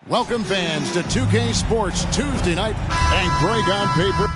Welcome fans to 2K Sports Tuesday night and Greg on paper.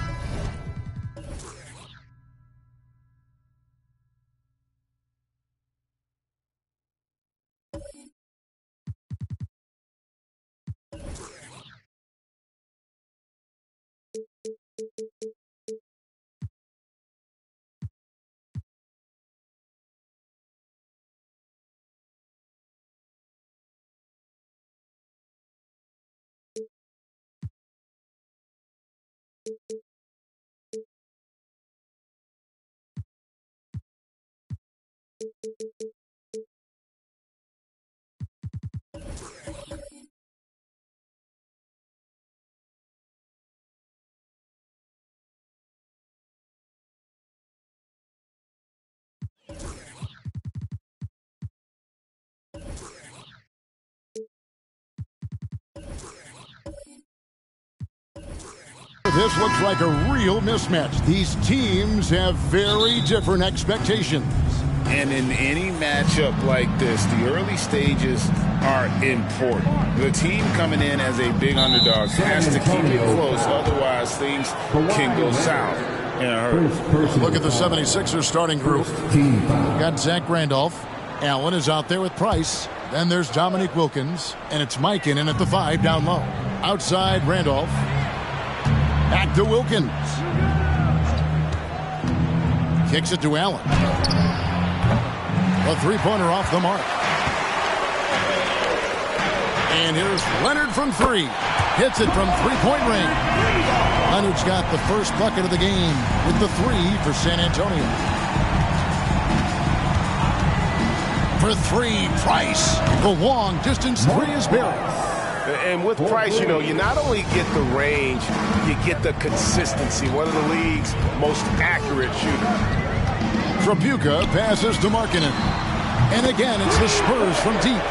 This looks like a real mismatch. These teams have very different expectations. And in any matchup like this, the early stages are important. The team coming in as a big underdog has to keep it close, otherwise things can go south in a hurry. Look at the 76ers starting group. Got Zach Randolph. Allen is out there with Price. Then there's Dominique Wilkins. And it's Mikan in at the 5 down low. Outside Randolph. Back to Wilkins. Kicks it to Allen. A three-pointer off the mark. And here's Leonard from 3. Hits it from three-point range. Leonard's got the first bucket of the game with the 3 for San Antonio. For 3, Price. The long distance 3 is buried. And with Price, you know, you not only get the range, you get the consistency. One of the league's most accurate shooters. Tripucka passes to Markkanen. And again, it's the Spurs from deep.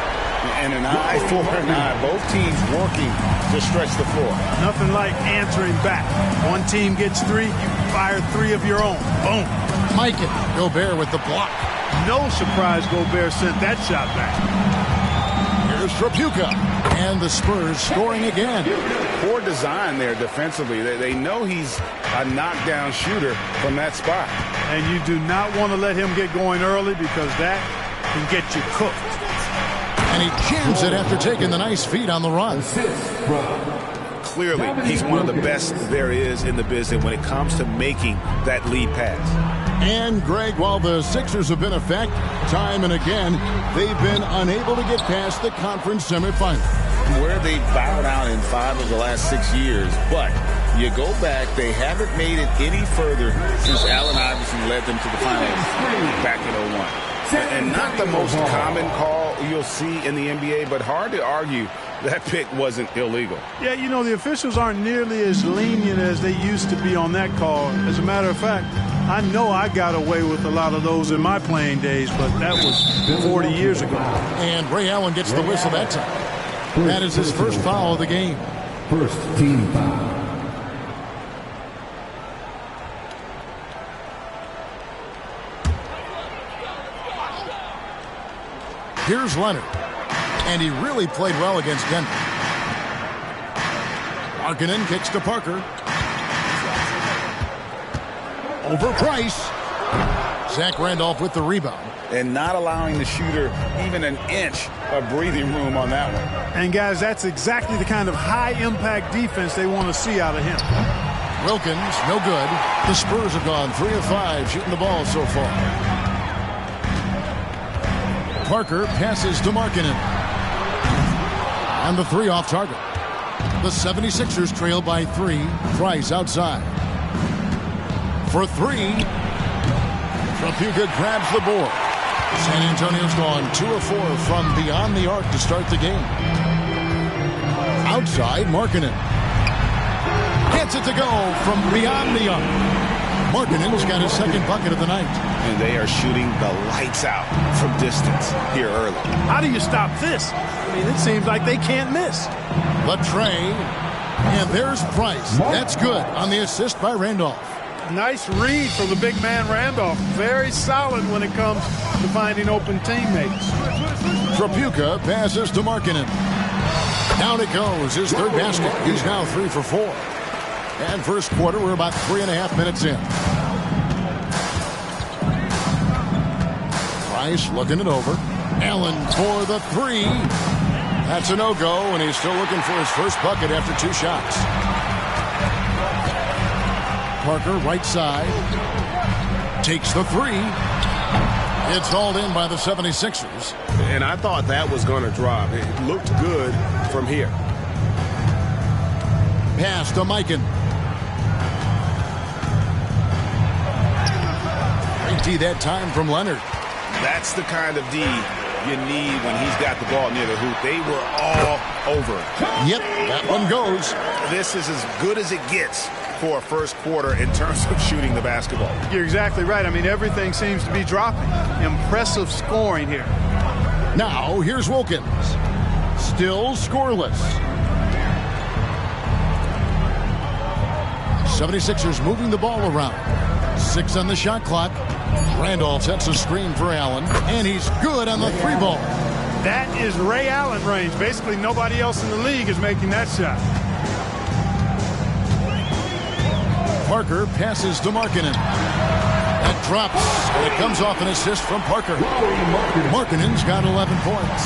And an eye for an eye. Both teams working to stretch the floor. Nothing like answering back. One team gets 3, you fire 3 of your own. Boom. Mikan. Gobert with the block. No surprise Gobert sent that shot back. Here's Tripucka. And the Spurs scoring again. Poor design there defensively. They know he's a knockdown shooter from that spot. And you do not want to let him get going early because that can get you cooked. And he jams it after taking the nice feed on the run. Clearly, he's one of the best there is in the business when it comes to making that lead pass. And, Greg, while the Sixers have been a fact time and again, they've been unable to get past the conference semifinal. Where they bowed out in 5 of the last 6 years, but you go back, they haven't made it any further since Allen Iverson led them to the finals back in 01. And not the most common call you'll see in the NBA, but hard to argue that pick wasn't illegal. Yeah, you know, the officials aren't nearly as lenient as they used to be on that call. As a matter of fact, I know I got away with a lot of those in my playing days, but that was 40 years ago. And Ray Allen gets the whistle that time. That is his first foul of the game. First team foul. Here's Leonard. And he really played well against Denver. Markkanen kicks to Parker. Over Price. Zach Randolph with the rebound. And not allowing the shooter even an inch of breathing room on that one. And, guys, that's exactly the kind of high-impact defense they want to see out of him. Wilkins, no good. The Spurs have gone 3 of 5 shooting the ball so far. Parker passes to Markkanen. And the 3 off target. The 76ers trail by 3. Price outside. For 3. Tripucka grabs the board. San Antonio's gone 2 of 4 from beyond the arc to start the game. Outside, Markkanen. Gets it to go from beyond the arc. Markkanen's got his second bucket of the night. And they are shooting the lights out from distance here early. How do you stop this? I mean, it seems like they can't miss. Latrey. And there's Price. That's good on the assist by Randolph. Nice read from the big man Randolph. Very solid when it comes to finding open teammates. Tripucka passes to Markkanen. Down it goes. His third basket. He's now 3 for 4. And first quarter, we're about 3.5 minutes in. Price looking it over. Allen for the 3. That's a no-go, and he's still looking for his first bucket after 2 shots. Parker, right side. Takes the 3. It's hauled in by the 76ers. And I thought that was going to drop. It looked good from here. Pass to Mikan. Great D that time from Leonard. That's the kind of D you need when he's got the ball near the hoop. They were all over it. Yep, that one goes. This is as good as it gets for a first quarter in terms of shooting the basketball. You're exactly right. I mean, everything seems to be dropping. Impressive scoring here. Now, here's Wilkins. Still scoreless. 76ers moving the ball around. 6 on the shot clock. Randolph sets a screen for Allen, and he's good on the 3 ball. That is Ray Allen range. Basically, nobody else in the league is making that shot. Parker passes to Markkanen. That drops, and it comes off an assist from Parker. Markkanen's got 11 points.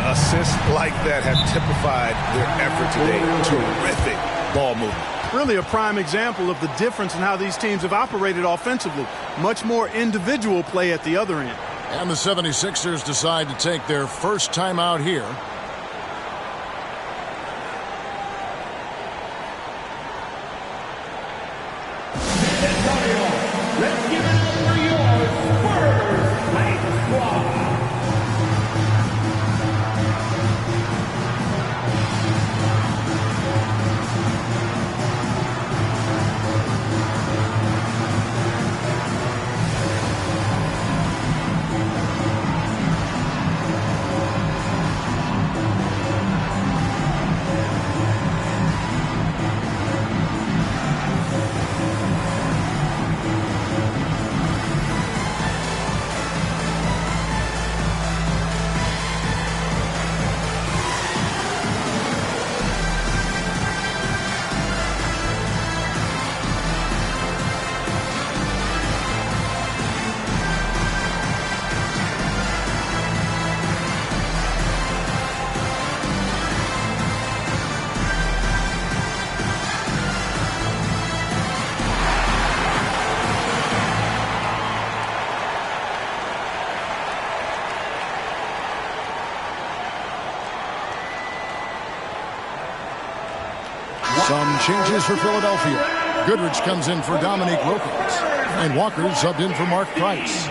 Assists like that have typified their effort today. Terrific ball movement. Really a prime example of the difference in how these teams have operated offensively. Much more individual play at the other end. And the 76ers decide to take their first time out here. Let's give it up for your Spurs Night Squad. Some changes for Philadelphia. Goodrich comes in for Dominique Wilkins. And Walker subbed in for Mark Price.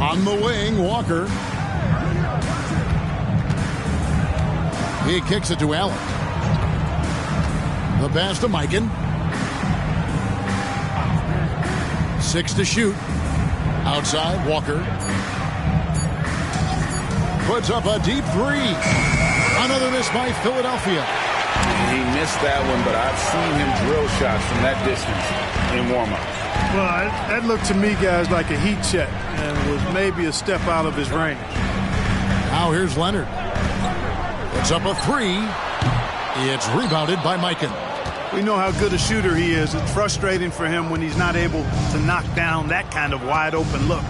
On the wing, Walker. He kicks it to Allen. The pass to Mikan. 6 to shoot. Outside, Walker. Puts up a deep 3. Another miss by Philadelphia. He missed that one, but I've seen him drill shots from that distance in warm-up. Well, that looked to me, guys, like a heat check and was maybe a step out of his range. Now here's Leonard. Puts up a 3. It's rebounded by Mikan. We know how good a shooter he is. It's frustrating for him when he's not able to knock down that kind of wide-open look.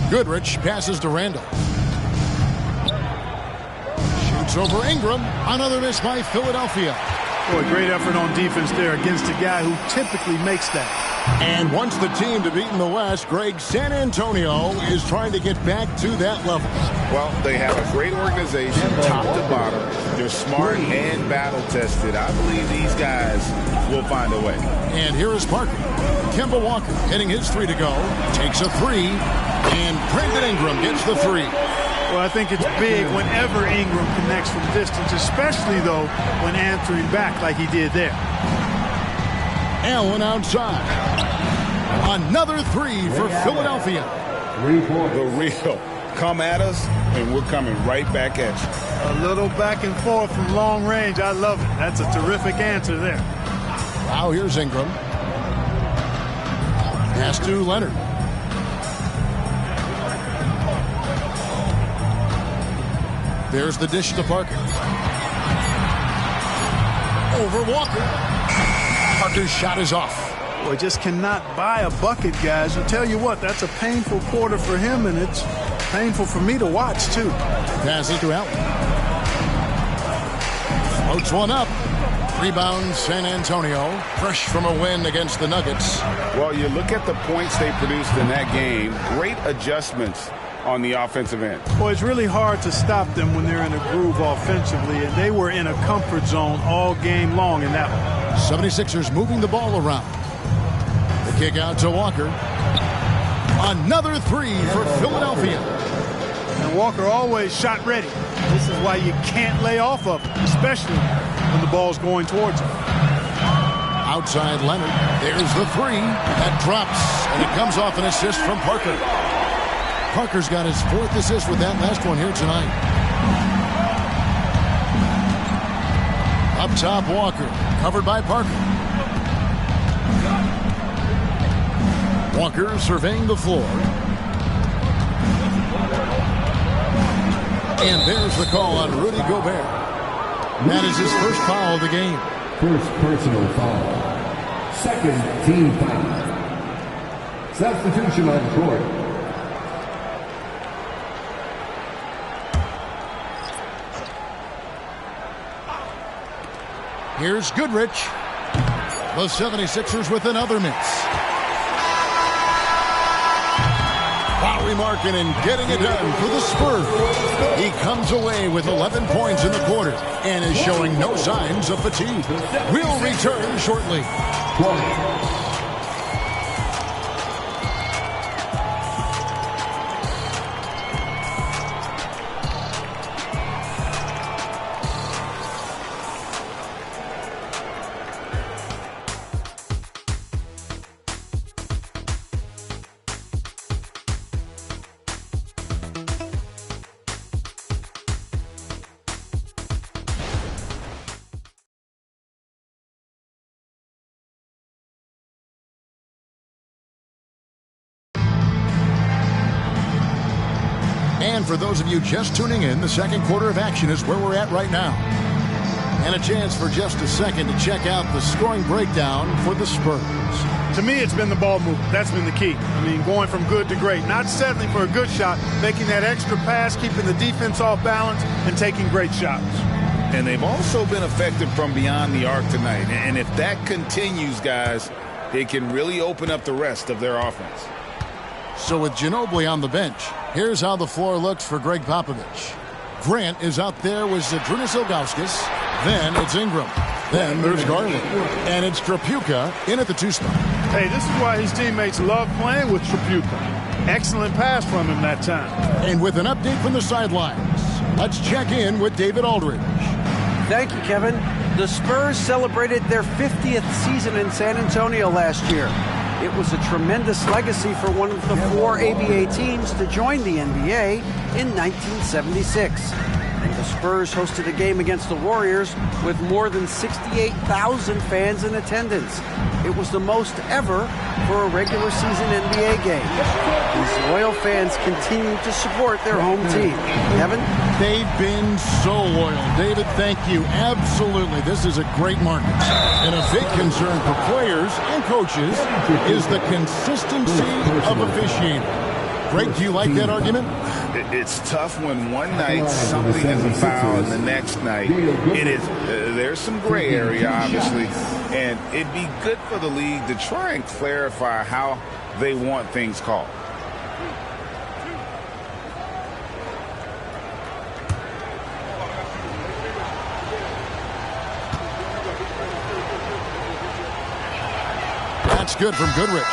Goodrich passes to Randall. Shoots over Ingram. Another miss by Philadelphia. Boy, great effort on defense there against a guy who typically makes that. And once the team to beat in the West, Greg, San Antonio is trying to get back to that level. Well, they have a great organization, top to bottom. They're smart and battle-tested. I believe these guys will find a way. And here is Parker. Kemba Walker hitting his 3 to go. Takes a 3. And Brandon Ingram gets the 3. Well, I think it's big whenever Ingram connects from distance, especially, though, when answering back like he did there. Allen outside. Another 3 for Philadelphia. The real. Come at us, and we're coming right back at you. A little back and forth from long range. I love it. That's a terrific answer there. Now here's Ingram. Pass to Leonard. There's the dish to Parker. Over Walker. Parker's shot is off. Boy, just cannot buy a bucket, guys. I tell you what, that's a painful quarter for him, and it's painful for me to watch, too. Passes to Allen. Floats one up. Rebound San Antonio. Fresh from a win against the Nuggets. Well, you look at the points they produced in that game. Great adjustments on the offensive end. Boy, it's really hard to stop them when they're in a groove offensively, and they were in a comfort zone all game long in that one. 76ers moving the ball around. The kick out to Walker. Another three for Philadelphia. And Walker always shot ready. This is why you can't lay off of him, especially when the ball's going towards him. Outside Leonard. There's the three. That drops, and it comes off an assist from Parker. Parker's got his fourth assist with that last one here tonight. Up top, Walker. Covered by Parker. Walker surveying the floor. And there's the call on Rudy Gobert. That is his first foul of the game. First personal foul. Second team foul. Substitution on court. Here's Goodrich. The 76ers with another miss. Lauri Markkanen getting it done for the Spurs. He comes away with 11 points in the quarter and is showing no signs of fatigue. We'll return shortly. And for those of you just tuning in, the second quarter of action is where we're at right now. And a chance for just a second to check out the scoring breakdown for the Spurs. To me, it's been the ball movement. That's been the key. I mean, going from good to great. Not settling for a good shot, making that extra pass, keeping the defense off balance, and taking great shots. And they've also been effective from beyond the arc tonight. And if that continues, guys, it can really open up the rest of their offense. So with Ginobili on the bench, here's how the floor looks for Greg Popovich. Grant is out there with Zydrunas Ilgauskas. Then it's Ingram. Then there's Garland. And it's Tripucka in at the 2 spot. Hey, this is why his teammates love playing with Tripucka. Excellent pass from him that time. And with an update from the sidelines, let's check in with David Aldridge. Thank you, Kevin. The Spurs celebrated their 50th season in San Antonio last year. It was a tremendous legacy for one of the 4 ABA teams to join the NBA in 1976. And the Spurs hosted a game against the Warriors with more than 68,000 fans in attendance. It was the most ever for a regular season NBA game. These loyal fans continue to support their home team. Kevin? They've been so loyal. David, thank you. Absolutely. This is a great market. And a big concern for players and coaches is the consistency of officiating. Greg, do you like that argument? It's tough when one night something is a foul and the next night it is. There's some gray area, obviously, and it'd be good for the league to try and clarify how they want things called. That's good from Goodrich.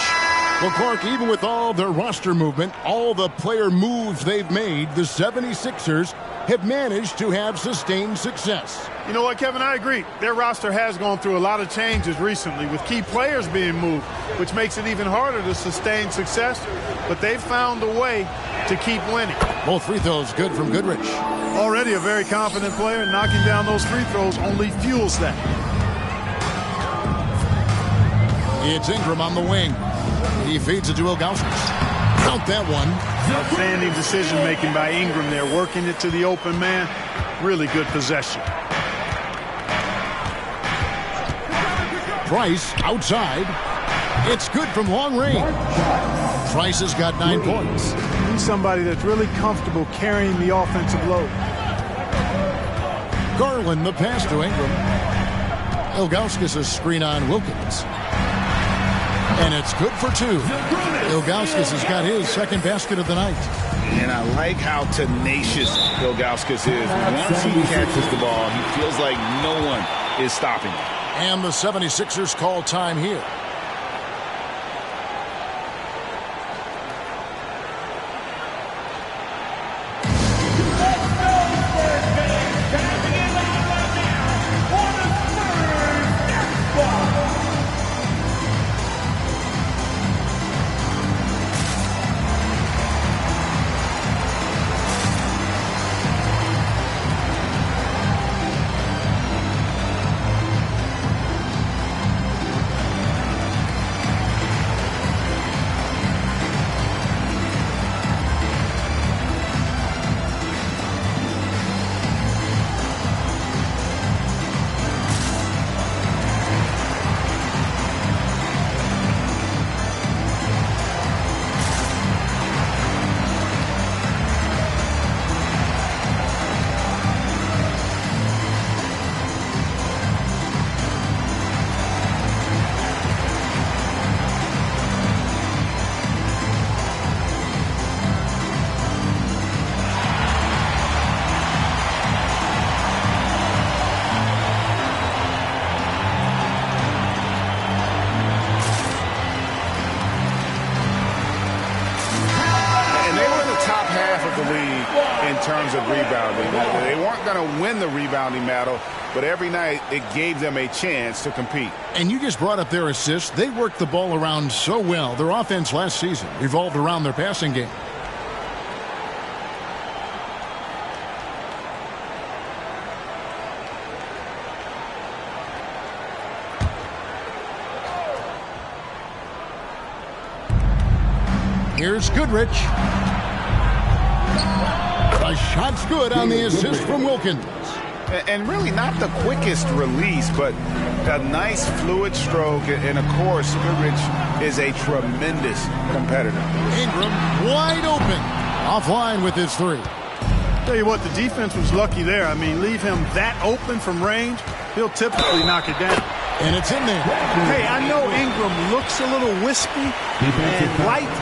Well, Clark, even with all their roster movement, all the player moves they've made, the 76ers have managed to have sustained success. You know what, Kevin? I agree. Their roster has gone through a lot of changes recently with key players being moved, which makes it even harder to sustain success. But they've found a way to keep winning. Both free throws good from Goodrich. Already a very confident player. Knocking down those free throws only fuels that. It's Ingram on the wing. He feeds it to Ilgauskas. Count that one. Outstanding decision-making by Ingram there, working it to the open man. Really good possession. Price outside. It's good from long range. Price has got 9 points. He's somebody that's really comfortable carrying the offensive load. Garland the pass to Ingram. Ilgauskas a screen on Wilkins. And it's good for 2. Ilgauskas has got his second basket of the night. And I like how tenacious Ilgauskas is. Once he catches the ball, he feels like no one is stopping him. And the 76ers call time here. They weren't going to win the rebounding battle, but every night it gave them a chance to compete. And you just brought up their assists. They worked the ball around so well. Their offense last season revolved around their passing game. Here's Goodrich. The shot's good on the assist from Wilkins. And really not the quickest release, but a nice fluid stroke. And, of course, Goodrich is a tremendous competitor. Ingram wide open. Offline with his 3. Tell you what, the defense was lucky there. I mean, leave him that open from range, he'll typically knock it down. And it's in there. Hey, I know Ingram looks a little wispy and light,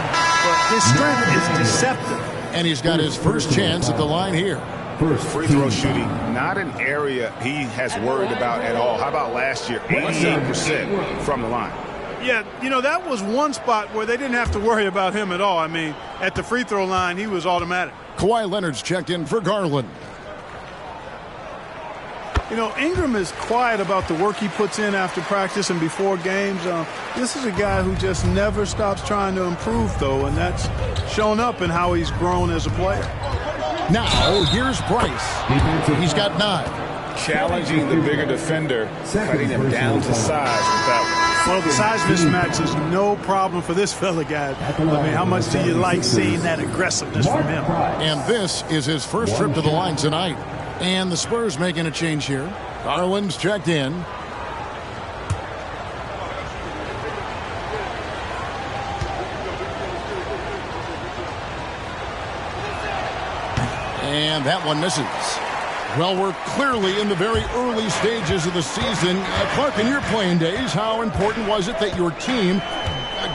but his strength is deceptive. And he's got his first chance at the line here. Free throw shooting, not an area he has worried about at all. How about last year? 88% from the line. Yeah, you know, that was one spot where they didn't have to worry about him at all. I mean, at the free throw line, he was automatic. Kawhi Leonard's checked in for Garland. You know, Ingram is quiet about the work he puts in after practice and before games. This is a guy who just never stops trying to improve, though, and that's shown up in how he's grown as a player. Now, here's Price. He's got 9. Challenging the bigger defender, cutting him down to size with that one. Well, the size mismatch is no problem for this fella, guy. I mean, how much do you like seeing that aggressiveness from him? And this is his first trip to the line tonight. And the Spurs making a change here. Garland's checked in. And that one misses. Well, we're clearly in the very early stages of the season. Clark, in your playing days, how important was it that your team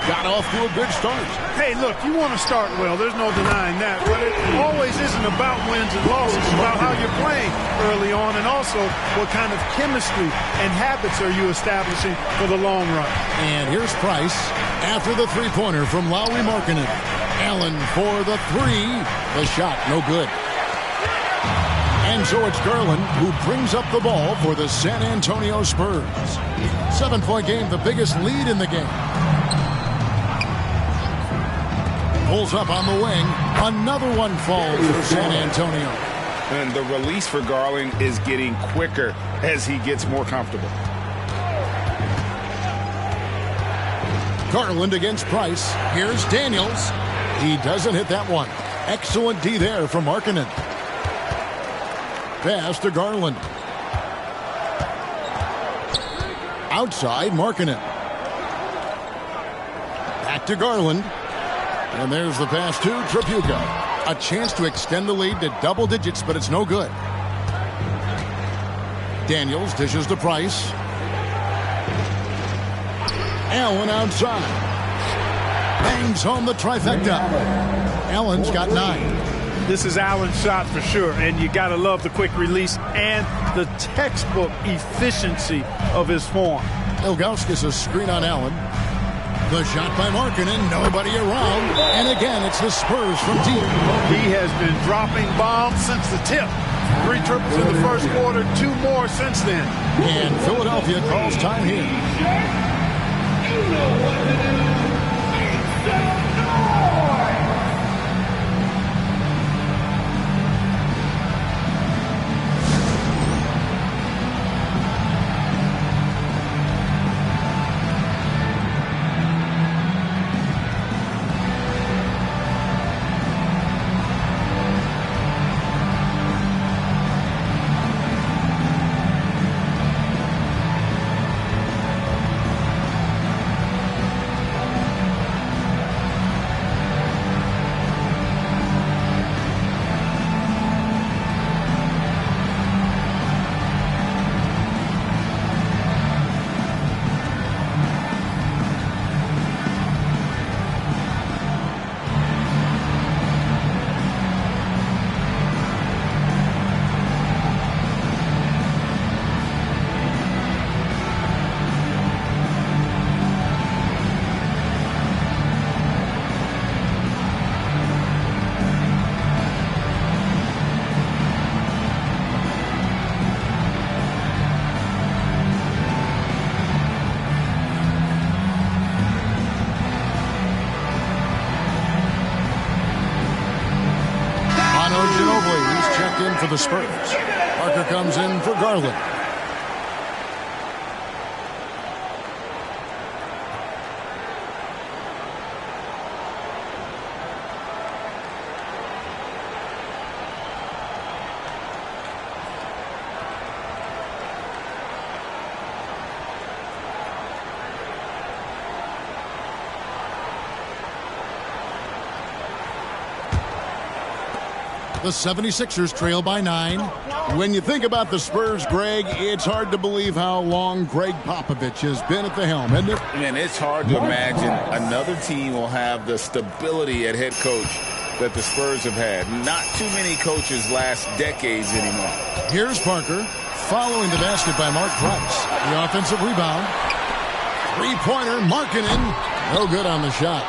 got off to a good start? Hey, look, you want to start well. There's no denying that. But it always isn't about wins and losses. It's about how you're playing early on and also what kind of chemistry and habits are you establishing for the long run. And here's Price after the three-pointer from Lauri Markkanen. Allen for the 3. The shot, no good. And so it's Garland who brings up the ball for the San Antonio Spurs. 7-point game, the biggest lead in the game. Pulls up on the wing. Another one falls for San Antonio. And the release for Garland is getting quicker as he gets more comfortable. Garland against Price. Here's Daniels. He doesn't hit that one. Excellent D there from Markkanen. Pass to Garland. Outside, Markkanen. Back to Garland. And there's the pass to Tripucka. A chance to extend the lead to double digits, but it's no good. Daniels dishes to Price. Allen outside. Bangs home the trifecta. Allen's got 9. This is Allen's shot for sure, and you got to love the quick release and the textbook efficiency of his form. Ilgauskas a screen on Allen. The shot by Markkanen, nobody around, and again it's the Spurs from deep. He has been dropping bombs since the tip. 3 triples in the first quarter, 2 more since then. And Philadelphia calls time here. You know what to do. Make some noise. For the Spurs. Parker comes in for Garland. The 76ers trail by 9. When you think about the Spurs, Greg, it's hard to believe how long Greg Popovich has been at the helm, isn't it? Man, it's hard to imagine another team will have the stability at head coach that the Spurs have had. Not too many coaches last decades anymore. Here's Parker following the basket by Mark Price. The offensive rebound. Three-pointer, Markkanen. No good on the shot.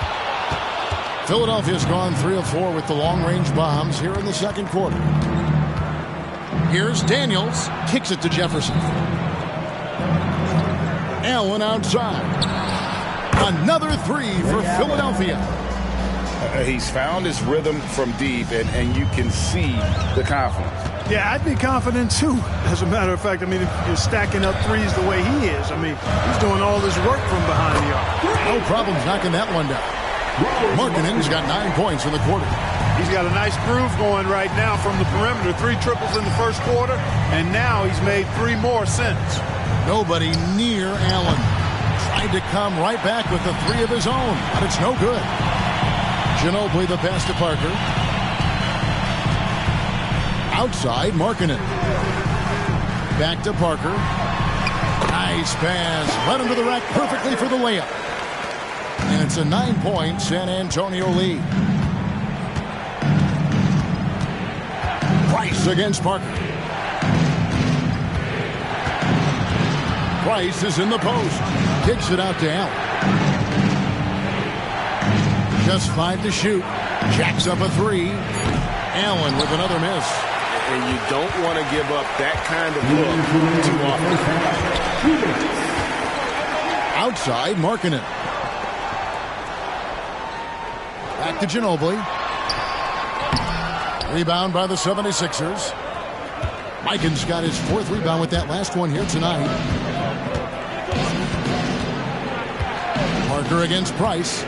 Philadelphia's gone 3 of 4 with the long-range bombs here in the second quarter. Here's Daniels. Kicks it to Jefferson. Allen outside. Another 3 for Philadelphia. He's found his rhythm from deep, and you can see the confidence. Yeah, I'd be confident, too. As a matter of fact, I mean, if you're stacking up threes the way he is, I mean, he's doing all this work from behind the arc. No problems knocking that one down. Markkanen's got 9 points in the quarter. He's got a nice groove going right now from the perimeter. 3 triples in the first quarter, and now he's made 3 more since. Nobody near Allen. Tried to come right back with the 3 of his own, but it's no good. Ginobili the pass to Parker. Outside, Markkanen. Back to Parker. Nice pass. Led him to the rack perfectly for the layup. And it's a 9-point San Antonio lead. Price against Parker. Price is in the post. Kicks it out to Allen. Just 5 to shoot. Jacks up a 3. Allen with another miss. and you don't want to give up that kind of look too often. Outside, Markkanen. Back to Ginobili. Rebound by the 76ers. Mikan's got his 4th rebound with that last one here tonight. Parker against Price.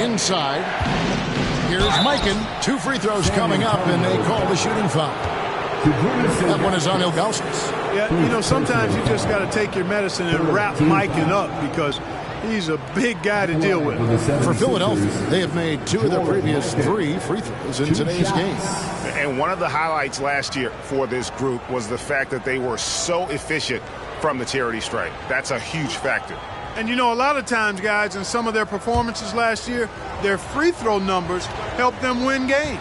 Inside. Here's Mikan. 2 free throws coming up, and they call the shooting foul. That one is on Ilgauskas. Yeah, you know, sometimes you just got to take your medicine and wrap Mikan up because he's a big guy to deal with. For Philadelphia, they have made 2 of their previous 3 free throws in today's game. And one of the highlights last year for this group was the fact that they were so efficient from the charity stripe. That's a huge factor. And, you know, a lot of times, guys, in some of their performances last year, their free throw numbers helped them win games.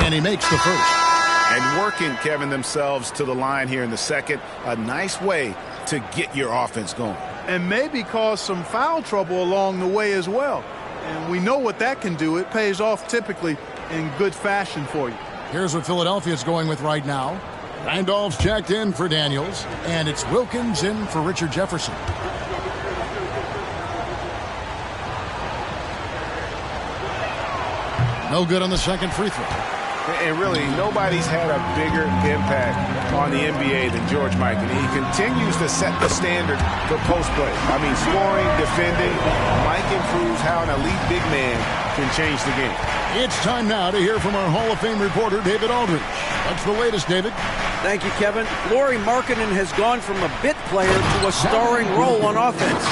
And he makes the first. And working, Kevin, themselves to the line here in the second. A nice way to get your offense going. And maybe cause some foul trouble along the way as well. And we know what that can do. It pays off typically in good fashion for you. Here's what Philadelphia is going with right now. Randolph's checked in for Daniels, and it's Wilkins in for Richard Jefferson. No good on the second free throw. And really, nobody's had a bigger impact on the NBA than George Mikan. He continues to set the standard for post play. I mean, scoring, defending. Mikan proves how an elite big man can change the game. It's time now to hear from our Hall of Fame reporter, David Aldridge. What's the latest, David? Thank you, Kevin. Lauri Markkanen has gone from a bit player to a starring role on offense.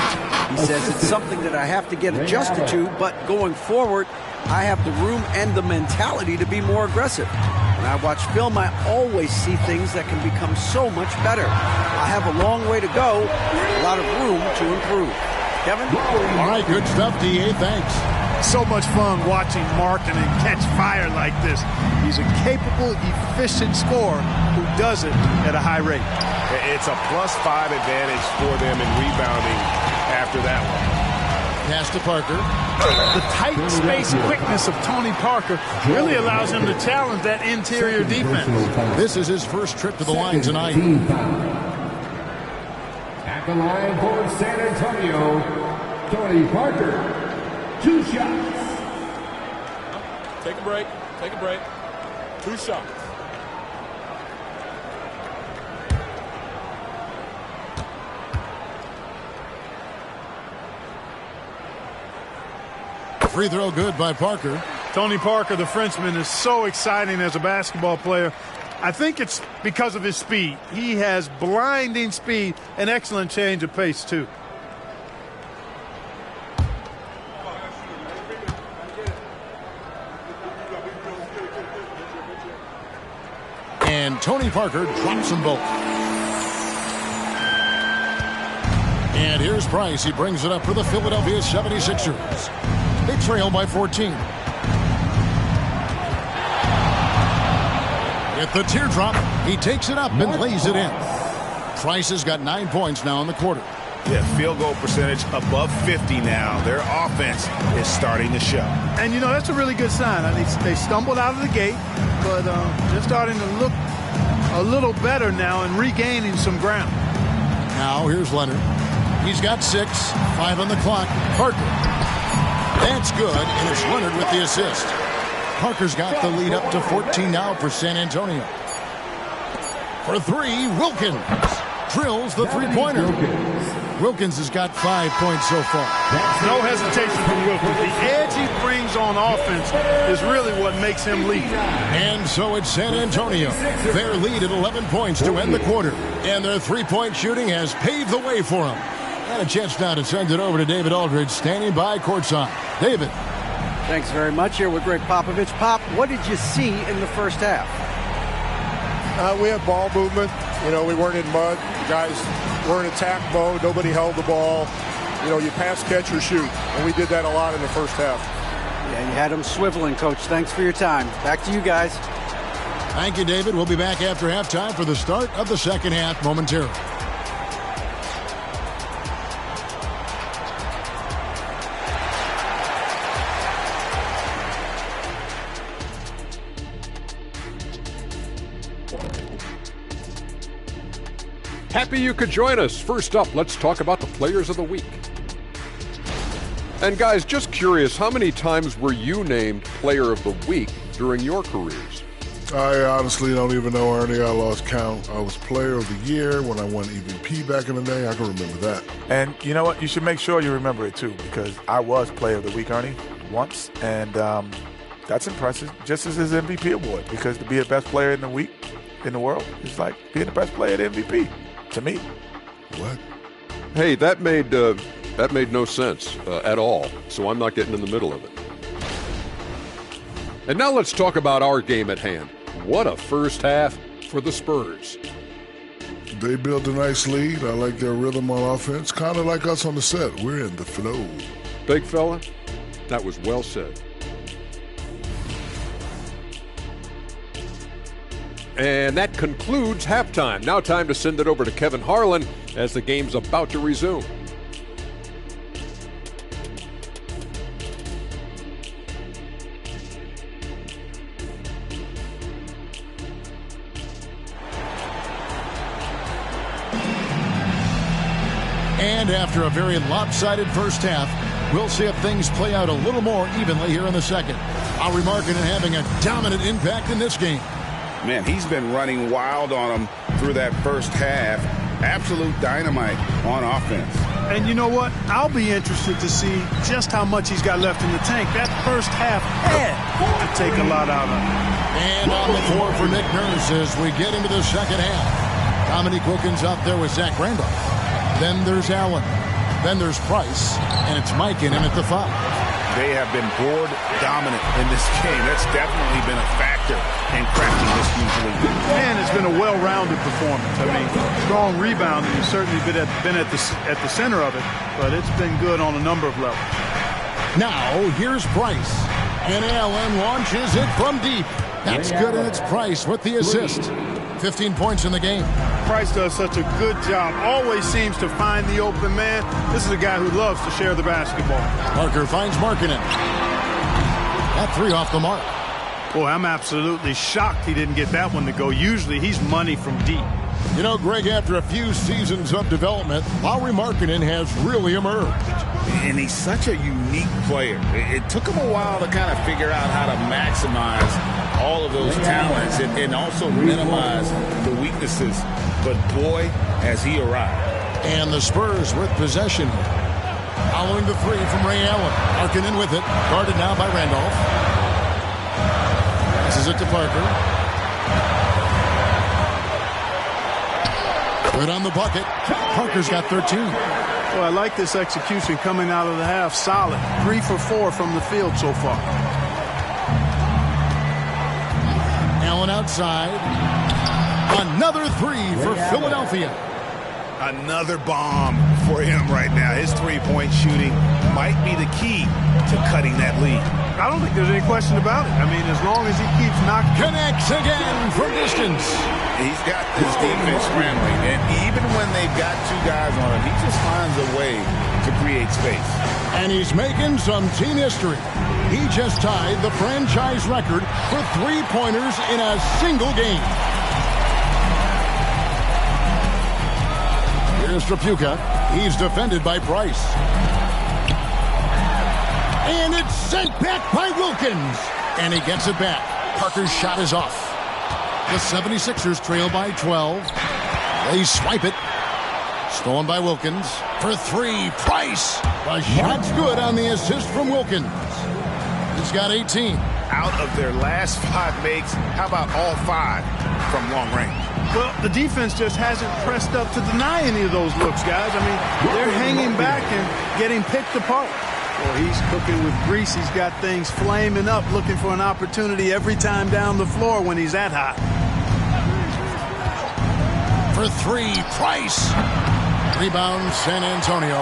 He says it's something that I have to get adjusted to, but going forward, I have the room and the mentality to be more aggressive. When I watch film, I always see things that can become so much better. I have a long way to go, a lot of room to improve. Kevin? All right, good stuff, D.A. Thanks. So much fun watching Markkanen catch fire like this. He's a capable, efficient scorer who does it at a high rate. It's a +5 advantage for them in rebounding after that one. Pass to Parker. The tight space quickness of Tony Parker really allows him to challenge that interior defense. This is his first trip to the line tonight. At the line for San Antonio, Tony Parker. 2 shots. Take a break. Take a break. 2 shots. Free throw good by Parker. Tony Parker, the Frenchman, is so exciting as a basketball player. I think it's because of his speed. He has blinding speed and excellent change of pace, too. And Tony Parker drops them both. And here's Price. He brings it up for the Philadelphia 76ers. They trail by 14. With the teardrop, he takes it up and lays it in. Price has got 9 points now in the quarter. Yeah, field goal percentage above 50 now. Their offense is starting to show. And, you know, that's a really good sign. I mean, they stumbled out of the gate, but they're starting to look a little better now and regaining some ground. Now, here's Leonard. He's got 6, 5 on the clock. Parker. That's good, and it's Leonard with the assist. Parker's got the lead up to 14 now for San Antonio. For 3, Wilkins drills the three-pointer. Wilkins has got 5 points so far. No hesitation from Wilkins. The edge he brings on offense is really what makes him lead. And so it's San Antonio. Their lead at 11 points to end the quarter. And their three-point shooting has paved the way for them. And a chance now to send it over to David Aldridge, standing by courtside. David. Thanks very much. Here with Greg Popovich. Pop, what did you see in the first half? We had ball movement. You know, we weren't in mud. The guys were in attack mode. Nobody held the ball. You know, you pass, catch, or shoot. And we did that a lot in the first half. Yeah, you had them swiveling, Coach. Thanks for your time. Back to you guys. Thank you, David. We'll be back after halftime for the start of the second half momentarily. Happy you could join us. First up, let's talk about the Players of the Week. And guys, just curious, how many times were you named Player of the Week during your careers? I honestly don't even know, Ernie. I lost count. I was Player of the Year when I won EVP back in the day. I can remember that. And you know what? You should make sure you remember it, too, because I was Player of the Week, Ernie, once. And that's impressive, just as his MVP award, because to be the best player in the week in the world is like being the best player at MVP, to me. What? Hey, that made no sense at all, so I'm not getting in the middle of it. And now let's talk about our game at hand. What a first half for the Spurs. They built a nice lead. I like their rhythm on offense. Kind of like us on the set. We're in the flow. Big fella, that was well said. And that concludes halftime. Now time to send it over to Kevin Harlan as the game's about to resume. And after a very lopsided first half, we'll see if things play out a little more evenly here in the second. Lauri Markkanen having a dominant impact in this game. Man, he's been running wild on him through that first half. Absolute dynamite on offense. And you know what? I'll be interested to see just how much he's got left in the tank. That first half had to take a lot out of him. And on the floor for Nick Nurse as we get into the second half. Dominique Wilkins out there with Zach Randolph. Then there's Allen. Then there's Price. And it's Mikan in at the 5. They have been board dominant in this game. That's definitely been a factor in cracking this huge lead. And it's been a well-rounded performance. I mean, strong rebounding has certainly been at the center of it, but it's been good on a number of levels. Now, here's Price. And Allen launches it from deep. That's good, and it's Price with the assist. 15 points in the game. Price does such a good job. Always seems to find the open man. This is a guy who loves to share the basketball. Parker finds Markkanen. That 3 off the mark. Boy, I'm absolutely shocked he didn't get that one to go. Usually he's money from deep. You know, Greg, after a few seasons of development, Lauri Markkanen has really emerged. And he's such a unique player. It took him a while to kind of figure out how to maximize all of those talents and also minimize the weaknesses. But boy, has he arrived. And the Spurs with possession. Following the 3 from Ray Allen. Markkanen with it. Guarded now by Randolph. Passes it to Parker. Good on the bucket. Parker's got 13. Well, I like this execution coming out of the half. Solid. 3 for 4 from the field so far. Allen outside. Another 3 for Philadelphia. Another bomb for him right now. His three-point shooting might be the key to cutting that lead. I don't think there's any question about it. I mean, as long as he keeps knocking. Connects again from distance. He's got this defense scrambling, and even when they've got 2 guys on him, he just finds a way to create space. And he's making some team history. He just tied the franchise record for 3-pointers in a single game. Here's Tripucka. He's defended by Price. And it's sent back by Wilkins. And he gets it back. Parker's shot is off. The 76ers trail by 12. They swipe it. Stolen by Wilkins. For 3, Price. The shot's good on the assist from Wilkins. He's got 18. Out of their last 5 makes, how about all 5 from long range? Well, the defense just hasn't pressed up to deny any of those looks, guys. I mean, they're hanging back and getting picked apart. Well, he's cooking with grease. He's got things flaming up, looking for an opportunity every time down the floor when he's that hot. For 3, Price. Rebound, San Antonio.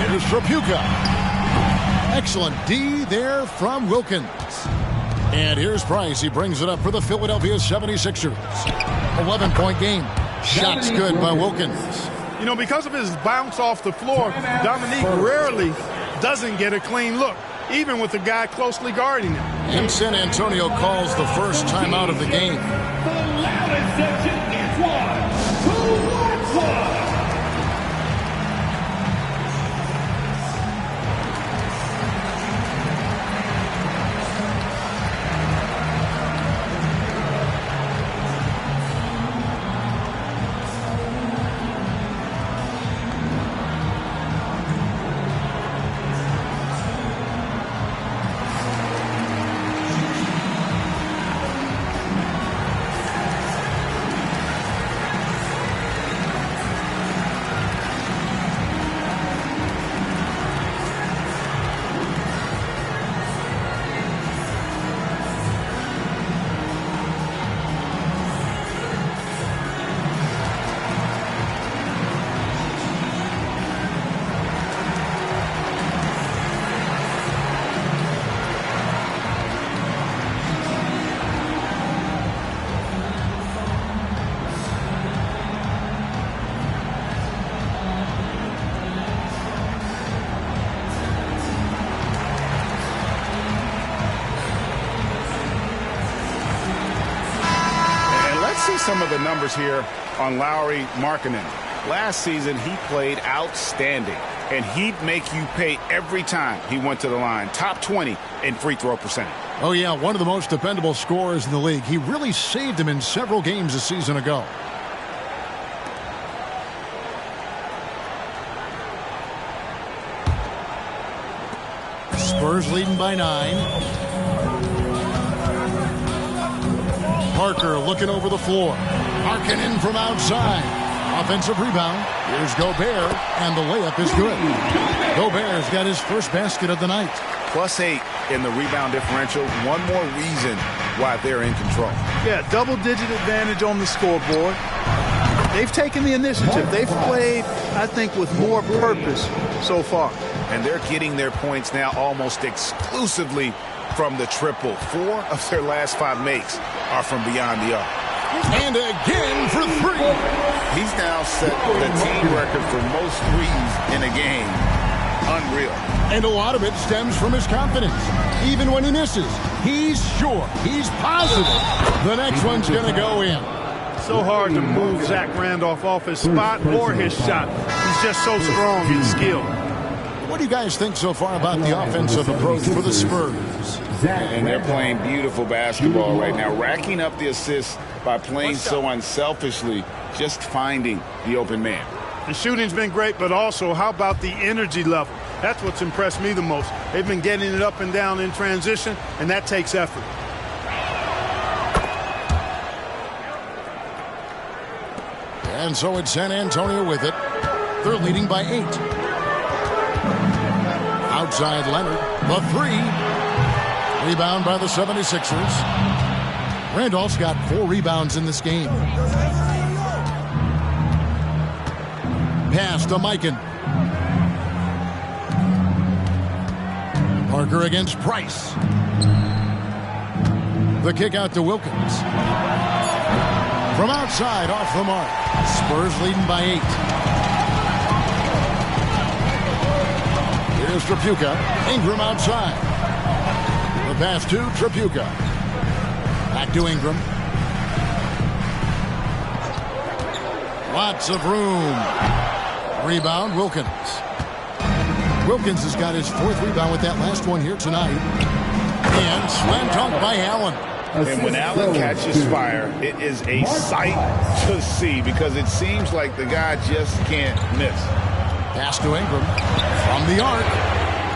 Here's Tripucka. Excellent D there from Wilkins. And here's Price. He brings it up for the Philadelphia 76ers. 11-point game. Shots good by Wilkins. You know, because of his bounce off the floor, Dominique rarely doesn't get a clean look. even with the guy closely guarding him. And San Antonio calls the first timeout of the game. For the Loudoun section, it's 1-2-1-1. Some of the numbers here on Lauri Markkanen. Last season, he played outstanding, and he'd make you pay every time he went to the line. Top 20 in free throw percentage. Oh, yeah, one of the most dependable scorers in the league. He really saved him in several games a season ago. Spurs leading by 9. Parker looking over the floor. Markkanen from outside. Offensive rebound. Here's Gobert, and the layup is good. Gobert's got his first basket of the night. +8 in the rebound differential. One more reason why they're in control. Yeah, double-digit advantage on the scoreboard. They've taken the initiative. They've played, I think, with more purpose so far. And they're getting their points now almost exclusively from the triple. 4 of their last 5 makes are from beyond the arc. And again for 3. He's now set the team record for most threes in a game. Unreal. And a lot of it stems from his confidence. Even when he misses, he's sure, he's positive the next one's going to go in. So hard to move Zach Randolph off his spot or his shot. He's just so strong and skilled. What do you guys think so far about the offensive approach for the Spurs? And they're playing beautiful basketball right now, racking up the assists by playing so unselfishly, just finding the open man. The shooting's been great, but also how about the energy level? That's what's impressed me the most. They've been getting it up and down in transition, and that takes effort. And so it's San Antonio with it. They're leading by 8. Outside Leonard, the 3. Rebound by the 76ers. Randolph's got 4 rebounds in this game. Pass to Mikan. Parker against Price. The kick out to Wilkins. From outside, off the mark. Spurs leading by 8. Here's Tripucka. Ingram outside. The pass to Tripucka. Back to Ingram. Lots of room. Rebound, Wilkins. Wilkins has got his 4th rebound with that last one here tonight. And slam dunk by Allen. And when Allen catches fire, it is a sight to see because it seems like the guy just can't miss. Pass to Ingram from the arc.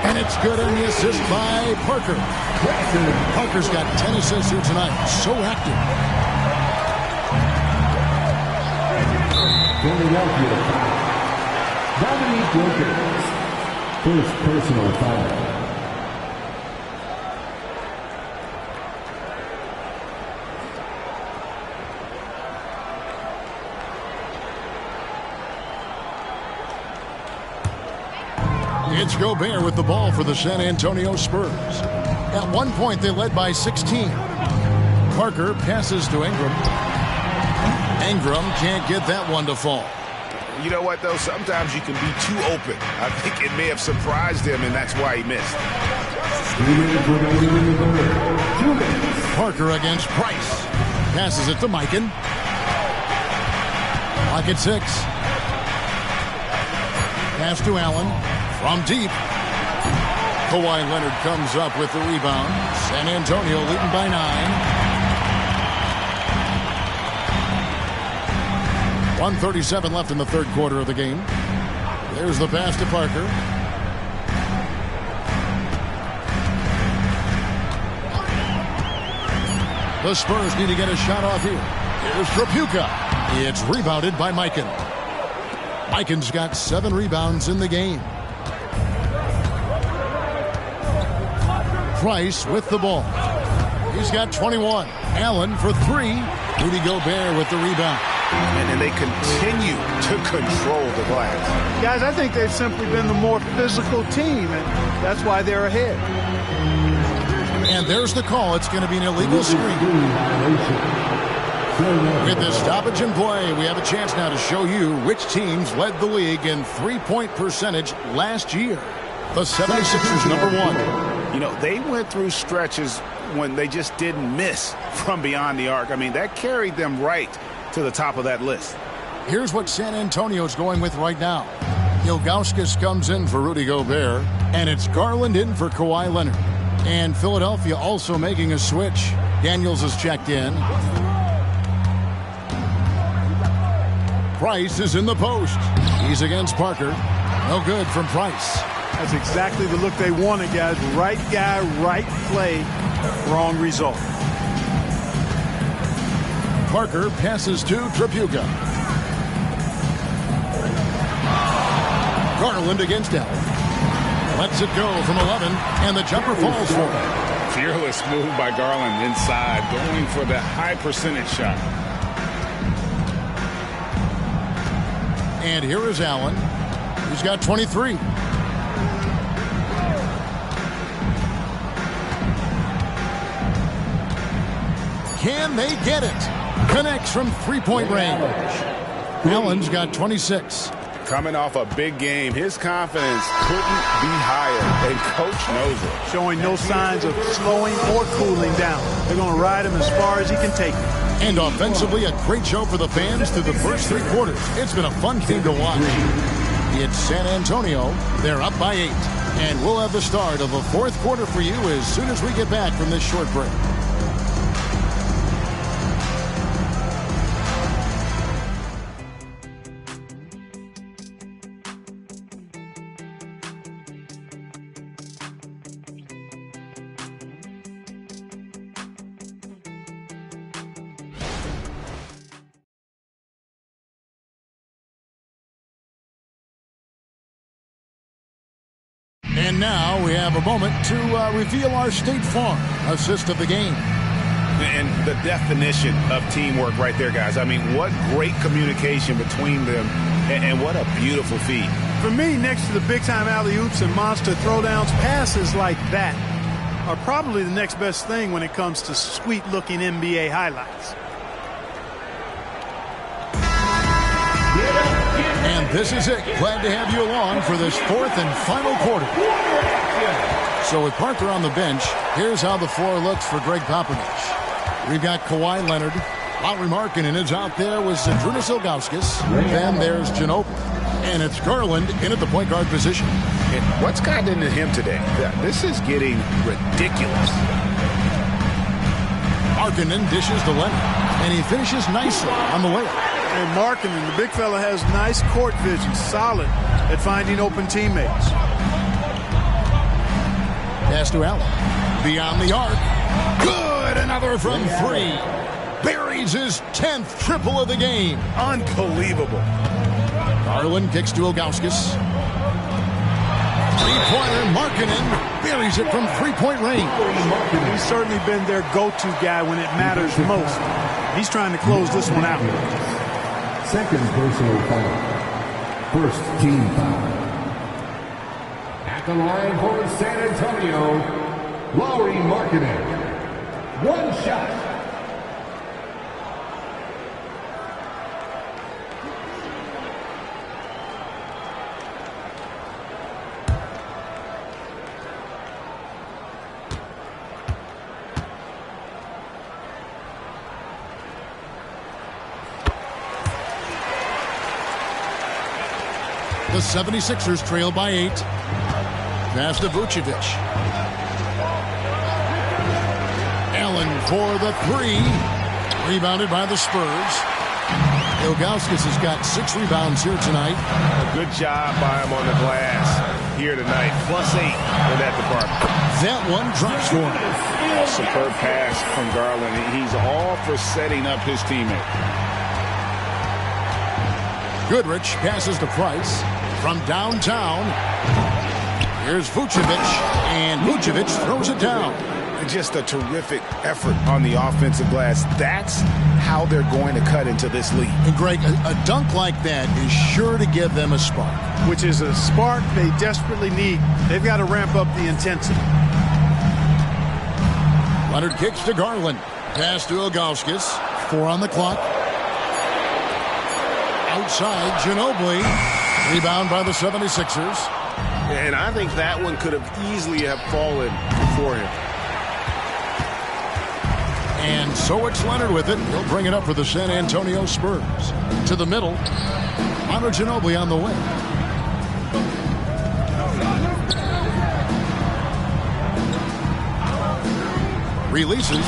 And it's good on the assist by Parker. Parker's got 10 assists here tonight. So active. Philadelphia foul. Dominique Wilkins. First personal foul. It's Gobert with the ball for the San Antonio Spurs. At one point, they led by 16. Parker passes to Ingram. Ingram can't get that one to fall. You know what, though? Sometimes you can be too open. I think it may have surprised him, and that's why he missed. Parker against Price. Passes it to Mikan. Clock at 6. Pass to Allen. From deep. Kawhi Leonard comes up with the rebound. San Antonio leading by 9. 1:37 left in the third quarter of the game. There's the pass to Parker. The Spurs need to get a shot off here. Here's Tripucka. It's rebounded by Mikan. Mikan's got 7 rebounds in the game. Price with the ball. He's got 21. Allen for 3. Rudy Gobert with the rebound. And they continue to control the glass. Guys, I think they've simply been the more physical team, and that's why they're ahead. And there's the call. It's going to be an illegal screen. With this stoppage in play, we have a chance now to show you which teams led the league in three-point percentage last year. The 76ers, number 1. You know, they went through stretches when they just didn't miss from beyond the arc. I mean, that carried them right to the top of that list. Here's what San Antonio's going with right now. Ilgauskas comes in for Rudy Gobert, and it's Garland in for Kawhi Leonard. And Philadelphia also making a switch. Daniels has checked in. Price is in the post. He's against Parker. No good from Price. That's exactly the look they wanted, guys. Right guy, right play, wrong result. Parker passes to Tripucka. Garland against Allen. Lets it go from 11, and the jumper falls for him. Fearless move by Garland inside, going for the high percentage shot. And here is Allen. He's got 23. Can they get it? Connects from three-point range. Allen's got 26. Coming off a big game, his confidence couldn't be higher, and Coach knows it. Showing no signs of slowing or cooling down. They're going to ride him as far as he can take him. And offensively, a great show for the fans through the first 3 quarters. It's been a fun game to watch. It's San Antonio. They're up by 8. And we'll have the start of the fourth quarter for you as soon as we get back from this short break. And now we have a moment to reveal our State Farm assist of the game. And the definition of teamwork right there, guys. I mean, what great communication between them, and what a beautiful feed. For me, next to the big-time alley-oops and monster throwdowns, passes like that are probably the next best thing when it comes to sweet-looking NBA highlights. And this is it. Glad to have you along for this fourth and final quarter. So with Parker on the bench, here's how the floor looks for Greg Popovich. We've got Kawhi Leonard. Lauri Markkanen is out there with Zydrunas Ilgauskas. Then there's Ginobili. And it's Garland in at the point guard position. And what's gotten into him today? This is getting ridiculous. Markkanen dishes to Leonard. And he finishes nicely on the layup. And Markkanen, the big fella, has nice court vision, solid at finding open teammates. Pass to Allen. Beyond the arc. Good! Another from 3. Buries his 10th triple of the game. Unbelievable. Garland kicks to Ilgauskas. Three-pointer, Markkanen buries it from three-point range. He's certainly been their go-to guy when it matters most. He's trying to close this one out. Second personal foul. First team foul. At the line for San Antonio, Lauri Markkanen. One shot. The 76ers trail by 8. Pass to Vucevic. Allen for the 3. Rebounded by the Spurs. Ilgauskas has got 6 rebounds here tonight. A good job by him on the glass here tonight. +8 in that department. That one drops for him. A superb pass from Garland. He's all for setting up his teammate. Goodrich passes to Price from downtown. Here's Vucevic, and Vucevic throws it down. Just a terrific effort on the offensive glass. That's how they're going to cut into this lead. And Greg, a dunk like that is sure to give them a spark. Which is a spark they desperately need. They've got to ramp up the intensity. Leonard kicks to Garland. Pass to Ilgauskas. 4 on the clock. Outside, Ginobili. Rebound by the 76ers. And I think that one could have easily have fallen for him. And so it's Leonard with it. He'll bring it up for the San Antonio Spurs. To the middle. Manu Ginobili on the wing. Releases.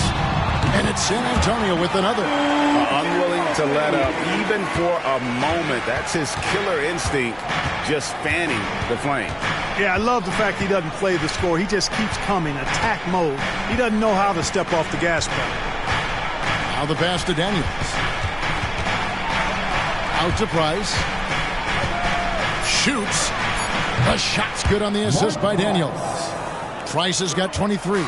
And it's San Antonio with another. Unwilling to let up, even for a moment. That's his killer instinct, just fanning the flame. Yeah, I love the fact he doesn't play the score. He just keeps coming, attack mode. He doesn't know how to step off the gas pedal. Now the pass to Daniels. Out to Price. Shoots. The shot's good on the assist by Daniels. Price has got 23.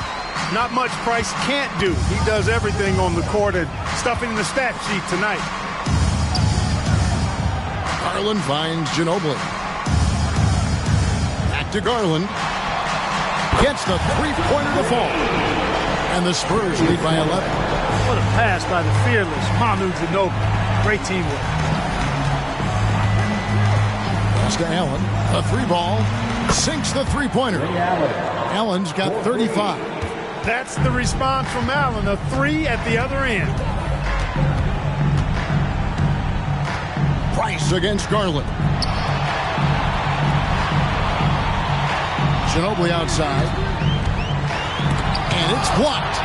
Not much Price can't do. He does everything on the court and stuffing the stat sheet tonight. Garland finds Ginobili. Back to Garland. Gets the three-pointer to fall. And the Spurs lead by 11. What a pass by the fearless Manu Ginobili. Great teamwork. Pass to Allen. A 3-ball. Sinks the three-pointer. Allen's got 35. That's the response from Allen. A 3 at the other end. Price against Garland. Ginobili outside. And it's blocked.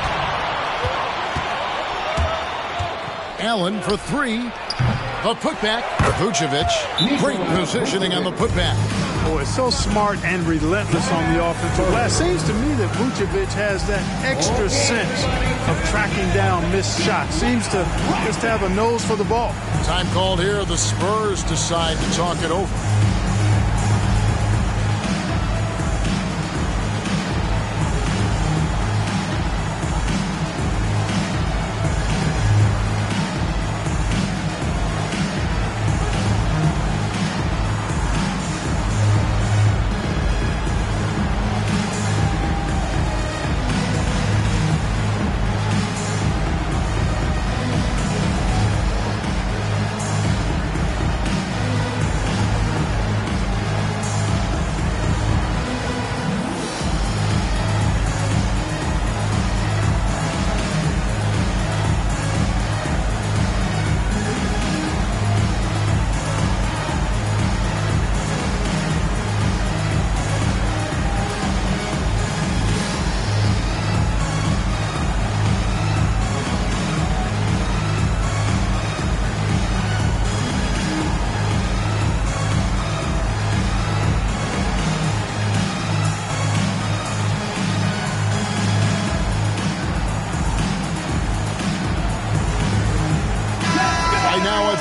Allen for 3. A putback. Vucevic. Great positioning on the putback. Boy, so smart and relentless on the offensive glass. Seems to me that Vucevic has that extra sense of tracking down missed shots. Seems to just have a nose for the ball. Time called here. The Spurs decide to talk it over.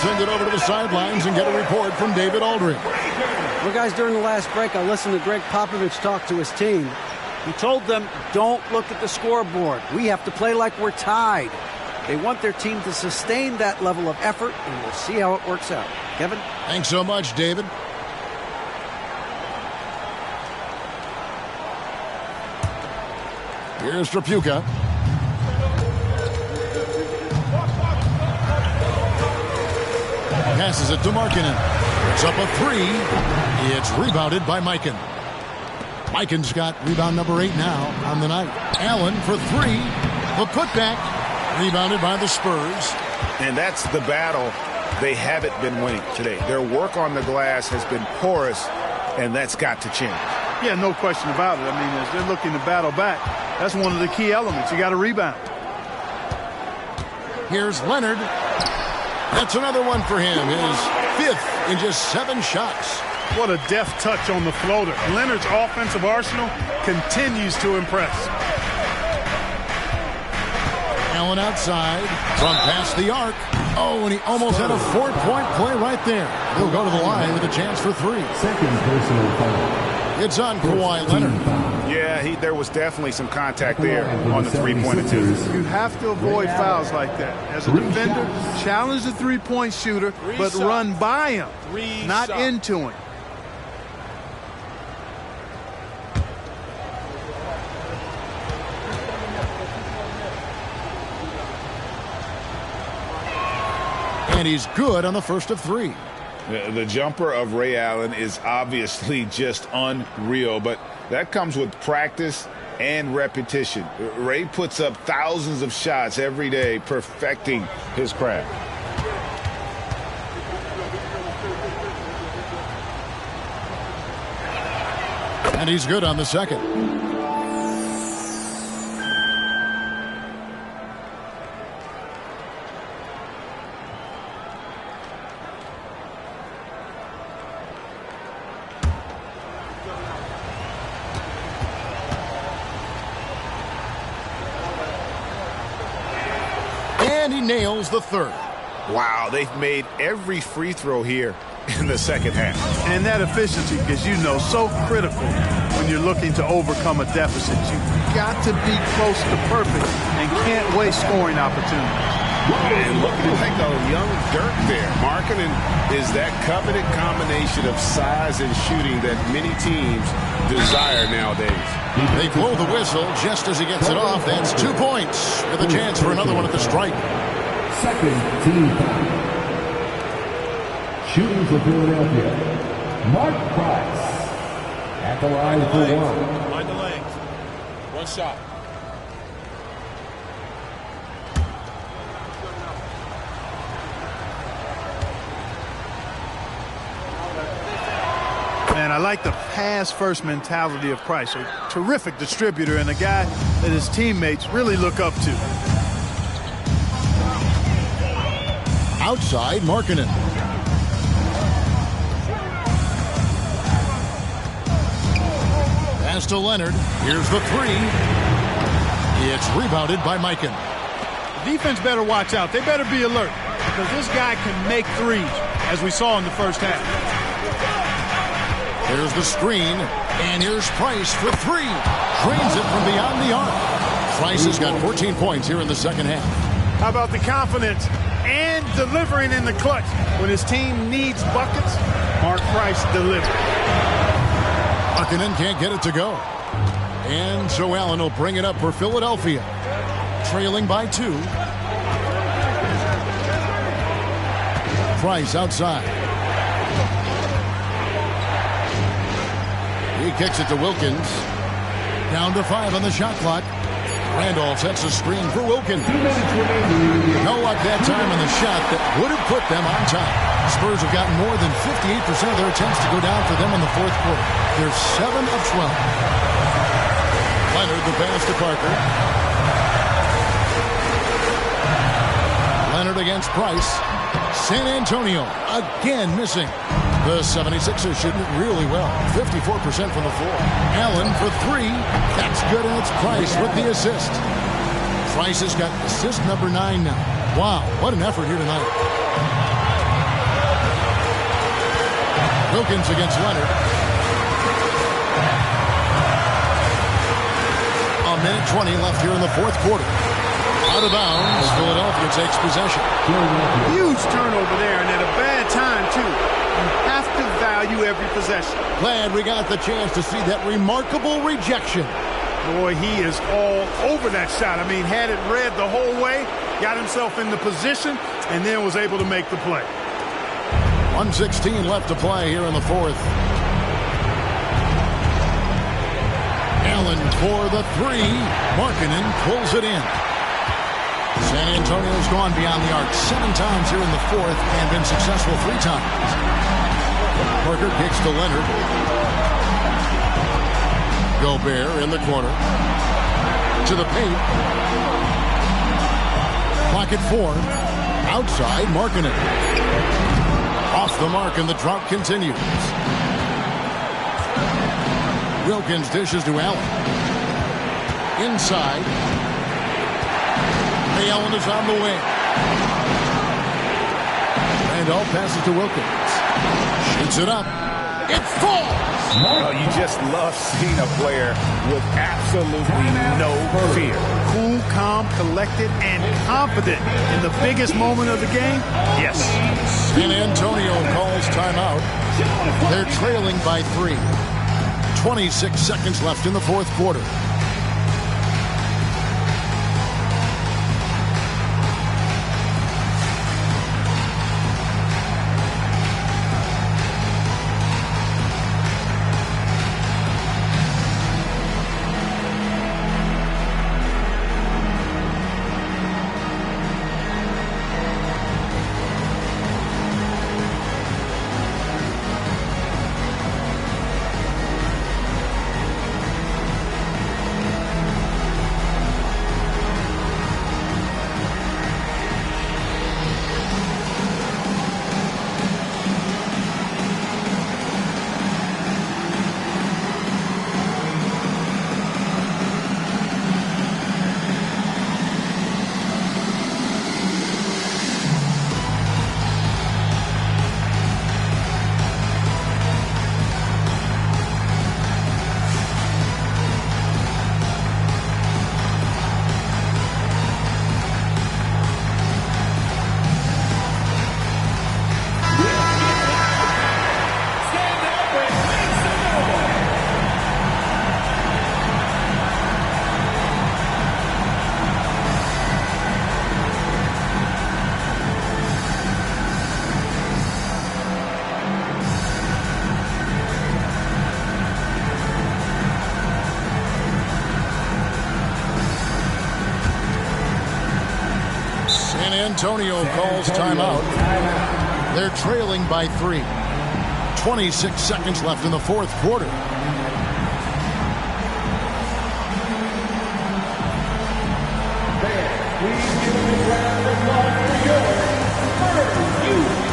Send it over to the sidelines and get a report from David Aldridge. Well, guys, during the last break, I listened to Greg Popovich talk to his team. He told them, don't look at the scoreboard. We have to play like we're tied. They want their team to sustain that level of effort, and we'll see how it works out. Kevin? Thanks so much, David. Here's Tripucka. Passes it to Markkanen. It's up a 3. It's rebounded by Mikan. Mikan's got rebound number 8 now on the night. Allen for 3. The putback. Rebounded by the Spurs. And that's the battle they haven't been winning today. Their work on the glass has been porous, and that's got to change. Yeah, no question about it. I mean, as they're looking to battle back, that's one of the key elements. You got to rebound. Here's Leonard. That's another one for him. His 5th in just 7 shots. What a deft touch on the floater. Leonard's offensive arsenal continues to impress. Allen outside from past the arc. Oh, and he almost had a 4-point play right there. He'll go to the line with a chance for 3. Second personal foul. It's on Kawhi Leonard. Yeah, there was definitely some contact there on the three-point attempt. You have to avoid fouls like that. As a defender, challenge the three-point shooter, but run by him, not into him. And he's good on the first of 3. The jumper of Ray Allen is obviously just unreal, but that comes with practice and repetition. Ray puts up thousands of shots every day, perfecting his craft. And he's good on the second. And he nails the 3rd. Wow, they've made every free throw here in the second half. And that efficiency, as you know, so critical when you're looking to overcome a deficit. You've got to be close to perfect and can't waste scoring opportunities. And looking like a young Dirk there. Markkanen is that coveted combination of size and shooting that many teams desire nowadays. They blow the whistle just as he gets it off. That's 2 points with a chance for another one at the stripe. Second team foul. Shooting for Philadelphia, Mark Price. At the line for 1. Mind the legs. 1 shot. Man, I like the pass-first mentality of Price. A terrific distributor and a guy that his teammates really look up to. Outside, Markkanen. Pass to Leonard. Here's the 3. It's rebounded by Mikan. The defense better watch out. They better be alert because this guy can make threes, as we saw in the first half. Here's the screen, and here's Price for 3. Drains it from beyond the arc. Price has got 14 points here in the second half. How about the confidence and delivering in the clutch? When his team needs buckets, Mark Price delivers. Markkanen can't get it to go. And so Allen will bring it up for Philadelphia. Trailing by 2. Price outside. He kicks it to Wilkins. Down to 5 on the shot clock. Randolph sets a screen for Wilkins. No luck that time on the shot that would have put them on top. Spurs have gotten more than 58% of their attempts to go down for them in the 4th quarter. They're 7 of 12. Leonard the pass to Parker. Leonard against Price. San Antonio again missing. The 76ers shooting it really well. 54% from the floor. Allen for 3. That's good, and it's Price with the assist. Price has got assist number 9 now. Wow, what an effort here tonight. Wilkins against Leonard. A minute 20 left here in the 4th quarter. Out of bounds, Philadelphia takes possession. Huge turnover there, and at a bad time, too. You have to value every possession. Glad we got the chance to see that remarkable rejection. Boy, he is all over that shot. I mean, had it read the whole way, got himself in the position, and then was able to make the play. 1:16 left to play here in the 4th. Allen for the 3. Markkanen pulls it in. San Antonio's gone beyond the arc 7 times here in the fourth and been successful 3 times. Parker kicks to Leonard. Gobert in the corner. To the paint. Pocket 4. Outside, Markkanen. Off the mark, and the drought continues. Wilkins dishes to Allen. Inside. Allen is on the wing. Randolph passes to Wilkins. Shoots it up. It falls. Oh, you just love seeing a player with absolutely no fear. Cool, calm, collected, and confident in the biggest moment of the game. Yes. San Antonio calls timeout. They're trailing by 3. 26 seconds left in the fourth quarter. Antonio calls timeout. They're trailing by 3. 26 seconds left in the fourth quarter. Please give them a round of applause for your first UCC.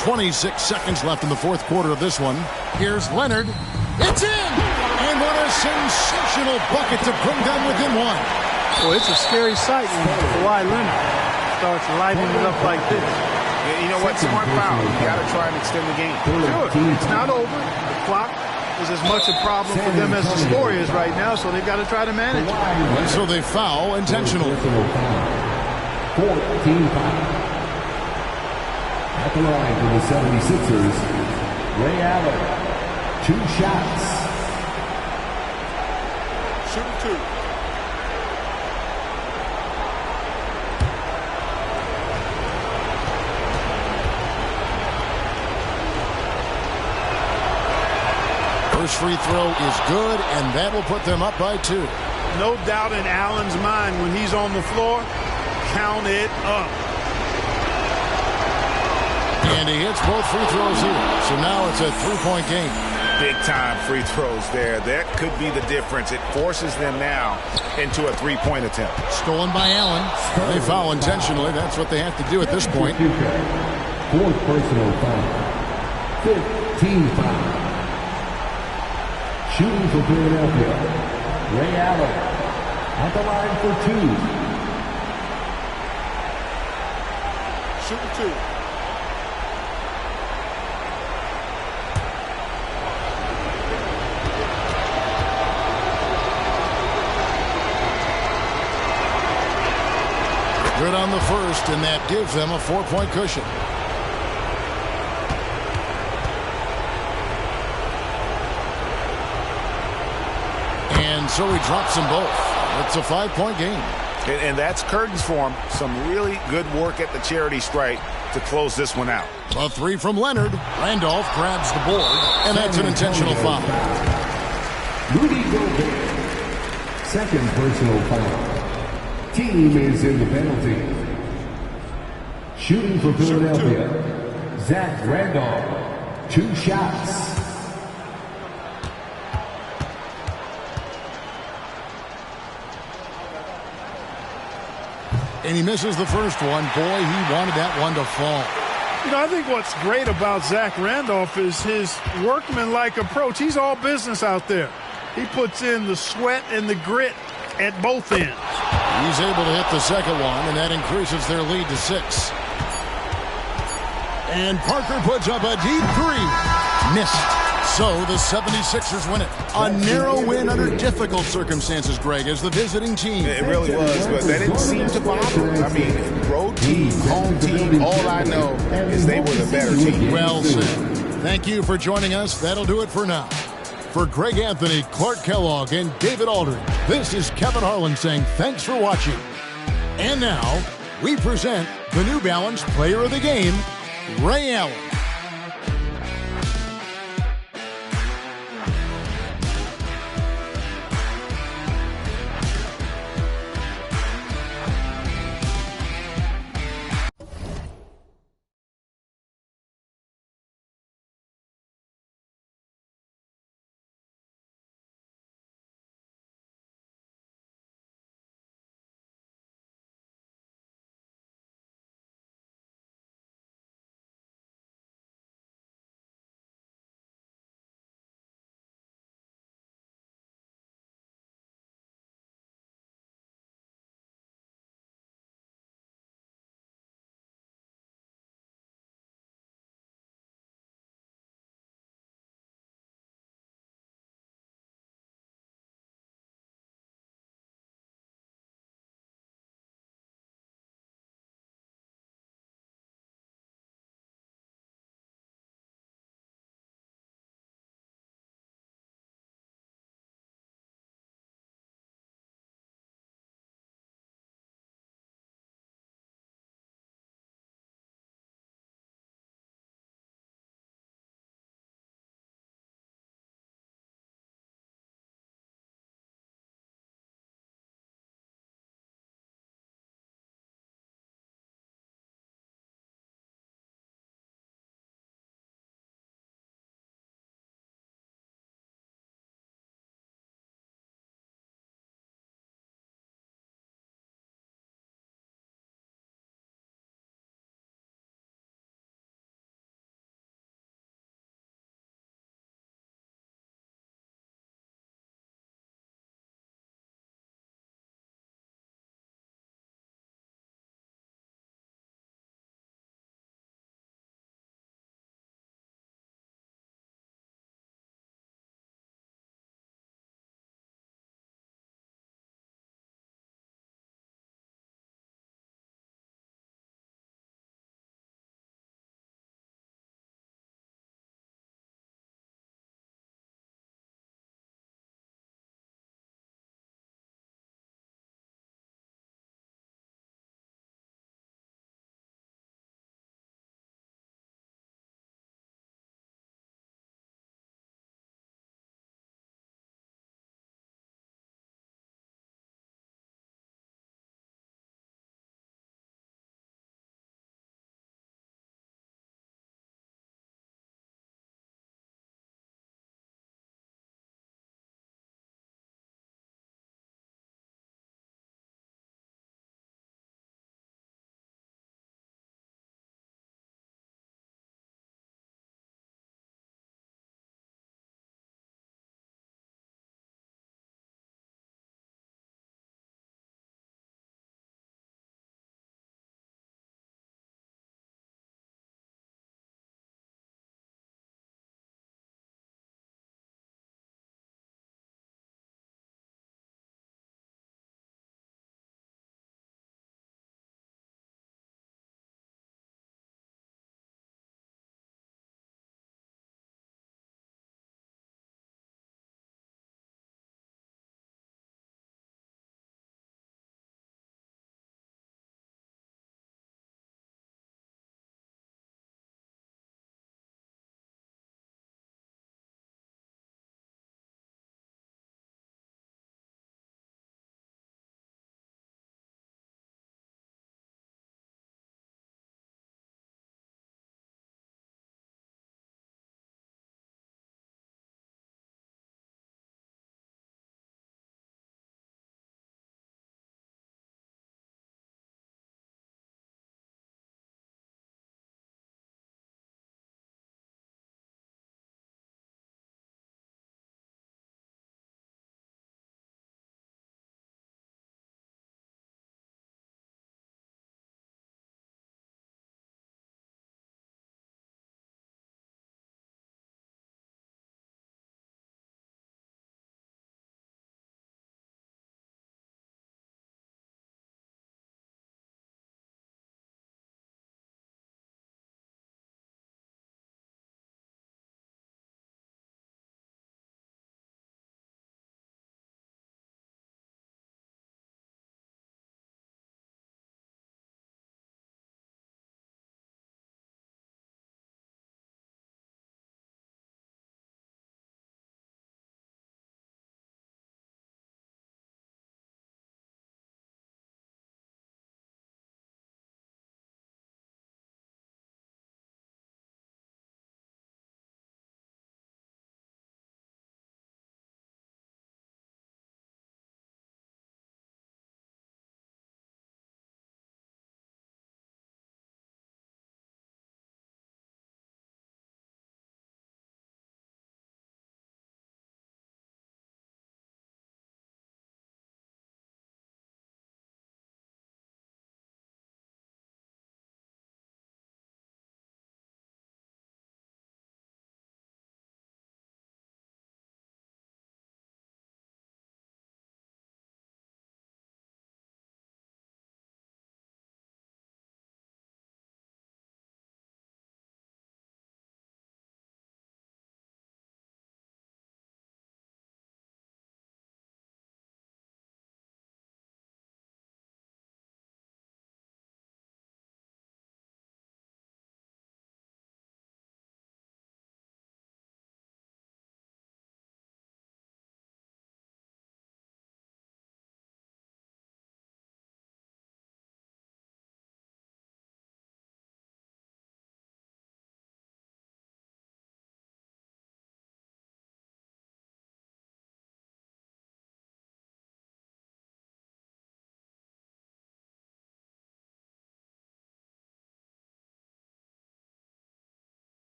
.26 seconds left in the fourth quarter of this one. Here's Leonard. It's in! And what a sensational bucket to bring them within 1. Well, it's a scary sight when Kawhi Leonard starts lighting it up like this. Yeah, you know what? Smart foul. You got to try and extend the game. Sure. It's not over. The clock is as much a problem for them as the score is right now, so they've got to try to manage it. So they foul intentionally. 14 foul. At the line for the 76ers, Ray Allen. 2 shots. First free throw is good, and that will put them up by 2. No doubt in Allen's mind when he's on the floor, count it up. And he hits both free throws here. So now it's a 3-point game. Big-time free throws there. That could be the difference. It forces them now into a 3-point attempt. Stolen by Allen. They foul intentionally. That's what they have to do at this point. 4th personal foul. 15 foul. Shooting for Philadelphia, Ray Allen at the line for 2. Shooting 2. Good on the first, and that gives them a 4-point cushion. And so he drops them both. It's a 5-point game. And that's curtains for him. Some really good work at the charity stripe to close this one out. A 3 from Leonard. Randolph grabs the board, and that's an intentional foul. Rudy Gobert, 2nd personal foul. Team is in the penalty. Shooting for Philadelphia, Zach Randolph, 2 shots. And he misses the first one. Boy, he wanted that one to fall. You know, I think what's great about Zach Randolph is his workmanlike approach. He's all business out there. He puts in the sweat and the grit at both ends. He's able to hit the second one, and that increases their lead to 6. And Parker puts up a deep 3. Missed. So the 76ers win it. A narrow win under difficult circumstances, Greg, as the visiting team. It really was, but that didn't seem to bother them. I mean, road team, home team, all I know is they were the better team. Well said. Thank you for joining us. That'll do it for now. For Greg Anthony, Clark Kellogg, and David Aldridge, this is Kevin Harlan saying thanks for watching. And now, we present the New Balance Player of the Game, Ray Allen.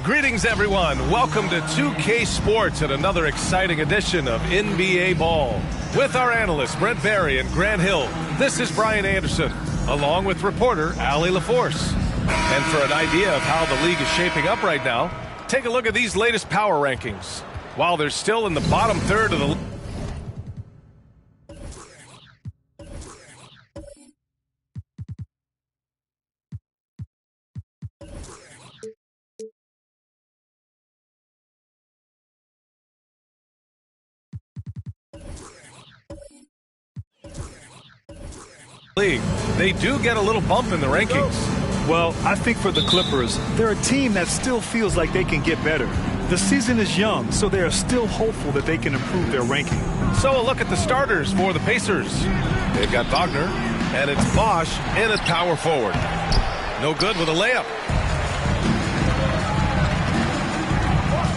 Greetings, everyone. Welcome to 2K Sports and another exciting edition of NBA Ball. With our analysts, Brent Barry and Grant Hill, this is Brian Anderson, along with reporter Allie LaForce. And for an idea of how the league is shaping up right now, take a look at these latest power rankings. While they're still in the bottom third of the league, they do get a little bump in the rankings. Well, I think for the Clippers, they're a team that still feels like they can get better. The season is young, so they are still hopeful that they can improve their ranking. So a look at the starters for the Pacers. They've got Wagner, and it's Bosch in at power forward. No good with a layup.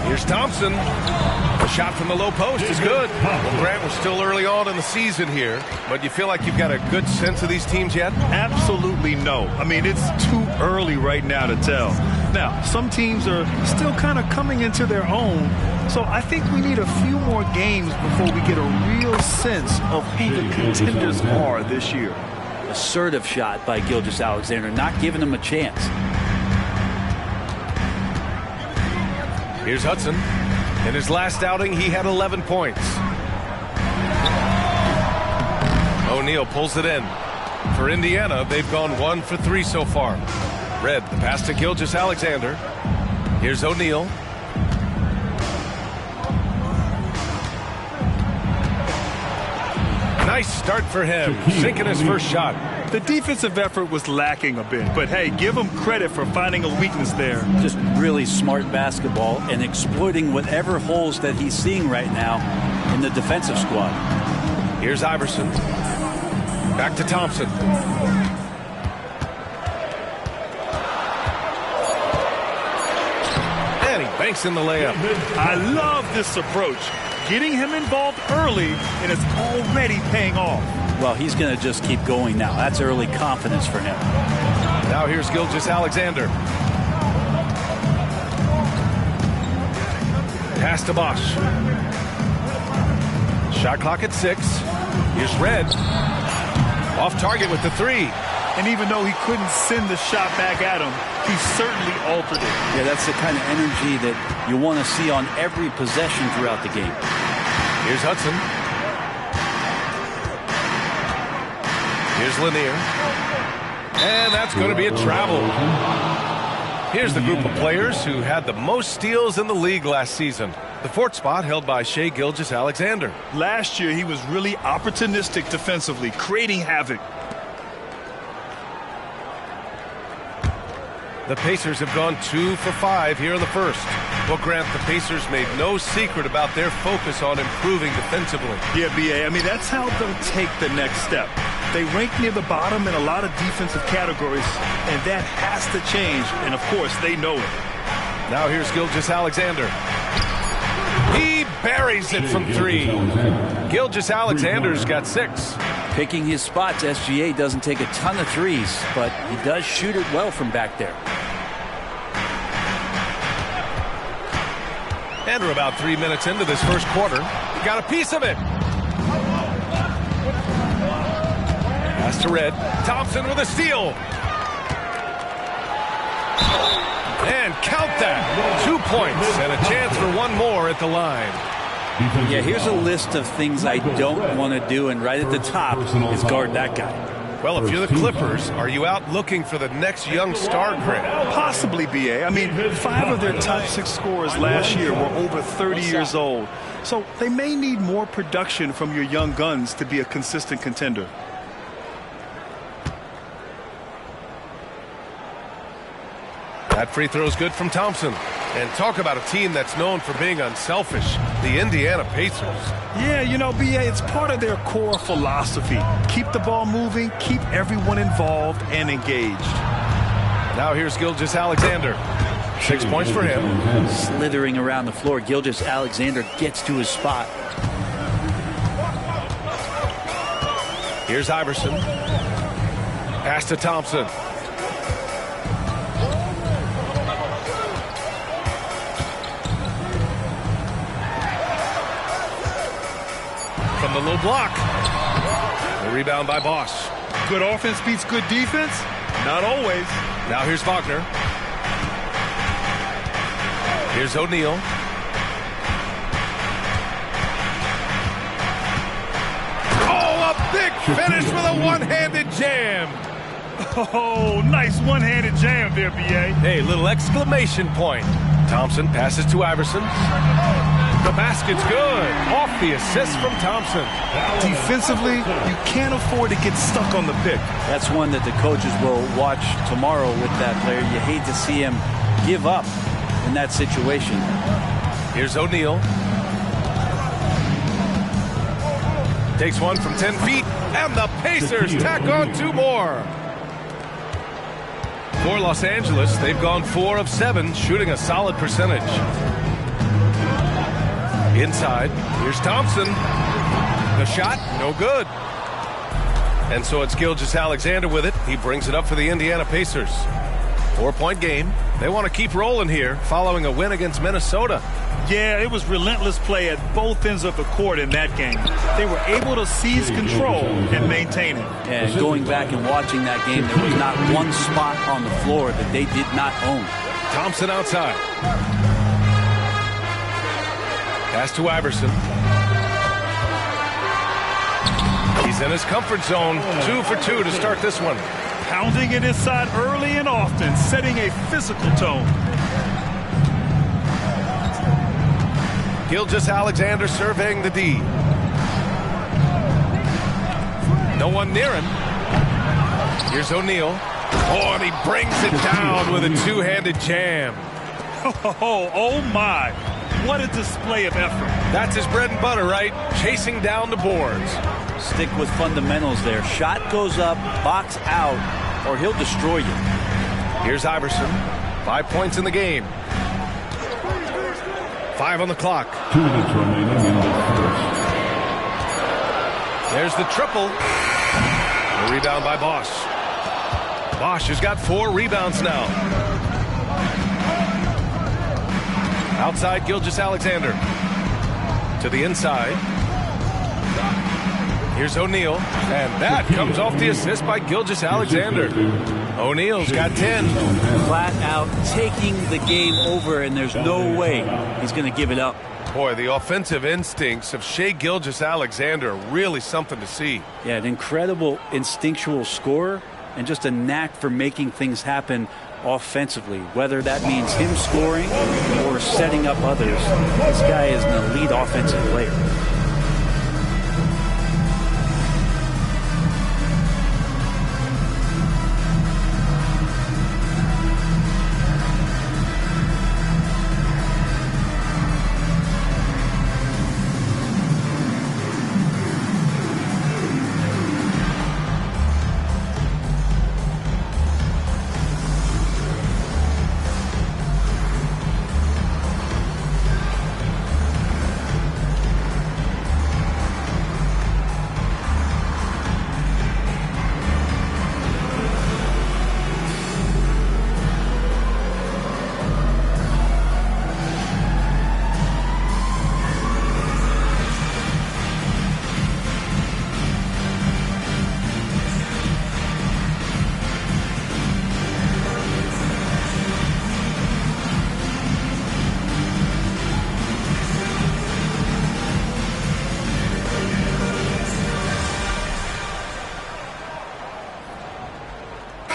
Here's Thompson. A shot from the low post is good. Well, Grant, we're still early on in the season here, but you feel like you've got a good sense of these teams yet? Absolutely no. I mean, it's too early right now to tell. Now, some teams are still kind of coming into their own, so I think we need a few more games before we get a real sense of who the contenders are this year. Assertive shot by Gilgeous-Alexander, not giving him a chance. Here's Hudson. In his last outing, he had 11 points. O'Neal pulls it in. For Indiana, they've gone 1 for 3 so far. Red, the pass to Gilgeous-Alexander. Here's O'Neal. Nice start for him, sinking his first shot. The defensive effort was lacking a bit, but hey, give him credit for finding a weakness there. Just really smart basketball and exploiting whatever holes that he's seeing right now in the defensive squad. Here's Iverson. Back to Thompson. And he banks in the layup. I love this approach. Getting him involved early, and it's already paying off. Well, he's going to just keep going now. That's early confidence for him. Now here's Gilgeous-Alexander. Pass to Bosch. Shot clock at 6. Here's Red. Off target with the 3. And even though he couldn't send the shot back at him, he certainly altered it. Yeah, that's the kind of energy that you want to see on every possession throughout the game. Here's Hudson. Here's Lanier. And that's going to be a travel. Here's the group of players who had the most steals in the league last season. The 4th spot held by Shai Gilgeous-Alexander. Last year, he was really opportunistic defensively, creating havoc. The Pacers have gone 2 for 5 here in the first. Well, Grant, the Pacers made no secret about their focus on improving defensively. Yeah, B.A., I mean, that's how they'll take the next step. They rank near the bottom in a lot of defensive categories, and that has to change, and of course, they know it. Now here's Gilgeous-Alexander. He buries it from 3. Gilgeous-Alexander's got 6. Picking his spots, SGA doesn't take a ton of threes, but he does shoot it well from back there. And we're about 3 minutes into this first quarter. He got a piece of it. Pass to Red. Thompson with a steal. And count that. 2 points and a chance for one more at the line. Yeah, here's a list of things I don't want to do, and right at the top is guard that guy. Well, if you're the Clippers, are you out looking for the next young star, Grant? Possibly, B.A. I mean, 5 of their top 6 scorers last year were over 30 years old. So they may need more production from your young guns to be a consistent contender. That free throw is good from Thompson. And talk about a team that's known for being unselfish, the Indiana Pacers. Yeah, you know, B.A., it's part of their core philosophy. Keep the ball moving, keep everyone involved and engaged. Now here's Gilgeous-Alexander. 6 points for him. Slithering around the floor, Gilgeous-Alexander gets to his spot. Here's Iverson. Pass to Thompson. from the low block. The rebound by Bosch. Good offense beats good defense? Not always. Now here's Wagner. Here's O'Neal. Oh, a big finish with a one-handed jam. Oh, nice one-handed jam there, B.A. Hey, little exclamation point. Thompson passes to Iverson. The basket's good. Off the assist from Thompson. Defensively, you can't afford to get stuck on the pick. That's one that the coaches will watch tomorrow with that player. You hate to see him give up in that situation. Here's O'Neal. Takes one from 10 feet, and the Pacers tack on 2 more. For Los Angeles, they've gone 4 of 7, shooting a solid percentage. Inside, here's Thompson. The shot, no good. And so it's Gilgeous-Alexander with it. He brings it up for the Indiana Pacers. 4-point game. They want to keep rolling here following a win against Minnesota. Yeah, it was relentless play at both ends of the court in that game. They were able to seize control and maintain it. And going back and watching that game, there was not one spot on the floor that they did not own. Thompson outside. Pass to Iverson. He's in his comfort zone. 2 for 2 to start this one. Pounding it inside early and often, setting a physical tone. Gilgeous-Alexander surveying the D. No one near him. Here's O'Neal. Oh, and he brings it down with a two-handed jam. Oh my. What a display of effort. That's his bread and butter, right? Chasing down the boards. Stick with fundamentals there. Shot goes up, box out, or he'll destroy you. Here's Iverson. 5 points in the game. 5 on the clock. 2 minutes remaining in the first. There's the triple. The rebound by Bosch. Bosch has got 4 rebounds now. Outside, Gilgeous-Alexander. To the inside. Here's O'Neal. And that comes off the assist by Gilgeous-Alexander. O'Neal's got 10. Flat out taking the game over, and there's no way he's going to give it up. Boy, the offensive instincts of Shai Gilgeous-Alexander are really something to see. Yeah, an incredible instinctual scorer and just a knack for making things happen offensively, whether that means him scoring or setting up others. This guy is an elite offensive player.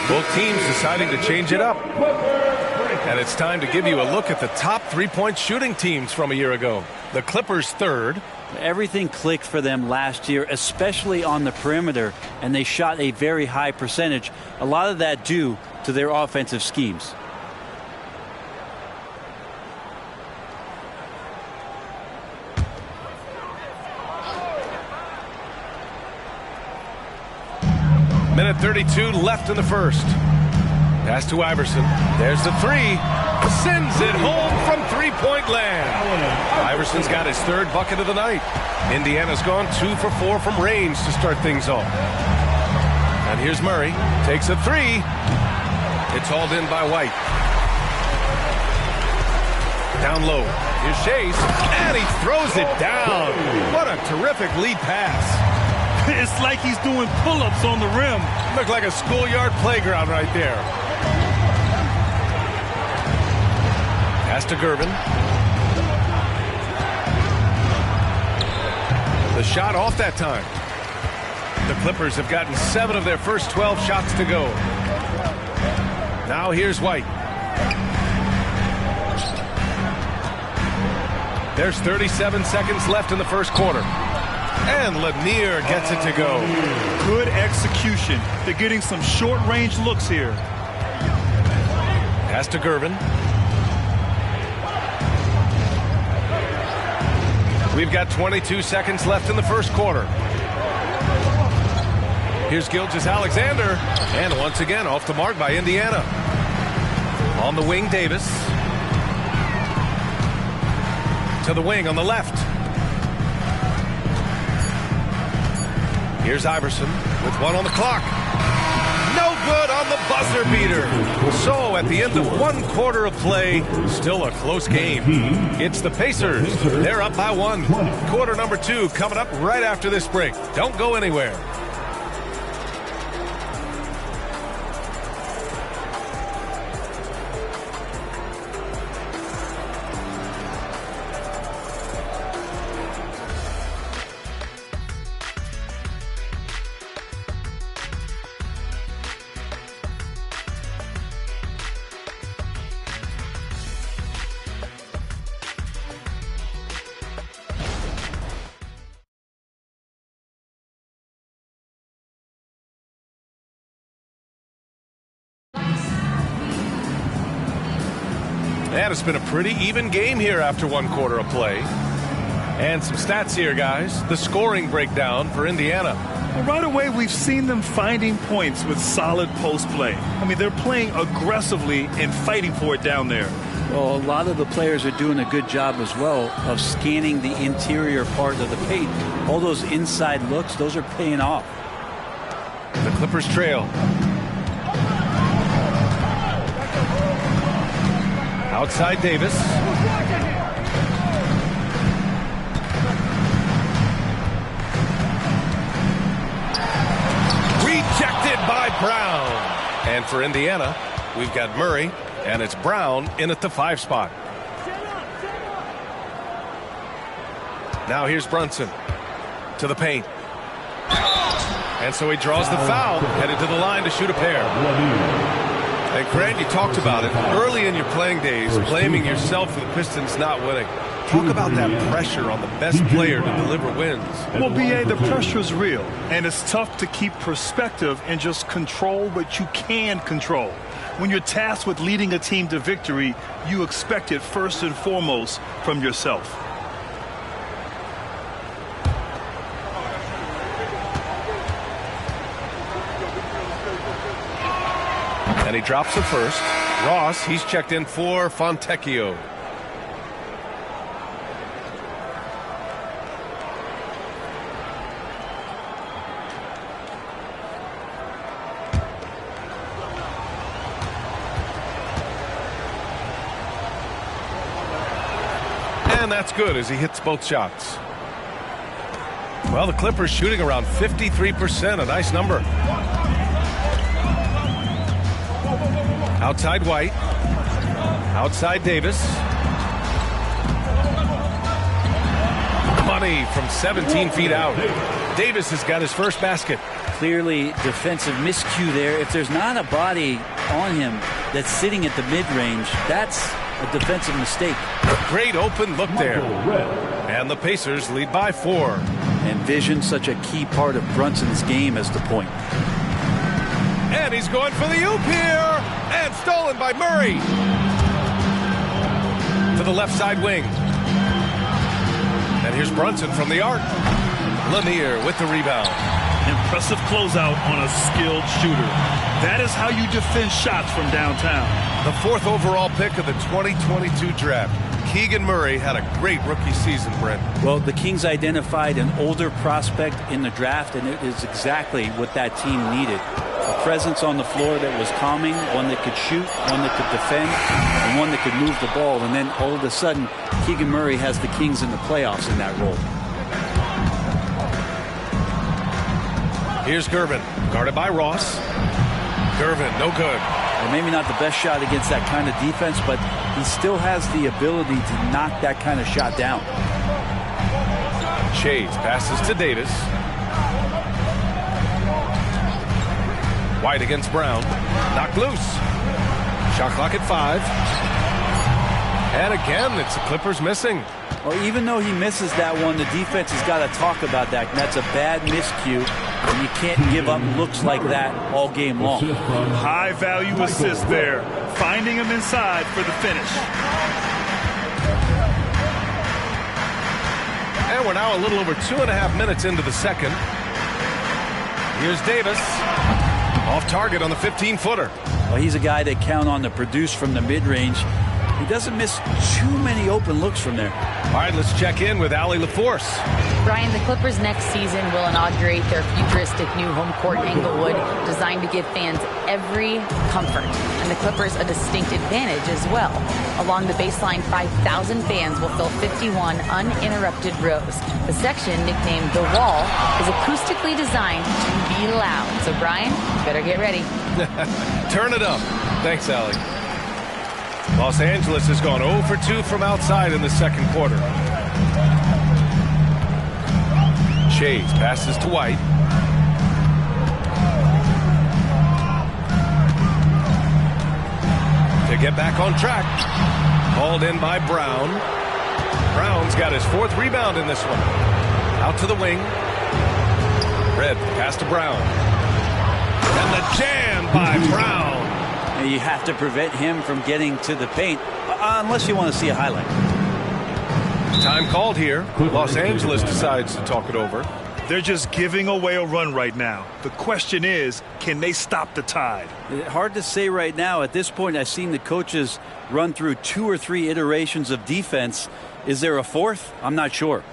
Both teams deciding to change it up. And it's time to give you a look at the top three-point shooting teams from a year ago. The Clippers third. Everything clicked for them last year, especially on the perimeter, and they shot a very high percentage. A lot of that due to their offensive schemes. Minute 32 left in the first. Pass to Iverson. There's the three. Sends it home from three-point land. Iverson's got his third bucket of the night. Indiana's gone 2 for 4 from range to start things off. And here's Murray. Takes a three. It's hauled in by White. Down low. Here's Chase. And he throws it down. What a a terrific lead pass. It's like he's doing pull-ups on the rim. Looked like a schoolyard playground right there. Pass to Gervin. The shot off that time. The Clippers have gotten 7 of their first 12 shots to go. Now here's White. There's 37 seconds left in the first quarter. And Lanier gets it to go. Good execution. They're getting some short-range looks here. Pass to Gervin. We've got 22 seconds left in the first quarter. Here's Gilgeous-Alexander. And once again, off the mark by Indiana. On the wing, Davis. To the wing on the left. Here's Iverson with 1 on the clock. No good on the buzzer beater. So at the end of 1 quarter of play, still a close game. It's the Pacers. They're up by 1. Quarter number 2 coming up right after this break. Don't go anywhere. And it's been a pretty even game here after 1 quarter of play. And some stats here, guys. The scoring breakdown for Indiana. Well, right away, we've seen them finding points with solid post play. I mean, they're playing aggressively and fighting for it down there. Well, a lot of the players are doing a good job as well of scanning the interior part of the paint. All those inside looks, those are paying off. The Clippers trail. Outside Davis. Rejected by Brown. And for Indiana, we've got Murray, and it's Brown in at the 5 spot. Now here's Brunson to the paint. And so he draws the foul, headed to the line to shoot a pair. And Grant, you talked about it early in your playing days, blaming yourself for the Pistons not winning. Talk about that pressure on the best player to deliver wins. Well, B.A., the pressure is real, and it's tough to keep perspective and just control what you can control. When you're tasked with leading a team to victory, you expect it first and foremost from yourself. And he drops the first. Ross, he's checked in for Fontecchio. And that's good as he hits both shots. Well, the Clippers shooting around 53%, a nice number. Outside White. Outside Davis. Money from 17 feet out. Davis has got his first basket. Clearly defensive miscue there. If there's not a body on him that's sitting at the mid-range, that's a defensive mistake. Great open look there. And the Pacers lead by 4. And vision, such a key part of Brunson's game as the point. And he's going for the oop here. And stolen by Murray. To the left side wing. And here's Brunson from the arc. Lanier with the rebound. Impressive closeout on a skilled shooter. That is how you defend shots from downtown. The 4th overall pick of the 2022 draft. Keegan Murray had a great rookie season, Brent. Well, the Kings identified an older prospect in the draft, and it is exactly what that team needed. A presence on the floor that was calming, one that could shoot, one that could defend, and one that could move the ball. And then all of a sudden, Keegan Murray has the Kings in the playoffs in that role. Here's Gervin, guarded by Ross. Gervin, no good. Well, maybe not the best shot against that kind of defense, but he still has the ability to knock that kind of shot down. Chase passes to Davis. White against Brown. Knocked loose. Shot clock at 5. And again, it's the Clippers missing. Well, even though he misses that one, the defense has got to talk about that. And that's a bad miscue. And you can't give up looks like that all game long. High value assist there. Finding him inside for the finish. And we're now a little over 2.5 minutes into the second. Here's Davis. Off target on the 15-footer. Well, he's a guy that count on to produce from the mid-range. He doesn't miss too many open looks from there. All right, let's check in with Allie LaForce. Brian, the Clippers next season will inaugurate their futuristic new home court in Inglewood, designed to give fans every comfort, and the Clippers a distinct advantage as well. Along the baseline, 5,000 fans will fill 51 uninterrupted rows. The section, nicknamed The Wall, is acoustically designed to be loud. So, Brian, you better get ready. Turn it up. Thanks, Allie. Los Angeles has gone 0 for 2 from outside in the second quarter. Chase passes to White. To get back on track. Called in by Brown. Brown's got his 4th rebound in this one. Out to the wing. Red pass to Brown. And the jam by Brown. You have to prevent him from getting to the paint, unless you want to see a highlight. Time called here. Los Angeles decides to talk it over. They're just giving away a run right now. The question is, can they stop the tide? Hard to say right now. At this point, I've seen the coaches run through 2 or 3 iterations of defense. Is there a 4th? I'm not sure.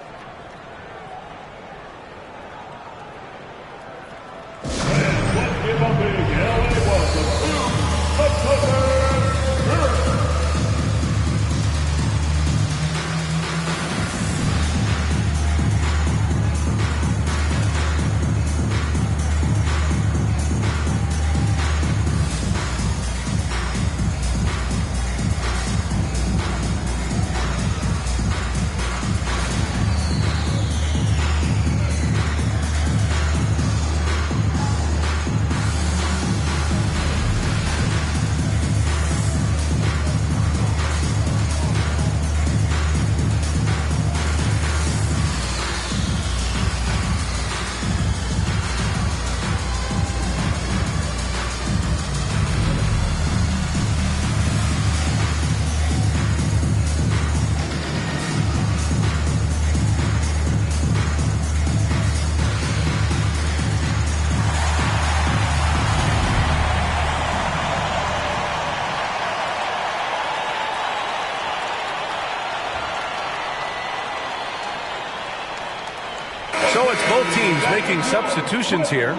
So it's both teams making substitutions here.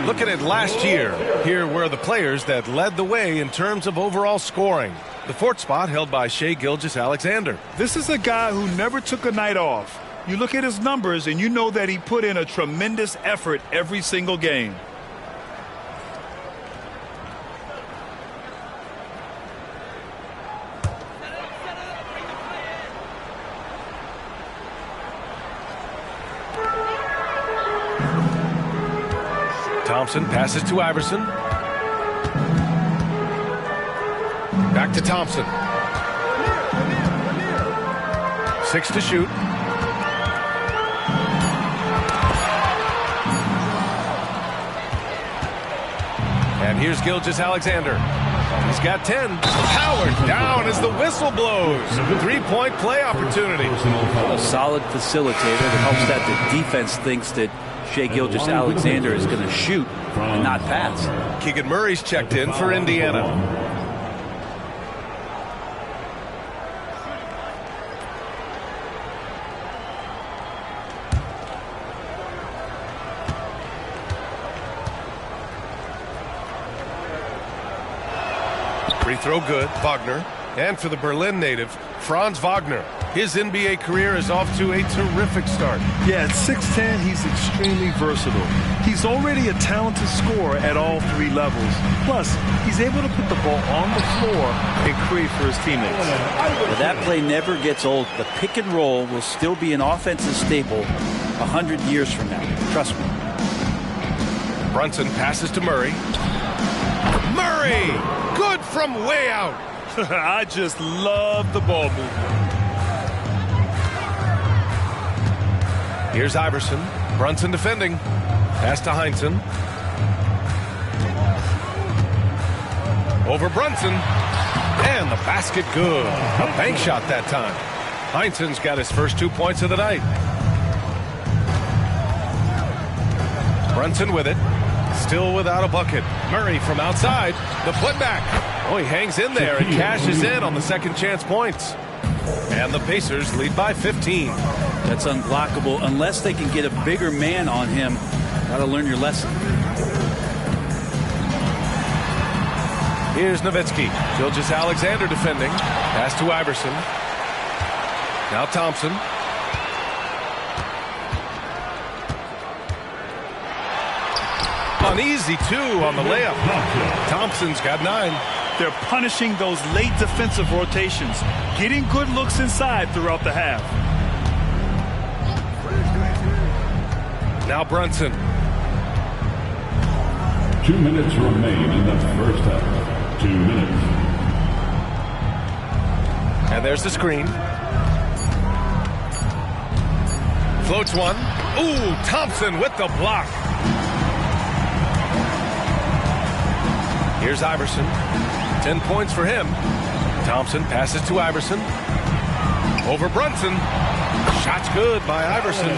Looking at last year, here were the players that led the way in terms of overall scoring. The 4th spot held by Shai Gilgeous-Alexander. This is a guy who never took a night off. You look at his numbers and you know that he put in a tremendous effort every single game. Thompson passes to Iverson. Back to Thompson. 6 to shoot. And here's Gilgeous-Alexander. He's got 10. Howard down as the whistle blows. 3-point play opportunity. A solid facilitator that helps that the defense thinks that Shai Gilgeous-Alexander is going to shoot and not pass. Keegan Murray's checked in for Indiana. Free throw good. Wagner. And for the Berlin native, Franz Wagner. His NBA career is off to a terrific start. Yeah, at 6'10", he's extremely versatile. He's already a talented scorer at all 3 levels. Plus, he's able to put the ball on the floor and create for his teammates. But that play never gets old. The pick and roll will still be an offensive staple 100 years from now. Trust me. Brunson passes to Murray. Murray! Good from way out. I just love the ball movement. Here's Iverson. Brunson defending. Pass to Heinsohn. Over Brunson. And the basket good. A bank shot that time. Heinsohn's got his first 2 points of the night. Brunson with it. Still without a bucket. Murray from outside. The putback. Oh, he hangs in there and cashes in on the second chance points. And the Pacers lead by 15. That's unblockable unless they can get a bigger man on him. Gotta learn your lesson. Here's Nowitzki. Gilgeous-Alexander defending. Pass to Iverson. Now Thompson. An easy 2 on the layup. Thompson's got 9. They're punishing those late defensive rotations, getting good looks inside throughout the half. Now Brunson. 2 minutes remain in the first half. 2 minutes. And there's the screen. Floats one. Ooh, Thompson with the block. Here's Iverson. 10 points for him. Thompson passes to Iverson. Over Brunson. Shot's good by Iverson.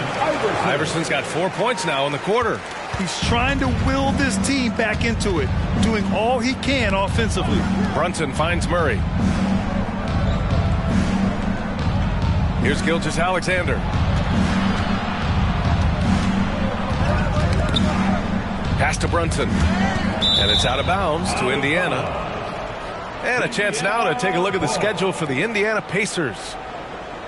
Iverson's got 4 points now in the quarter. He's trying to will this team back into it, doing all he can offensively. Brunson finds Murray. Here's Gilgeous-Alexander. Pass to Brunson. And it's out of bounds to Indiana. And a chance now to take a look at the schedule for the Indiana Pacers.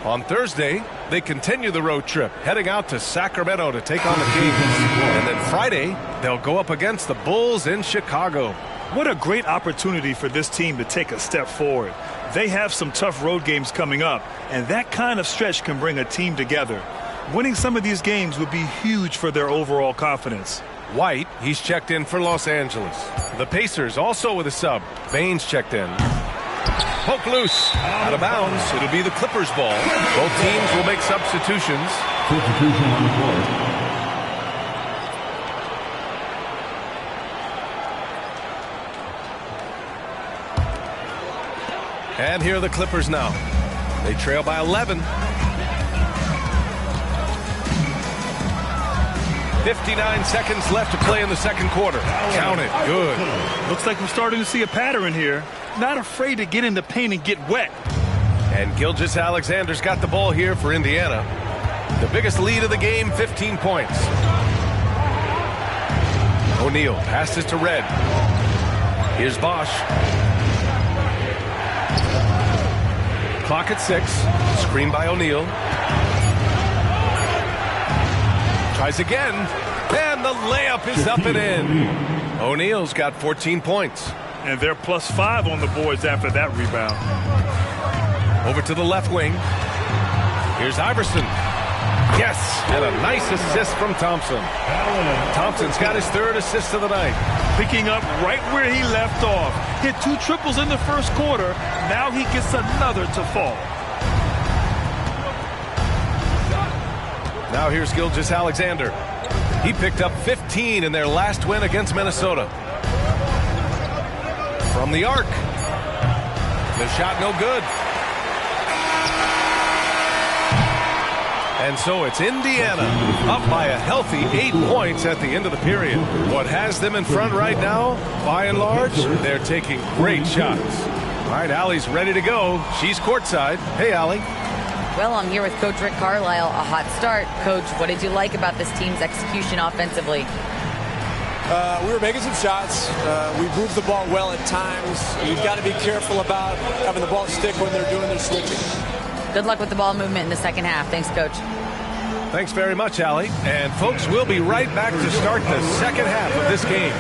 On Thursday, they continue the road trip, heading out to Sacramento to take on the Kings. And then Friday, they'll go up against the Bulls in Chicago. What a great opportunity for this team to take a step forward. They have some tough road games coming up, and that kind of stretch can bring a team together. Winning some of these games would be huge for their overall confidence. White, he's checked in for Los Angeles. The Pacers also with a sub. Baines checked in. Poke loose. Out of bounds. It'll be the Clippers ball. Both teams will make substitutions. Substitution on the court. And here are the Clippers now. They trail by 11. 59 seconds left to play in the second quarter. Count it. Good. Looks like we're starting to see a pattern here. Not afraid to get in the paint and get wet. And Gilgeous-Alexander's got the ball here for Indiana. The biggest lead of the game, 15 points. O'Neal passes to Red. Here's Bosch. Clock at 6. Screen by O'Neal. Tries again, and the layup is up and in. O'Neal's got 14 points. And they're +5 on the boards after that rebound. Over to the left wing. Here's Iverson. Yes, and a nice assist from Thompson. Thompson's got his 3rd assist of the night. Picking up right where he left off. Hit 2 triples in the first quarter. Now he gets another to fall. Now here's Gilgeous-Alexander. He picked up 15 in their last win against Minnesota. From the arc. The shot no good. And so it's Indiana up by a healthy 8 points at the end of the period. What has them in front right now, by and large, they're taking great shots. All right, Allie's ready to go. She's courtside. Hey, Allie. Well, I'm here with Coach Rick Carlisle. A hot start. Coach, what did you like about this team's execution offensively? We were making some shots. We moved the ball well at times. You've got to be careful about having the ball stick when they're doing their switching. Good luck with the ball movement in the second half. Thanks, Coach. Thanks very much, Allie. And folks, we'll be right back to start the second half of this game.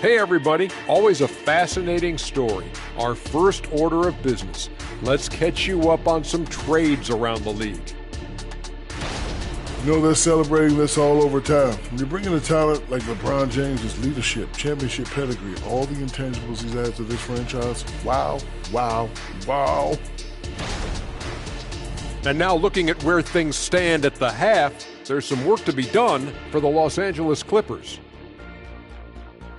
Hey everybody, always a fascinating story. Our first order of business. Let's catch you up on some trades around the league. You know, they're celebrating this all over town. When you bring in a talent like LeBron James, his leadership, championship pedigree, all the intangibles he's added to this franchise, wow, wow, wow. And now looking at where things stand at the half, there's some work to be done for the Los Angeles Clippers.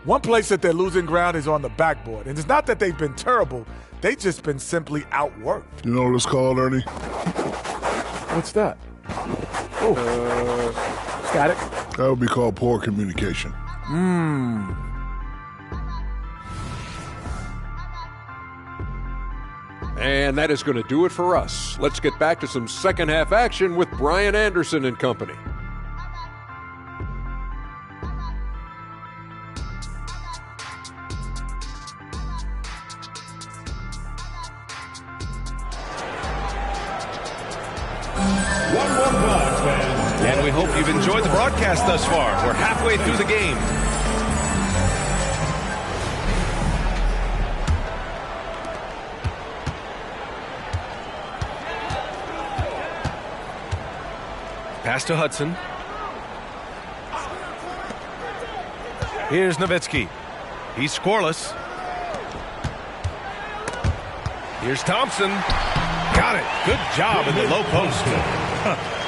One place that they're losing ground is on the backboard. And it's not that they've been terrible. They've just been simply outworked. You know what it's called, Ernie? What's that? Oh, static. That would be called poor communication. And that is going to do it for us. Let's get back to some second half action with Brian Anderson and company. And we hope you've enjoyed the broadcast thus far. We're halfway through the game. Pass to Hudson. Here's Nowitzki. He's scoreless. Here's Thompson. Got it. Good job in the low post.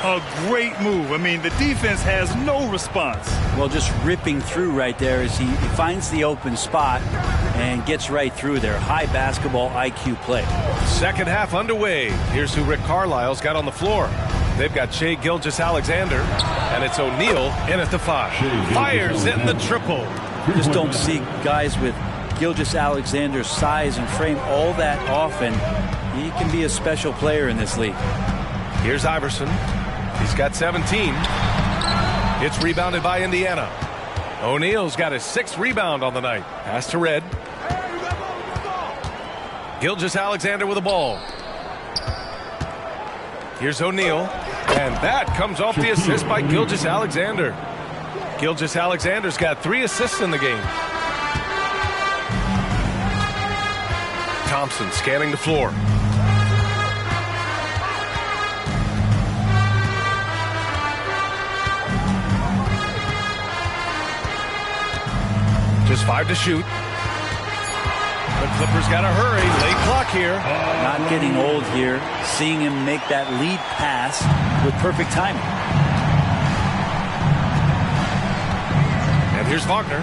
A great move. I mean, the defense has no response. Well, just ripping through right there as he finds the open spot and gets right through there. High basketball IQ play. Second half underway. Here's who Rick Carlisle's got on the floor. They've got Shai Gilgeous-Alexander, and it's O'Neal in at the 5. Fires hitting the triple. You just don't see guys with Gilgeous-Alexander's size and frame all that often. He can be a special player in this league. Here's Iverson. He's got 17. It's rebounded by Indiana. O'Neal's got his 6th rebound on the night. Pass to Red. Gilgeous-Alexander with the ball. Here's O'Neal. And that comes off the assist by Gilgeous-Alexander. Gilgeous-Alexander's got 3 assists in the game. Thompson scanning the floor. Just 5 to shoot. The Clippers got to hurry. Late clock here. Not getting old here. Seeing him make that lead pass with perfect timing. And here's Wagner.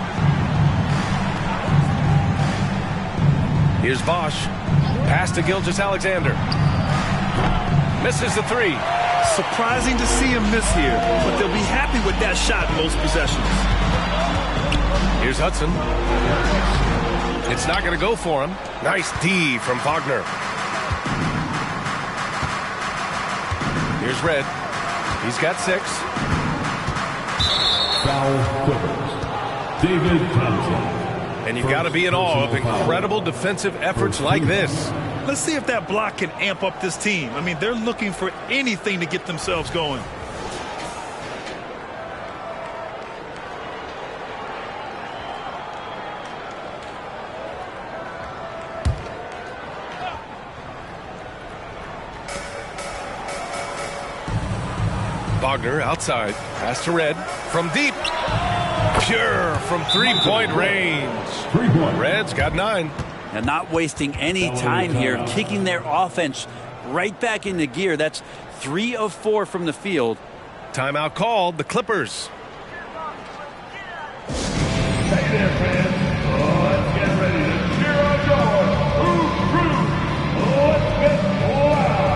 Here's Bosch. Pass to Gilgeous-Alexander. Misses the 3. Surprising to see him miss here, but they'll be happy with that shot most possessions. Here's Hudson. It's not going to go for him. Nice D from Wagner. Here's Red. He's got 6. Foul Clippers. David Thompson. And you've got to be in awe of incredible defensive efforts like this. Let's see if that block can amp up this team. I mean, they're looking for anything to get themselves going. Wagner outside. Pass to Red. From deep. Pure from three-point range. Red's got 9. And not wasting any time here, kicking their offense right back into gear. That's 3 of 4 from the field. Timeout called. The Clippers. Hey there, fans. Let's get ready to cheer on your crew. Let's get loud.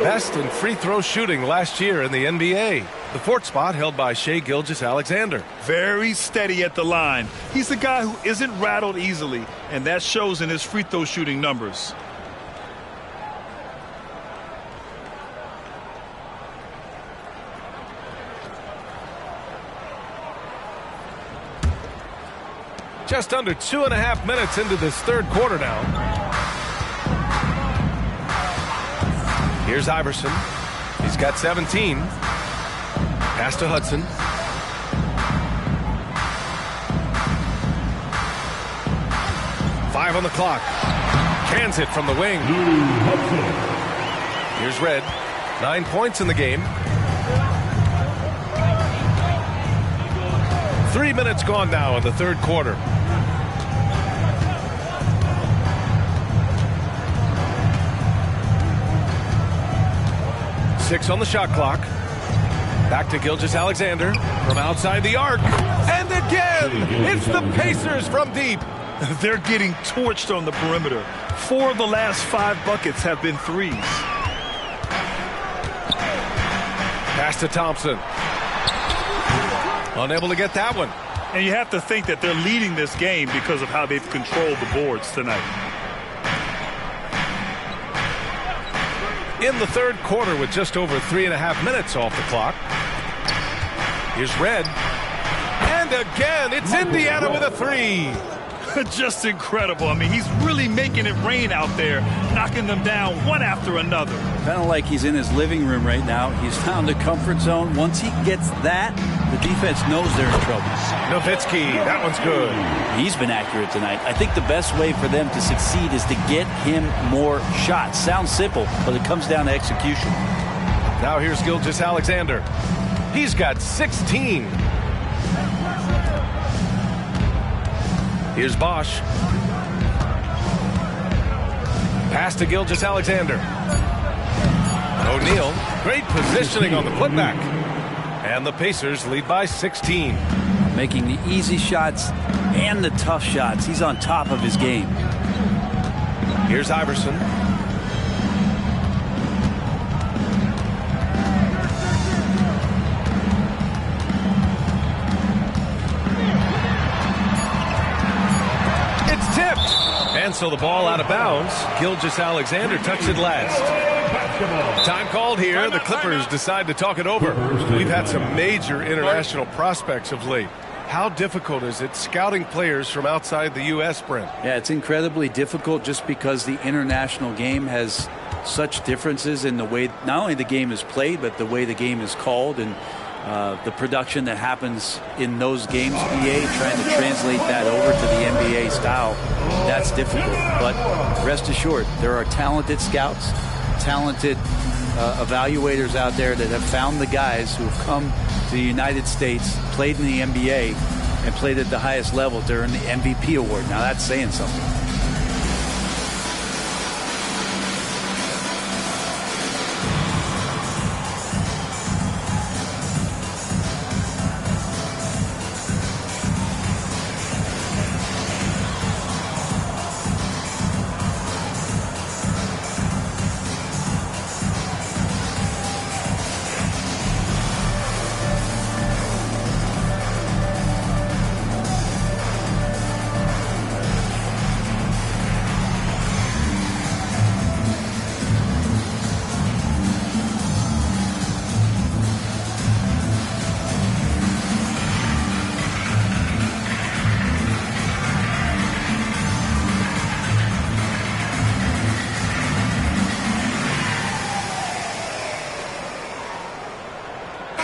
Best in free throw shooting last year in the NBA. The 4th spot held by Shai Gilgeous-Alexander. Very steady at the line. He's a guy who isn't rattled easily, and that shows in his free throw shooting numbers. Just under 2.5 minutes into this 3rd quarter now. Here's Iverson. He's got 17. Pass to Hudson. Five on the clock. Cans it from the wing. Here's Red. 9 points in the game. 3 minutes gone now in the 3rd quarter. Six on the shot clock. Back to Gilgeous-Alexander from outside the arc. And again, it's the Pacers from deep. They're getting torched on the perimeter. 4 of the last 5 buckets have been threes. Pass to Thompson. Unable to get that one. And you have to think that they're leading this game because of how they've controlled the boards tonight. In the 3rd quarter with just over 3.5 minutes off the clock. Here's Red. And again, it's Indiana with a 3. Just incredible. I mean, he's really making it rain out there, knocking them down one after another. Kind of like he's in his living room right now. He's found a comfort zone. Once he gets that, the defense knows they're in trouble. Nowitzki, that one's good. He's been accurate tonight. I think the best way for them to succeed is to get him more shots. Sounds simple, but it comes down to execution. Now here's Gilgeous-Alexander. He's got 16. Here's Bosch. Pass to Gilgeous-Alexander. O'Neal, great positioning on the putback. And the Pacers lead by 16. Making the easy shots and the tough shots. He's on top of his game. Here's Iverson. And so the ball out of bounds. Gilgeous-Alexander touched it last. Time called here. The Clippers decide to talk it over. We've had some major international prospects of late. How difficult is it scouting players from outside the U.S., Brent? Yeah, it's incredibly difficult just because the international game has such differences in the way not only the game is played, but the way the game is called and the production that happens in those games. BA trying to translate that over to the NBA style, that's difficult. But rest assured, there are talented scouts, talented evaluators out there that have found the guys who have come to the United States, played in the NBA, and played at the highest level to earn the MVP award. Now that's saying something.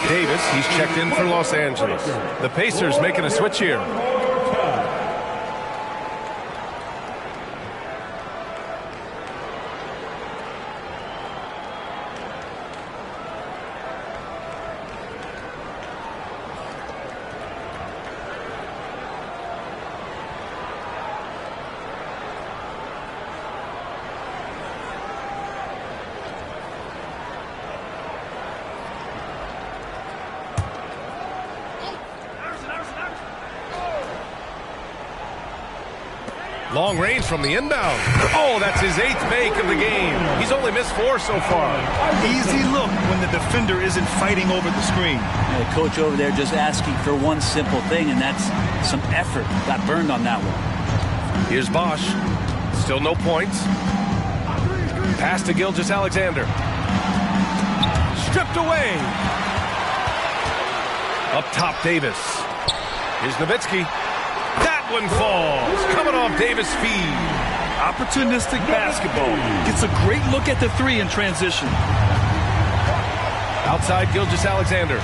Davis, he's checked in for Los Angeles. The Pacers making a switch here. Long range from the inbound. Oh, that's his 8th make of the game. He's only missed 4 so far. Easy look when the defender isn't fighting over the screen. The coach over there just asking for one simple thing, and that's some effort. Got burned on that one. Here's Bosch. Still no points. Pass to Gilgeous-Alexander. Stripped away. Up top, Davis. Here's Nowitzki. That one falls. Coming off Davis' feed. Opportunistic basketball. Gets a great look at the 3 in transition. Outside Gilgeous-Alexander.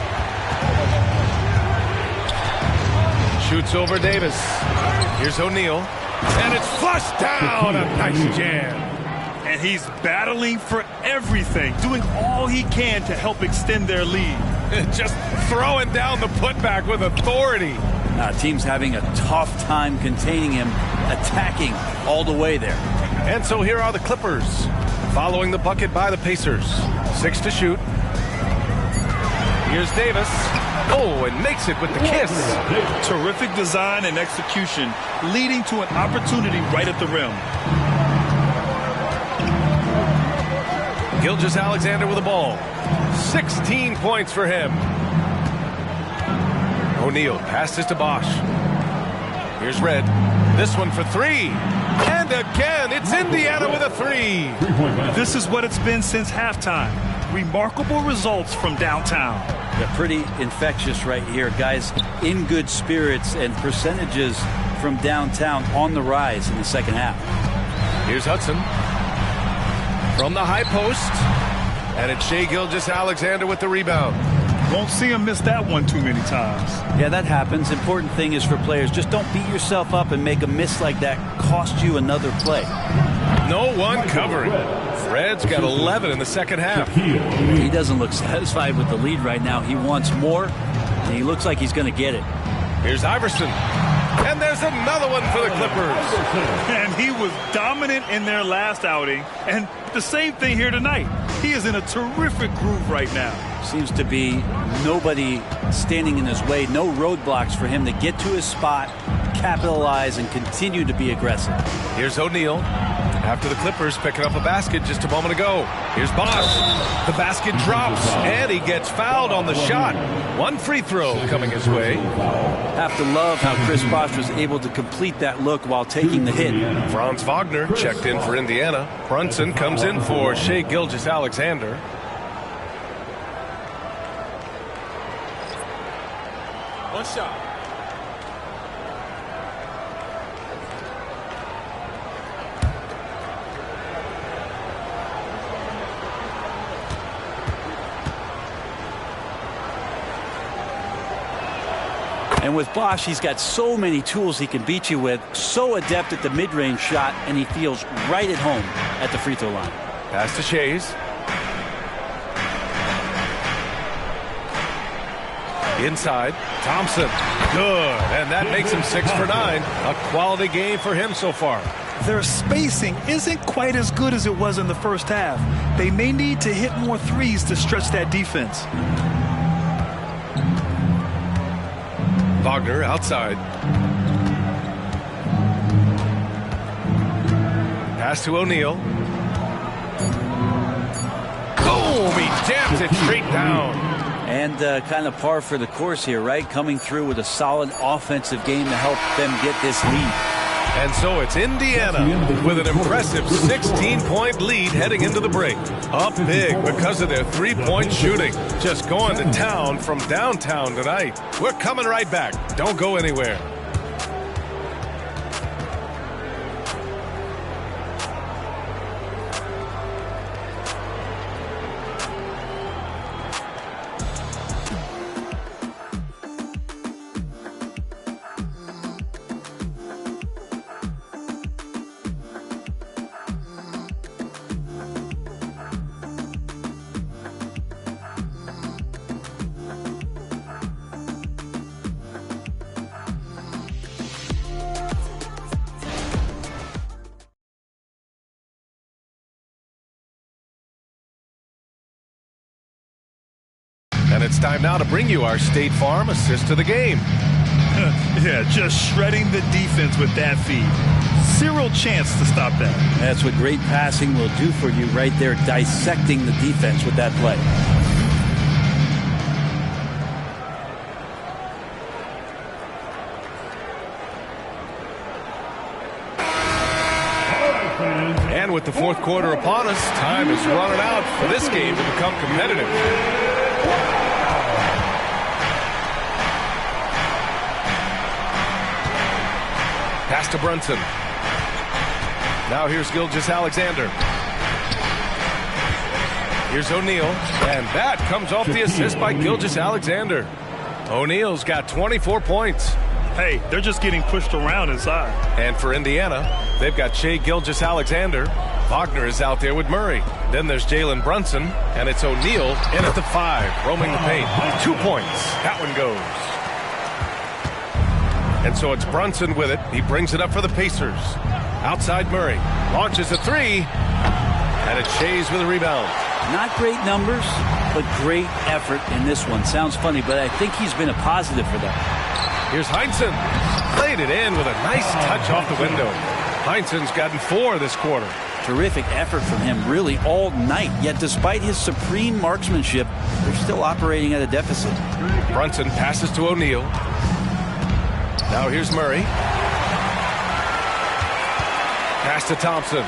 Shoots over Davis. Here's O'Neal. And it's flushed down. A nice jam. And he's battling for everything, doing all he can to help extend their lead. Just throwing down the putback with authority. Team's having a tough time containing him, attacking all the way there. And so here are the Clippers, following the bucket by the Pacers. 6 to shoot. Here's Davis. Oh, and makes it with the kiss. Terrific design and execution, leading to an opportunity right at the rim. Gilgeous-Alexander with the ball. 16 points for him. O'Neal passes to Bosch. Here's Red. This one for 3. And again, it's Indiana with a 3. This is what it's been since halftime. Remarkable results from downtown. They're pretty infectious right here. Guys in good spirits and percentages from downtown on the rise in the second half. Here's Hudson. From the high post. And it's Shai Gilgeous-Alexander with the rebound. Won't see him miss that one too many times. Yeah, that happens. Important thing is for players, just don't beat yourself up and make a miss like that cost you another play. No one covering. Red's got 11 in the second half. He doesn't look satisfied with the lead right now. He wants more, and he looks like he's going to get it. Here's Iverson. And there's another one for the Clippers. And he was dominant in their last outing. And the same thing here tonight. He is in a terrific groove right now. Seems to be nobody standing in his way. No roadblocks for him to get to his spot, capitalize, and continue to be aggressive. Here's O'Neal. After the Clippers picking up a basket just a moment ago. Here's Bosh. The basket drops, and he gets fouled on the shot. One free throw coming his way. Have to love how Chris Bosh was able to complete that look while taking the hit. Franz Wagner checked in for Indiana. Brunson comes in for Shai Gilgeous-Alexander. One shot. And with Bosh, he's got so many tools he can beat you with, so adept at the mid-range shot, and he feels right at home at the free throw line. Pass to Shays. Inside, Thompson. Good, and that makes him 6 for 9. A quality game for him so far. Their spacing isn't quite as good as it was in the first half. They may need to hit more threes to stretch that defense. Wagner outside. Pass to O'Neal. Boom! He jams it straight down. And kind of par for the course here, right? Coming through with a solid offensive game to help them get this lead. And so it's Indiana with an impressive 16-point lead heading into the break. Up big because of their three-point shooting. Just going to town from downtown tonight. We're coming right back. Don't go anywhere. And it's time now to bring you our State Farm assist to the game. Yeah, just shredding the defense with that feed. Zero chance to stop that. That's what great passing will do for you right there, dissecting the defense with that play. And with the fourth quarter upon us, time is running out for this game to become competitive. Pass to Brunson. Now here's Gilgeous-Alexander. Here's O'Neal. And that comes off the assist by Gilgeous-Alexander. O'Neal's got 24 points. Hey, they're just getting pushed around inside. And for Indiana, they've got Shai Gilgeous-Alexander. Wagner is out there with Murray. Then there's Jalen Brunson, and it's O'Neal in at the 5, roaming the paint. 2 points. That one goes. And so it's Brunson with it. He brings it up for the Pacers. Outside Murray. Launches a 3. And it's Shays with a rebound. Not great numbers, but great effort in this one. Sounds funny, but I think he's been a positive for them. Here's Heinsohn. Played it in with a nice touch off the window. Heinsohn's gotten 4 this quarter. Terrific effort from him really all night. Yet despite his supreme marksmanship, they're still operating at a deficit. Brunson passes to O'Neal. Now here's Murray. Pass to Thompson.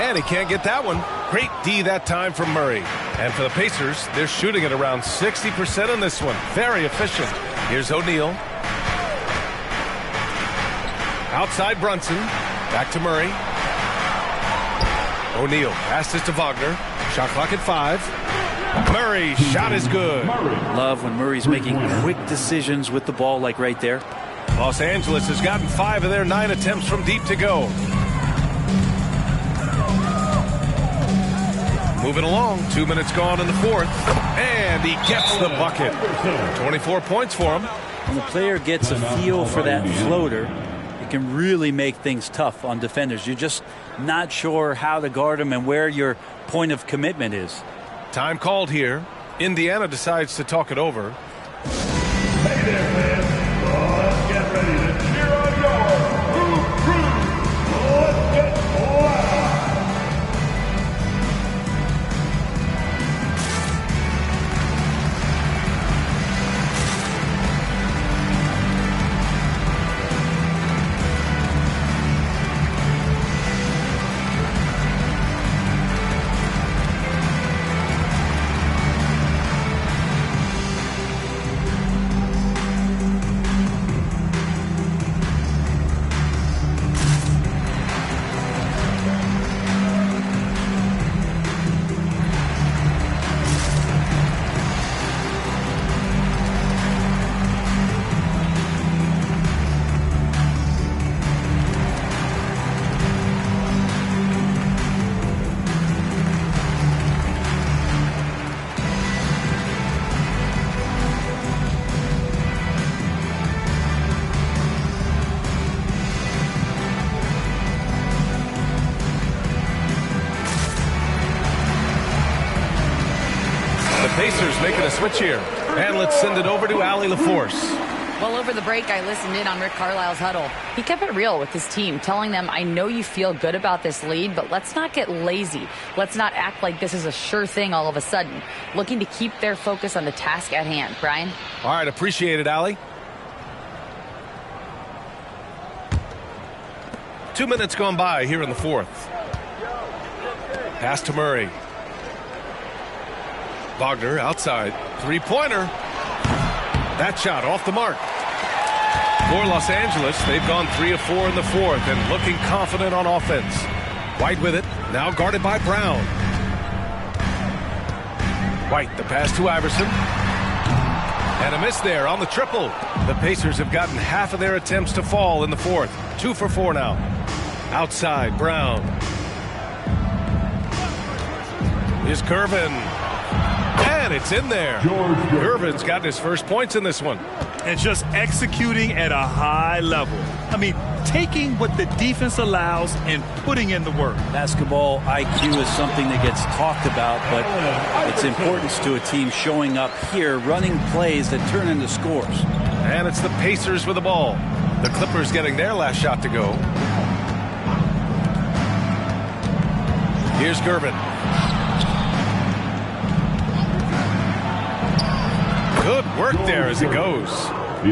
And he can't get that one. Great D that time from Murray. And for the Pacers, they're shooting at around 60% on this one. Very efficient. Here's O'Neal. Outside Brunson. Back to Murray. O'Neal passes to Wagner. Shot clock at 5. Murray's shot is good. Love when Murray's making quick decisions with the ball like right there. Los Angeles has gotten 5 of their 9 attempts from deep to go. Moving along, 2 minutes gone in the fourth. And he gets the bucket. 24 points for him. When the player gets a feel for that floater, it can really make things tough on defenders. You're just not sure how to guard them and where your point of commitment is. Time called here. Indiana decides to talk it over. Hey there, fans. Let's get ready to cheer on your Hoop Crew. Let's get The Pacers making a switch here. And let's send it over to Allie LaForce. Well, over the break, I listened in on Rick Carlisle's huddle. He kept it real with his team, telling them, I know you feel good about this lead, but let's not get lazy. Let's not act like this is a sure thing all of a sudden. Looking to keep their focus on the task at hand. Brian? All right, appreciate it, Allie. 2 minutes gone by here in the fourth. Pass to Murray. Wagner outside. Three-pointer. That shot off the mark. For Los Angeles, they've gone 3 of 4 in the fourth and looking confident on offense. White with it, now guarded by Brown. White, the pass to Iverson. And a miss there on the triple. The Pacers have gotten half of their attempts to fall in the fourth. 2 for 4 now. Outside, Brown. Here's Gervin. And it's in there. Gervin's gotten his first points in this one. And just executing at a high level. I mean, taking what the defense allows and putting in the work. Basketball IQ is something that gets talked about, but its importance to a team showing up here, running plays that turn into scores. And it's the Pacers with the ball. The Clippers getting their last shot to go. Here's Gervin. Good work there as it goes.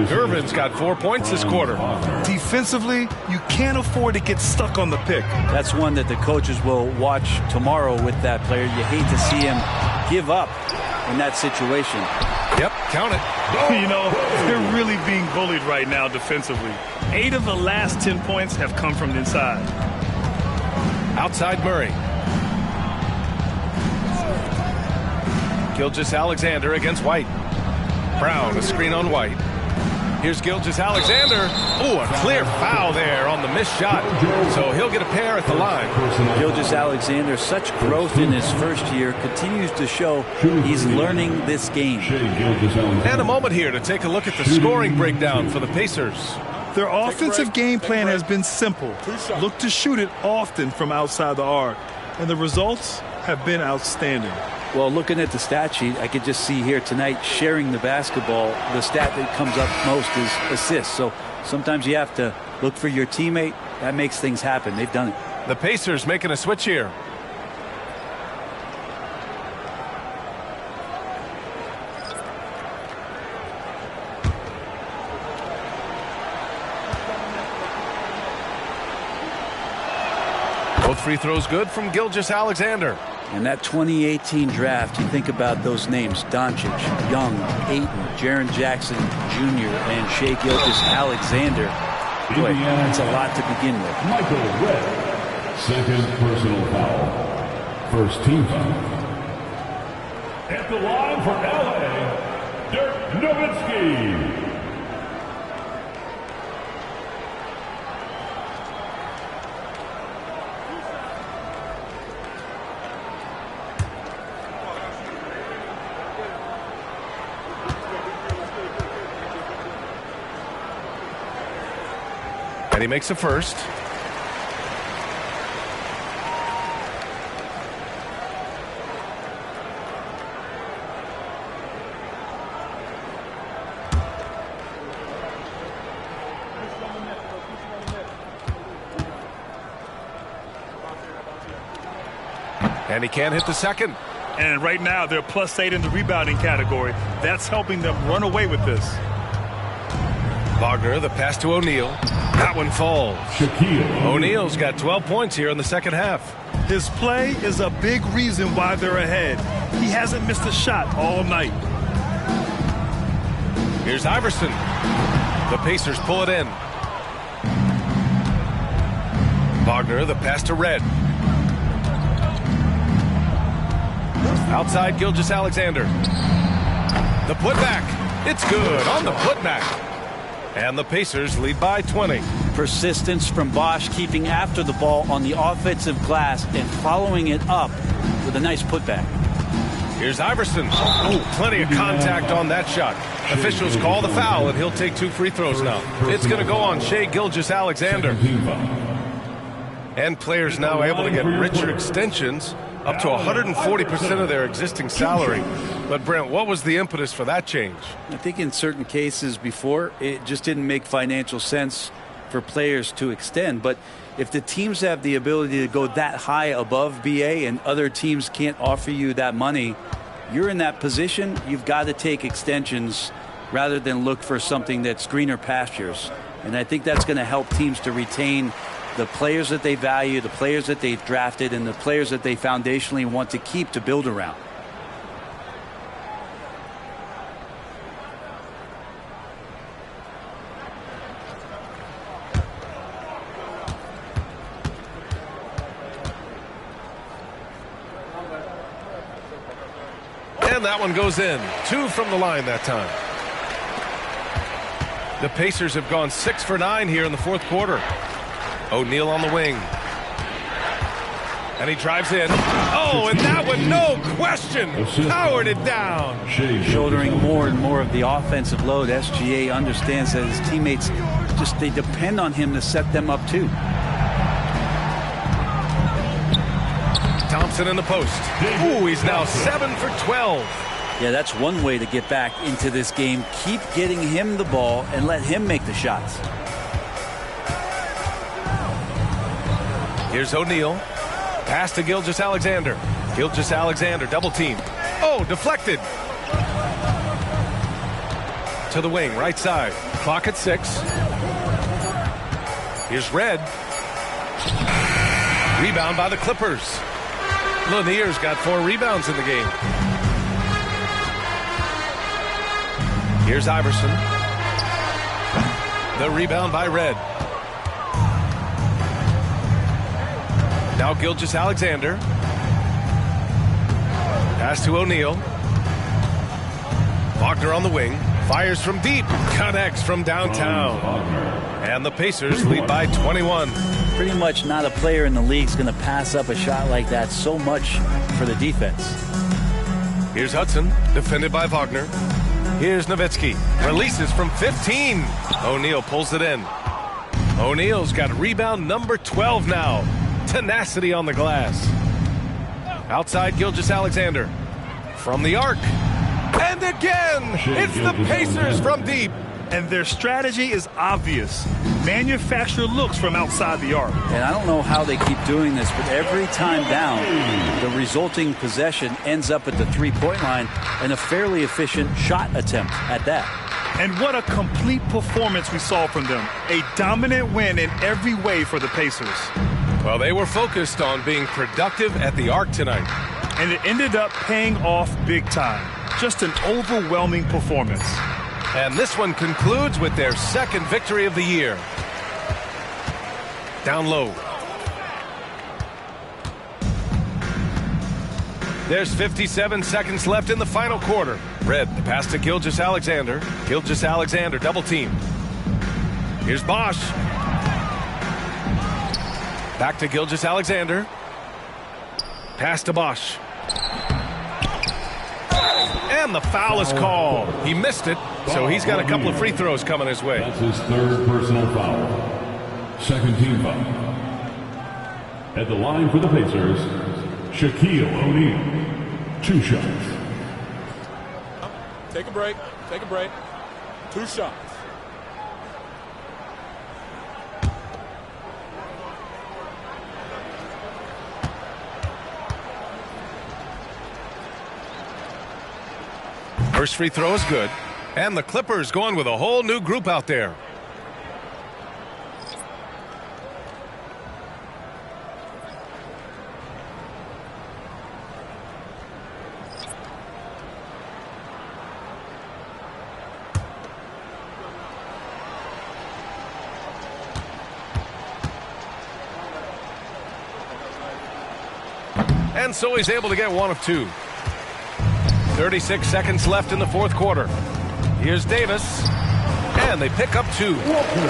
Gervin's got 4 points this quarter. Defensively, you can't afford to get stuck on the pick. That's one that the coaches will watch tomorrow with that player. You hate to see him give up in that situation. Yep, count it. You know, they're really being bullied right now defensively. 8 of the last 10 points have come from inside. Outside Murray. Gilgeous-Alexander against White. Brown, a screen on White. Here's Gilgeous-Alexander. Oh, a clear foul there on the missed shot. So he'll get a pair at the line. Gilgeous-Alexander, such growth in his first year, continues to show he's learning this game. And a moment here to take a look at the scoring breakdown for the Pacers. Their offensive game plan has been simple. Look to shoot it often from outside the arc. And the results have been outstanding. Well, looking at the stat sheet, I could just see here tonight sharing the basketball. The stat that comes up most is assists. So sometimes you have to look for your teammate. That makes things happen. They've done it. The Pacers making a switch here. Both free throws good from Gilgeous-Alexander. In that 2018 draft, you think about those names: Doncic, Young, Ayton, Jaren Jackson Jr., and Shai Gilgeous-Alexander. Boy, that's a lot to begin with. Michael Redd, second personal foul. First team foul. At the line for LA, Dirk Nowitzki. And he makes a first. And he can't hit the second. And right now, they're +8 in the rebounding category. That's helping them run away with this. Wagner, the pass to O'Neal. That one falls. O'Neal's got 12 points here in the second half. His play is a big reason why they're ahead. He hasn't missed a shot all night. Here's Iverson. The Pacers pull it in. Wagner, the pass to Red. Outside Gilgeous-Alexander. The putback. It's good on the putback. And the Pacers lead by 20. Persistence from Bosch, keeping after the ball on the offensive glass and following it up with a nice putback. Here's Iverson. Oh, plenty of contact on that shot. Officials call the foul, and he'll take 2 free throws now. It's going to go on Shai Gilgeous-Alexander. And players now able to get richer extensions up to 140% of their existing salary. But, Brent, what was the impetus for that change? I think in certain cases before, it just didn't make financial sense for players to extend. But if the teams have the ability to go that high above BA and other teams can't offer you that money, you're in that position. You've got to take extensions rather than look for something that's greener pastures. And I think that's going to help teams to retain the players that they value, the players that they've drafted, and the players that they foundationally want to keep to build around. And that one goes in. 2 from the line that time. The Pacers have gone 6 for 9 here in the fourth quarter. O'Neal on the wing. And he drives in. Oh, and that one, no question, powered it down. Shouldering more and more of the offensive load, SGA understands that his teammates they depend on him to set them up too. Thompson in the post. Ooh, he's now 7 for 12. Yeah, that's one way to get back into this game. Keep getting him the ball and let him make the shots. Here's O'Neal. Pass to Gilgeous-Alexander. Gilgeous-Alexander double team. Oh, deflected. To the wing, right side. Clock at 6. Here's Red. Rebound by the Clippers. Lanier's got 4 rebounds in the game. Here's Iverson. The rebound by Red. Now Gilgeous-Alexander. Pass to O'Neal. Wagner on the wing. Fires from deep. Connects from downtown. And the Pacers lead by 21. Pretty much not a player in the league is going to pass up a shot like that so much for the defense. Here's Hudson, defended by Wagner. Here's Nowitzki. Releases from 15. O'Neal pulls it in. O'Neal's got rebound number 12 now. Tenacity on the glass. Outside Gilgeous-Alexander. From the arc. And again, it's the Pacers from deep. And their strategy is obvious. Manufacture looks from outside the arc. And I don't know how they keep doing this, but every time down, the resulting possession ends up at the three-point line and a fairly efficient shot attempt at that. And what a complete performance we saw from them. A dominant win in every way for the Pacers. Well, they were focused on being productive at the arc tonight. And it ended up paying off big time. Just an overwhelming performance. And this one concludes with their second victory of the year. Down low. There's 57 seconds left in the final quarter. Red, the pass to Gilgeous-Alexander. Gilgeous-Alexander, double team. Here's Bosch. Back to Gilgeous-Alexander. Pass to Bosch. And the foul is called. He missed it, so he's got a couple of free throws coming his way. That's his third personal foul. Second team foul. At the line for the Pacers, Shaquille O'Neal. 2 shots. Take a break. Take a break. 2 shots. First free throw is good. And the Clippers going with a whole new group out there. And so he's able to get one of 2. 36 seconds left in the fourth quarter. Here's Davis. And they pick up 2.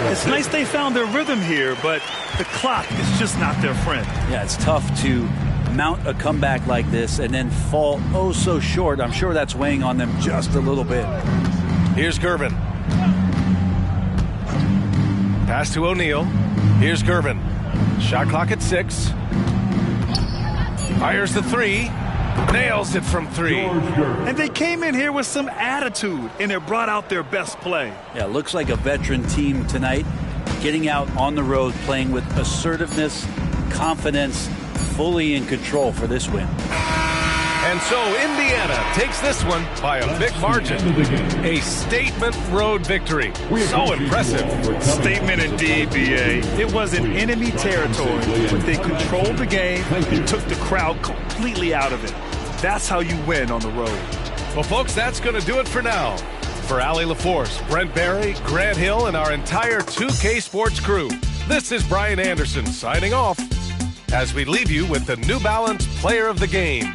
It's nice they found their rhythm here, but the clock is just not their friend. Yeah, it's tough to mount a comeback like this and then fall oh so short. I'm sure that's weighing on them just a little bit. Here's Gervin. Pass to O'Neal. Here's Gervin. Shot clock at 6. Fires the three. Nails it from three. And they came in here with some attitude, and it brought out their best play. Yeah, looks like a veteran team tonight, getting out on the road, playing with assertiveness, confidence, fully in control for this win. And so Indiana takes this one by a big margin. A statement road victory. So impressive. Statement indeed, B.A. It was in enemy territory, but they controlled the game and took the crowd completely out of it. That's how you win on the road. Well, folks, that's going to do it for now. For Allie LaForce, Brent Barry, Grant Hill, and our entire 2K Sports crew, this is Brian Anderson signing off as we leave you with the New Balance Player of the Game.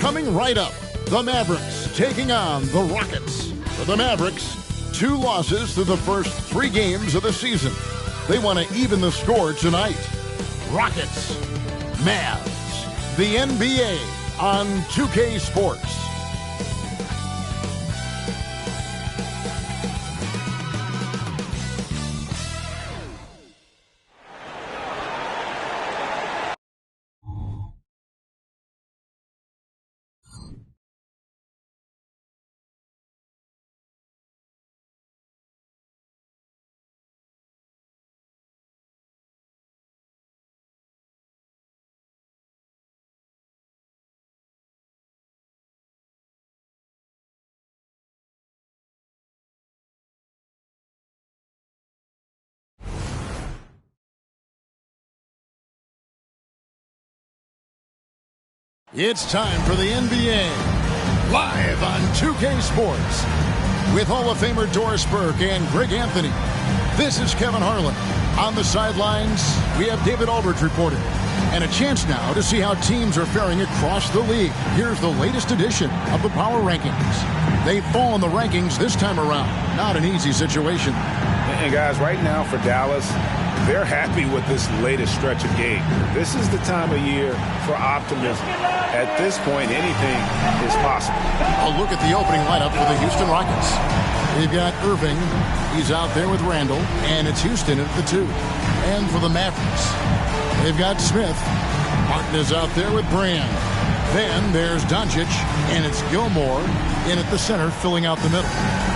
Coming right up, the Mavericks taking on the Rockets. For the Mavericks, 2 losses through the first 3 games of the season. They want to even the score tonight. Rockets, Mavs, the NBA on 2K Sports. It's time for the NBA, live on 2K Sports. With Hall of Famer Doris Burke and Greg Anthony, this is Kevin Harlan. On the sidelines, we have David Aldridge reporting. And a chance now to see how teams are faring across the league. Here's the latest edition of the Power Rankings. They've fallen the rankings this time around. Not an easy situation. And guys, right now for Dallas, they're happy with this latest stretch of game. This is the time of year for optimism. At this point, anything is possible. A look at the opening lineup for the Houston Rockets. They've got Irving. He's out there with Randall. And it's Houston at the 2. And for the Mavericks, they've got Smith. Martin is out there with Brand. Then there's Doncic. And it's Gilmore in at the center, filling out the middle.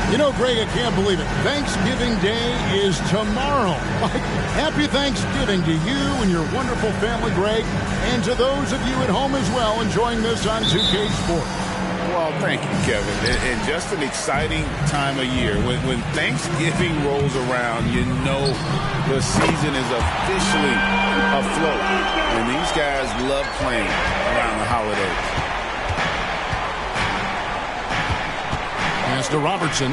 You know, Greg, I can't believe it. Thanksgiving Day is tomorrow. Happy Thanksgiving to you and your wonderful family, Greg, and to those of you at home as well enjoying this on 2K Sports. Well, thank you, Kevin. And just an exciting time of year. When Thanksgiving rolls around, you know the season is officially afloat. And these guys love playing around the holidays. Pass to Robertson.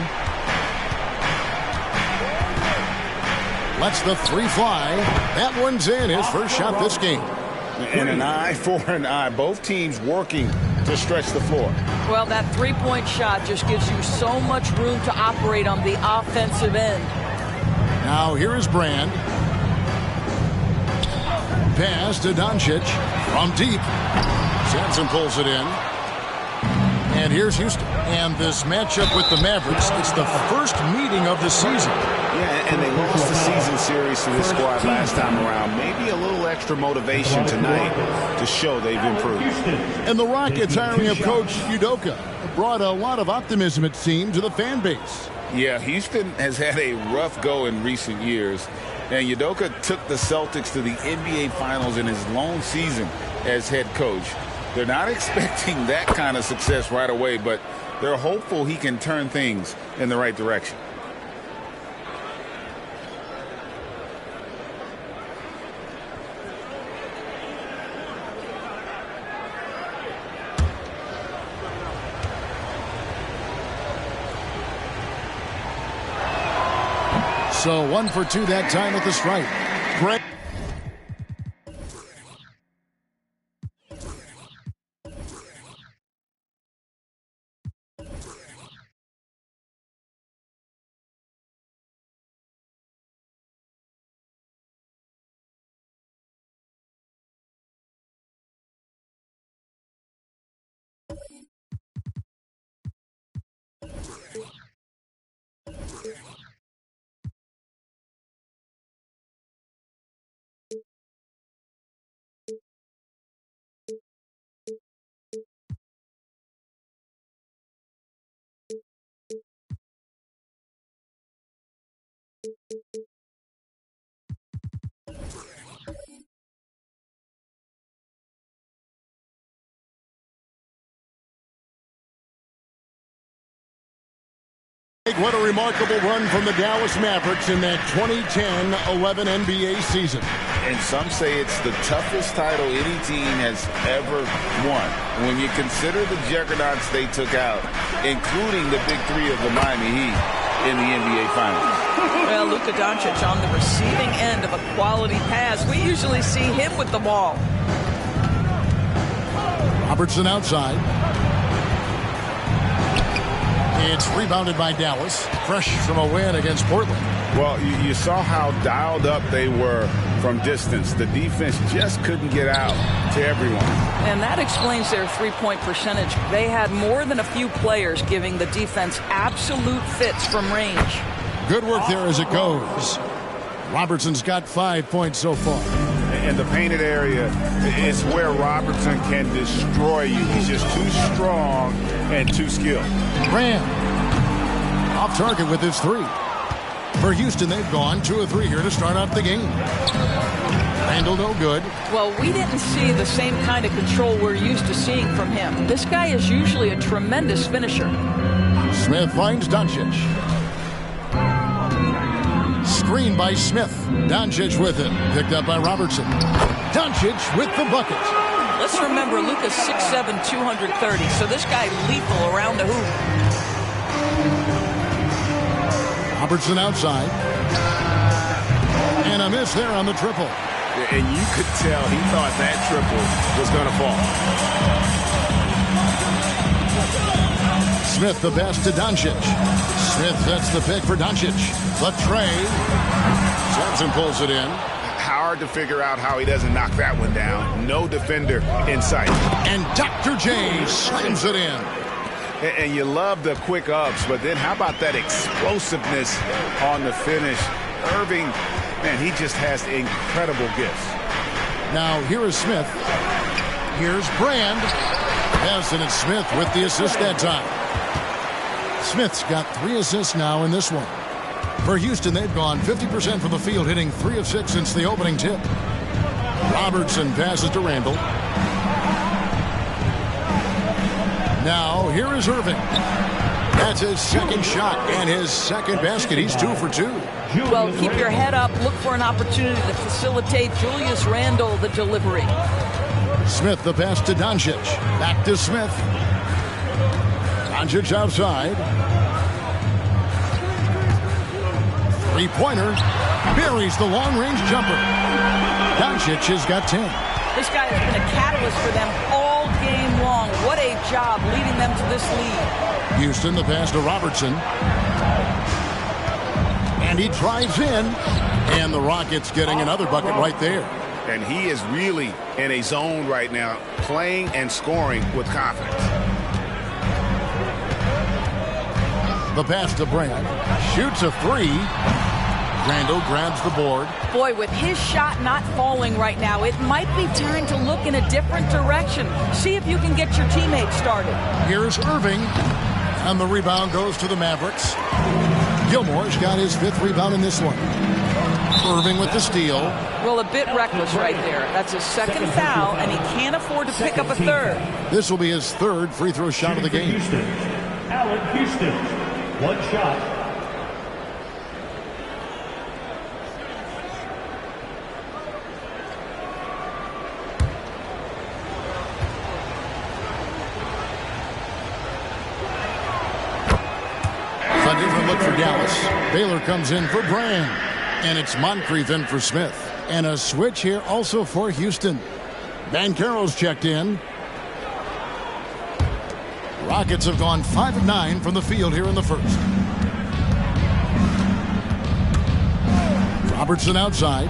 Lets the 3 fly. That one's in. His first shot this game. And an eye for an eye. Both teams working to stretch the floor. Well, that 3-point shot just gives you so much room to operate on the offensive end. Now here is Brand. Pass to Doncic from deep. Sampson pulls it in. And here's Houston. And this matchup with the Mavericks, it's the first meeting of the season. Yeah, and they lost the season series to this squad last time around. Maybe a little extra motivation tonight to show they've improved. And the Rockets hiring of Coach Udoka brought a lot of optimism, it seemed, to the fan base. Yeah, Houston has had a rough go in recent years. And Udoka took the Celtics to the NBA Finals in his lone season as head coach. They're not expecting that kind of success right away, but they're hopeful he can turn things in the right direction. So 1 for 2 that time at the stripe. Greg. What a remarkable run from the Dallas Mavericks in that 2010-11 NBA season. And some say it's the toughest title any team has ever won. When you consider the juggernauts they took out, including the big 3 of the Miami Heat in the NBA Finals. Well, Luka Doncic on the receiving end of a quality pass. We usually see him with the ball. Robertson outside. It's rebounded by Dallas, fresh from a win against Portland. Well, you saw how dialed up they were from distance. The defense just couldn't get out to everyone. And that explains their three-point percentage. They had more than a few players giving the defense absolute fits from range. Good work there as it goes. Robertson's got 5 points so far. In the painted area, it's where Robertson can destroy you. He's just too strong and too skilled. Graham off target with his three. For Houston, they've gone 2 of 3 here to start out the game. Randall no good. Well, we didn't see the same kind of control we're used to seeing from him. This guy is usually a tremendous finisher. Smith finds Doncic. Screen by Smith. Doncic with it. Picked up by Robertson. Doncic with the bucket. Let's remember, Luka's 6'7", 230, so this guy lethal around the hoop. Robertson outside. And a miss there on the triple. And you could tell he thought that triple was going to fall. Smith the best to Doncic. Smith sets the pick for Doncic. The tray. Sampson pulls it in. Hard to figure out how he doesn't knock that one down. No defender in sight. And Dr. J slams it in. And you love the quick ups, but then how about that explosiveness on the finish? Irving, man, he just has incredible gifts. Now here is Smith. Here's Brand. Yes, and it's Smith with the assist that time. Smith's got 3 assists now in this one. For Houston, they've gone 50% from the field, hitting 3 of 6 since the opening tip. Robertson passes to Randall. Now, here is Irving. That's his second shot and his second basket. He's 2 for 2. Well, keep your head up. Look for an opportunity to facilitate Julius Randle the delivery. Smith the pass to Doncic. Back to Smith. Doncic outside. Three-pointer. Buries the long-range jumper. Doncic has got 10. This guy has been a catalyst for them all game long. What a job leading them to this lead. Houston the pass to Robertson. And he drives in. And the Rockets getting another bucket right there. And he is really in a zone right now, playing and scoring with confidence. The pass to Brand. Shoots a 3. Randall grabs the board. Boy, with his shot not falling right now, it might be time to look in a different direction. See if you can get your teammates started. Here's Irving. And the rebound goes to the Mavericks. Gilmore's got his 5th rebound in this one. Irving with the steal. Well, a bit reckless right there. That's his second foul, and he can't afford to pick up a third. This will be his 3rd free throw shot of the game. Houston. Allen Houston. 1 shot. A different look for Dallas. Baylor comes in for Brand. And it's Moncrief in for Smith. And a switch here also for Houston. Banchero's checked in. Rockets have gone 5 of 9 from the field here in the first. Robertson outside.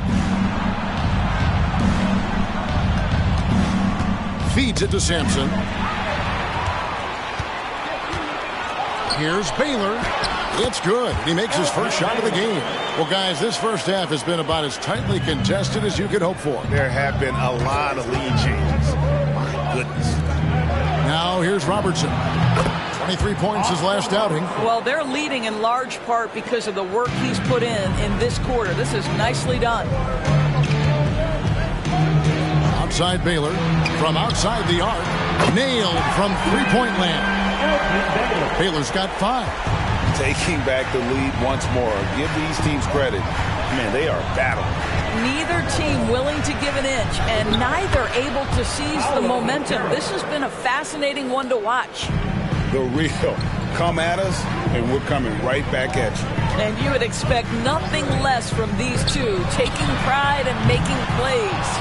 Feeds it to Sampson. Here's Baylor. It's good. He makes his first shot of the game. Well, guys, this first half has been about as tightly contested as you could hope for. There have been a lot of lead changes. My goodness. Now here's Robertson. 23 points his last outing. Well, they're leading in large part because of the work he's put in this quarter. This is nicely done. Outside Baylor. From outside the arc. Nailed from three-point land. Baylor's got 5. Taking back the lead once more. Give these teams credit. Man, they are battling. Neither team willing to give an inch, and neither able to seize the momentum. This has been a fascinating one to watch. The real. Come at us, and we're coming right back at you. And you would expect nothing less from these two, taking pride and making plays.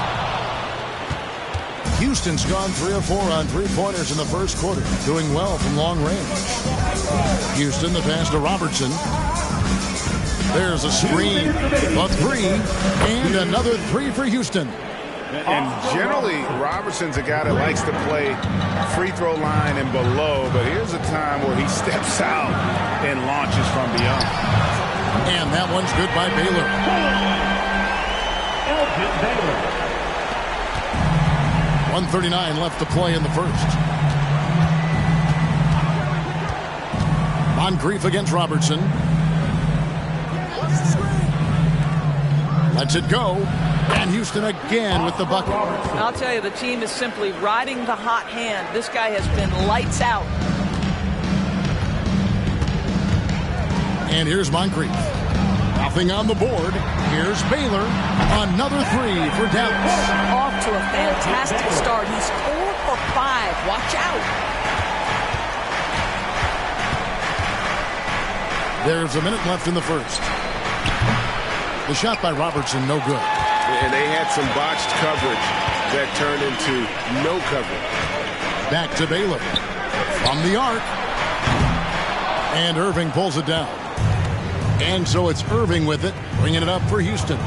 Houston's gone 3 of 4 on three-pointers in the first quarter, doing well from long range. Houston, the pass to Robertson. There's a screen, a three, and another three for Houston. And generally, Robertson's a guy that likes to play free throw line and below, but here's a time where he steps out and launches from beyond. And that one's good by Baylor. Elgin Baylor. 1:39 left to play in the first. Moncrief against Robertson. Lets it go. And Houston again with the bucket. I'll tell you, the team is simply riding the hot hand. This guy has been lights out. And here's Moncrief. Nothing on the board. Here's Baylor. Another three for Dallas. Off to a fantastic start. He's 4 for 5. Watch out. There's a minute left in the first. The shot by Robertson, no good. And they had some botched coverage that turned into no coverage. Back to Baylor. From the arc. And Irving pulls it down. And so it's Irving with it, bringing it up for Houston.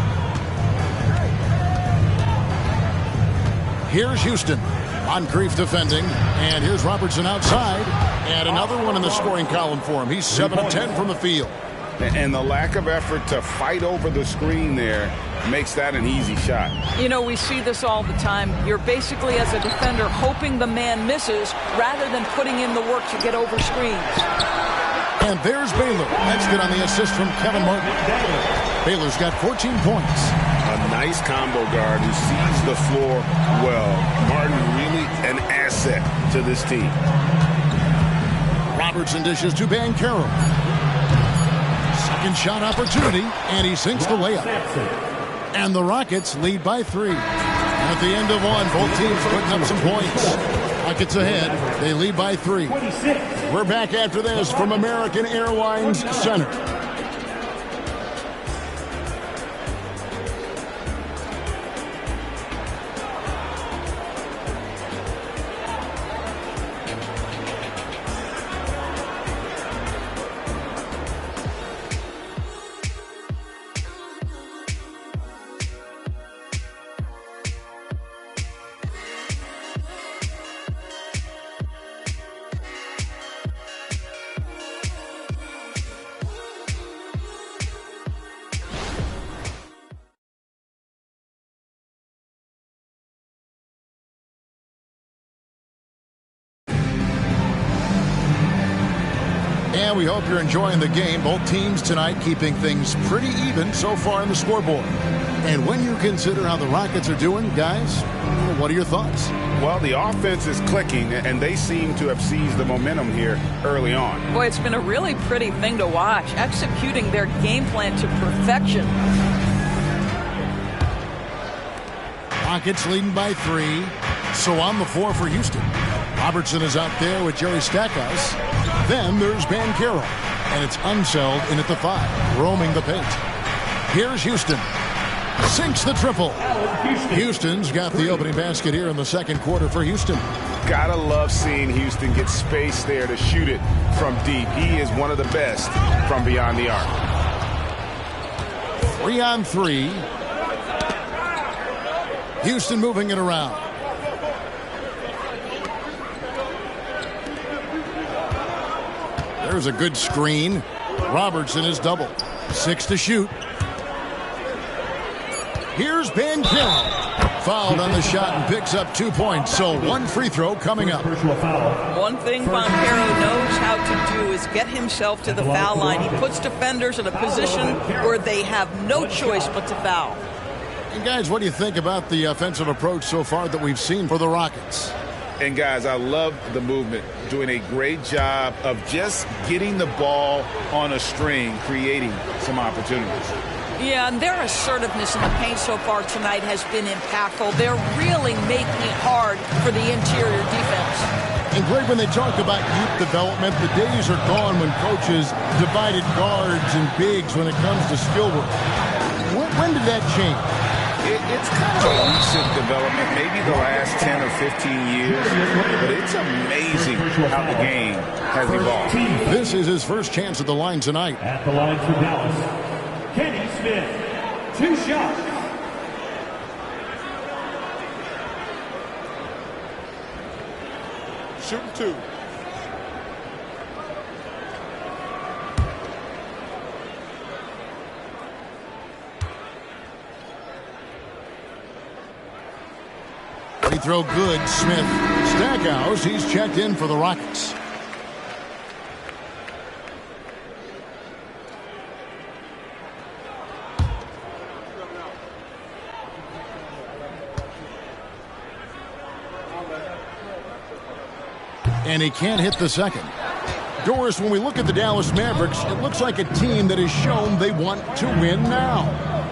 Here's Houston. Moncrief defending. And here's Robertson outside. And another one in the scoring column for him. He's 7 of 10 from the field. And the lack of effort to fight over the screen there makes that an easy shot. You know, we see this all the time. You're basically, as a defender, hoping the man misses rather than putting in the work to get over screens. And there's Baylor. That's good on the assist from Kevin Martin. Baylor's got 14 points. A nice combo guard who sees the floor well. Martin really an asset to this team. Robertson dishes to Banchero. Second shot opportunity, and he sinks the layup. And the Rockets lead by 3. At the end of one, both teams putting up some points. Rockets ahead. They lead by 3. We're back after this from American Airlines Center. And we hope you're enjoying the game. Both teams tonight keeping things pretty even so far in the scoreboard. And when you consider how the Rockets are doing, guys, what are your thoughts? Well, the offense is clicking, and they seem to have seized the momentum here early on. Boy, it's been a really pretty thing to watch, executing their game plan to perfection. Rockets leading by 3. So on the floor for Houston. Robertson is out there with Jerry Stackhouse. Then there's Banchero. And it's Unseld in at the 5, roaming the paint. Here's Houston. Sinks the triple. Houston's got the opening basket here in the second quarter for Houston. Gotta love seeing Houston get space there to shoot it from deep. He is one of the best from beyond the arc. 3 on 3. Houston moving it around. There's a good screen. Robertson is double. 6 to shoot. Here's Banchero. Fouled on the shot and picks up 2 points. So 1 free throw coming up. One thing Banchero knows how to do is get himself to the foul line. He puts defenders in a position where they have no choice but to foul. And guys, what do you think about the offensive approach so far that we've seen for the Rockets? And guys, I love the movement, doing a great job of just getting the ball on a string, creating some opportunities. Yeah, and their assertiveness in the paint so far tonight has been impactful. They're really making it hard for the interior defense. And Greg, when they talk about youth development, the days are gone when coaches divided guards and bigs when it comes to skill work. When did that change? It's kind of a recent development, maybe the last 10 or 15 years, but it's amazing how the game has evolved. This is his first chance at the line tonight. At the line for Dallas, Kenny Smith, 2 shots. Shooting 2. Free throw good, Smith. Stackhouse, he's checked in for the Rockets. And he can't hit the second. Doris, when we look at the Dallas Mavericks, it looks like a team that has shown they want to win now.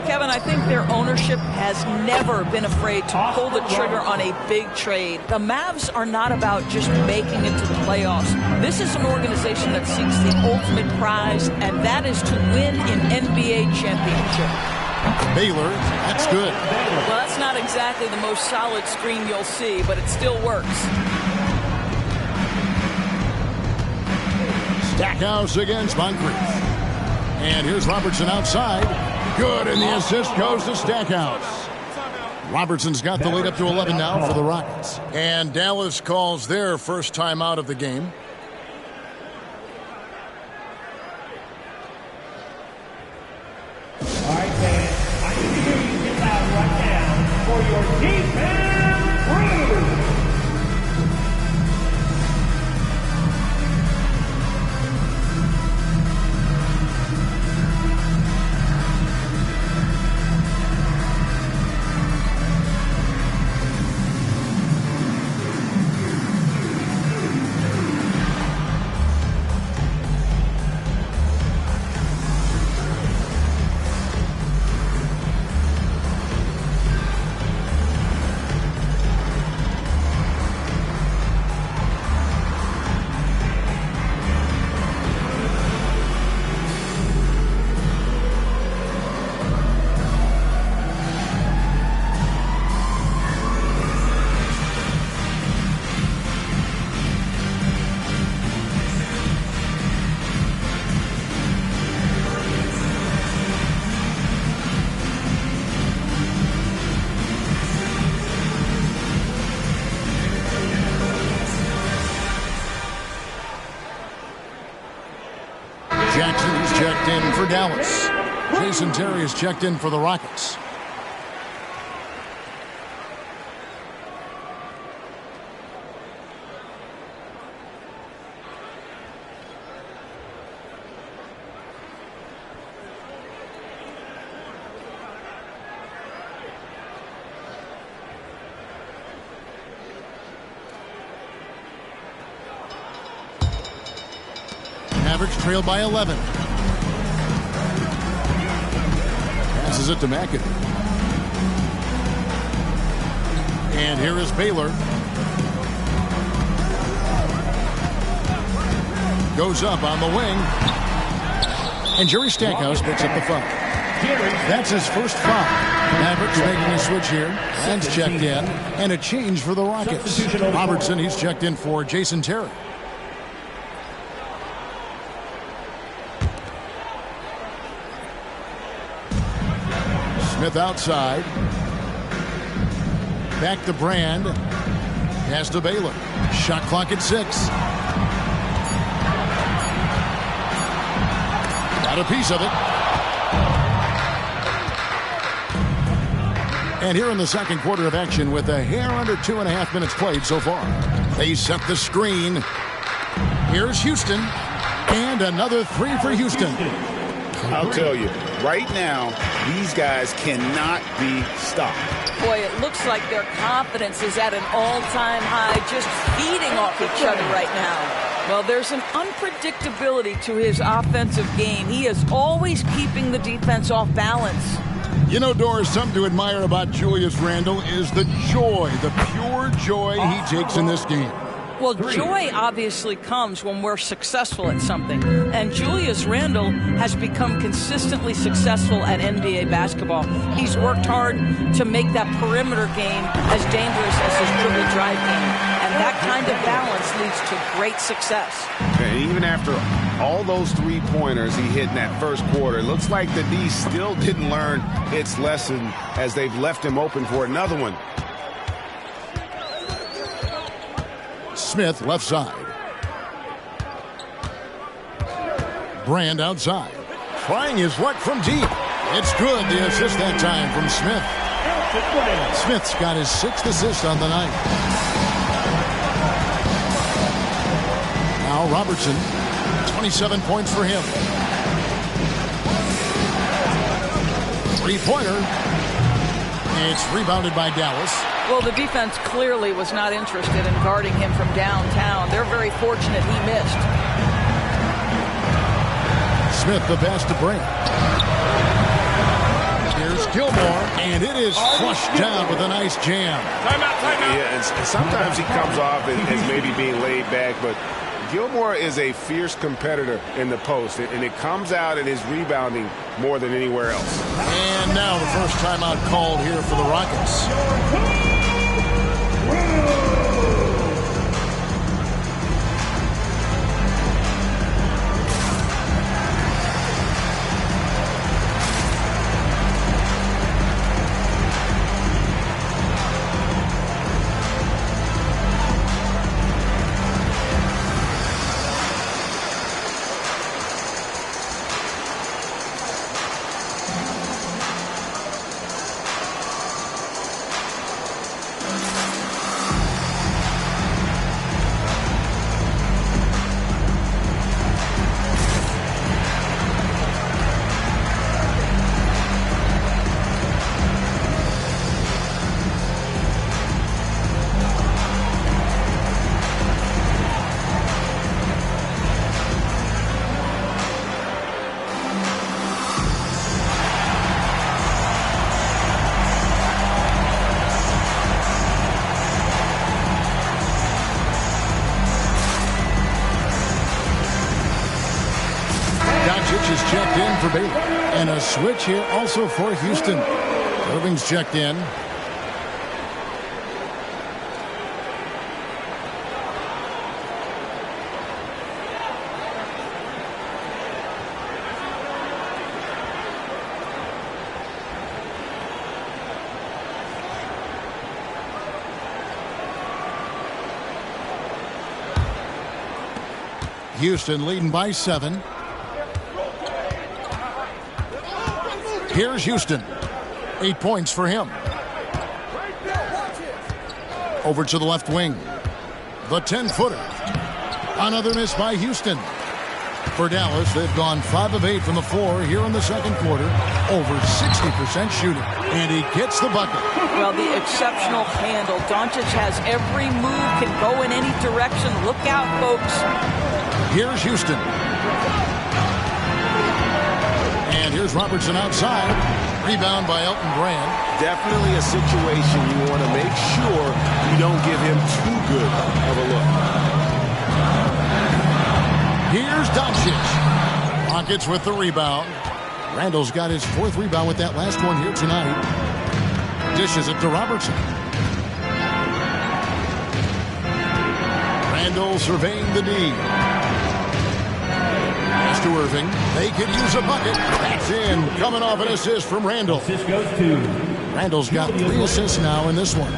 Kevin, I think their ownership has never been afraid to pull the trigger on a big trade. The Mavs are not about just making it to the playoffs. This is an organization that seeks the ultimate prize, and that is to win an NBA championship. Baylor, that's good. Well, that's not exactly the most solid screen you'll see, but it still works. Stackhouse against Moncrief. And here's Robertson outside. Good, and the assist goes to Stackhouse. Robertson's got the lead up to 11 now for the Rockets. And Dallas calls their first time out of the game. All right, fans, I need to hear you get loud right now for your defense crew. Jackson's checked in for Dallas. Jason Terry is checked in for the Rockets. Mavericks trail by 11. Passes it to McAdoo. And here is Baylor. Goes up on the wing. And Jerry Stackhouse picks up the foul. That's his first foul. Mavericks making a switch here. Sands checked in. And a change for the Rockets. Robertson, he's checked in for Jason Terry. Smith outside. Back to Brand. Pass to Baylor. Shot clock at 6. Got a piece of it. And here in the second quarter of action with a hair under 2.5 minutes played so far. They set the screen. Here's Houston. And another 3 for Houston. I'll tell you, right now, these guys cannot be stopped. Boy, it looks like their confidence is at an all-time high, just feeding off each other right now. Well, there's an unpredictability to his offensive game. He is always keeping the defense off balance. You know, Doris, something to admire about Julius Randle is the joy, the pure joy he takes in this game. Well, joy obviously comes when we're successful at something. And Julius Randle has become consistently successful at NBA basketball. He's worked hard to make that perimeter game as dangerous as his dribble drive game. And that kind of balance leads to great success. And even after all those three-pointers he hit in that first quarter, it looks like the D still didn't learn its lesson as they've left him open for another one. Smith left side. Brand outside. Trying his luck from deep. It's good. The assist that time from Smith. Smith's got his 6th assist on the night. Now Robertson. 27 points for him. Three-pointer. It's rebounded by Dallas. Well, the defense clearly was not interested in guarding him from downtown. They're very fortunate he missed. Smith the pass to Brand. Here's Gilmore, and it is flushed down with a nice jam. Timeout. Yeah, and sometimes he comes off as maybe being laid back, but Gilmore is a fierce competitor in the post, and it comes out in his rebounding more than anywhere else. And now the first timeout called here for the Rockets. Is checked in for Baylor. And a switch here also for Houston. Irving's checked in. Houston leading by 7. Here's Houston. 8 points for him. Over to the left wing. The 10-footer. Another miss by Houston. For Dallas, they've gone 5 of 8 from the floor here in the second quarter. Over 60% shooting. And he gets the bucket. Well, the exceptional handle. Doncic has every move, can go in any direction. Look out, folks. Here's Houston. And here's Robertson outside. Rebound by Elton Brand. Definitely a situation you want to make sure you don't give him too good of a look. Here's Doncic. Rockets with the rebound. Randall's got his 4th rebound with that last one here tonight. Dishes it to Robertson. Randall surveying the D. To Irving. They could use a bucket. That's in. Coming off an assist from Randall. Assist goes to. Randall's got 3 assists now in this one.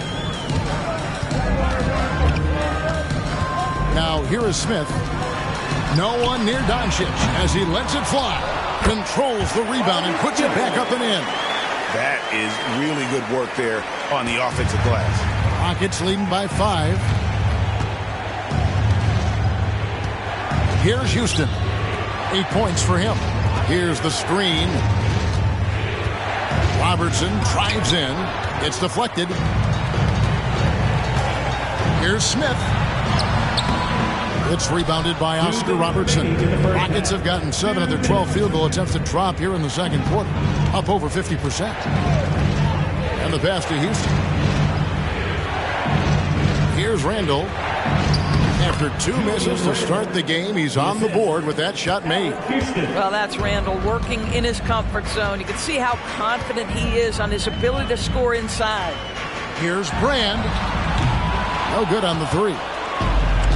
Now here is Smith. No one near Doncic as he lets it fly. Controls the rebound and puts it back up and in. That is really good work there on the offensive glass. Rockets leading by 5. Here's Houston. 8 points for him. Here's the screen. Robertson drives in. It's deflected. Here's Smith. It's rebounded by Oscar Robertson. Rockets have gotten 7 of their 12 field goal attempts to drop here in the second quarter. Up over 50%. And the pass to Houston. Here's Randall. After 2 misses to start the game, he's on the board with that shot made. Well, that's Randall working in his comfort zone. You can see how confident he is on his ability to score inside. Here's Brand. No good on the 3.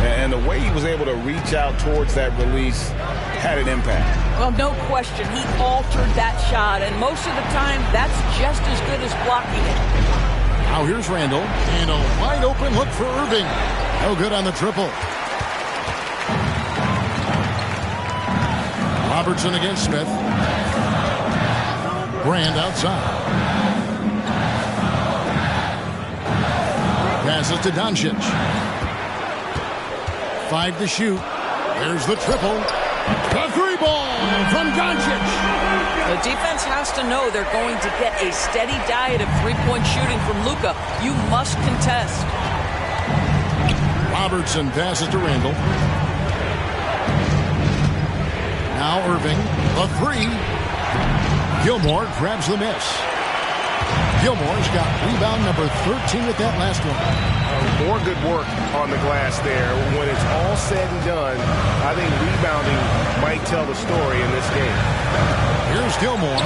And the way he was able to reach out towards that release had an impact. Well, no question. He altered that shot, and most of the time, that's just as good as blocking it. Now here's Randall, and a wide open look for Irving. No good on the triple. Robertson against Smith. Brand outside. Passes to Doncic. 5 to shoot. There's the triple. The 3 ball from Doncic. The defense has to know they're going to get a steady diet of three-point shooting from Luka. You must contest. Robertson passes to Randall. Now Irving, the 3. Gilmore grabs the miss. Gilmore's got rebound number 13 with that last one. More good work on the glass there. When it's all said and done, I think rebounding might tell the story in this game. Here's Gilmore.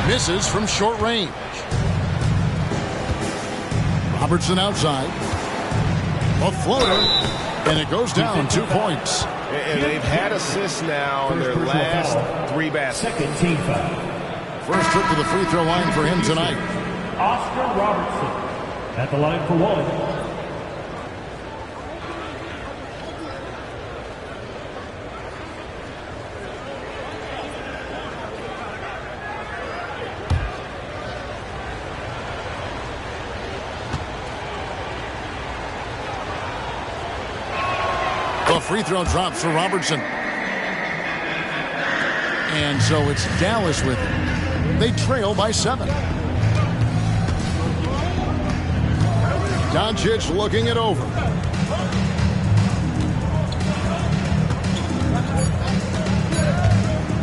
Misses from short range. Robertson outside. A floater. And it goes down 2 points. And they've had assists now in their last 3 baskets. Second team foul. First trip to the free throw line for him tonight. Oscar Robertson at the line for 1. The free throw drops for Robertson. And so it's Dallas with it. They trail by 7. Doncic looking it over.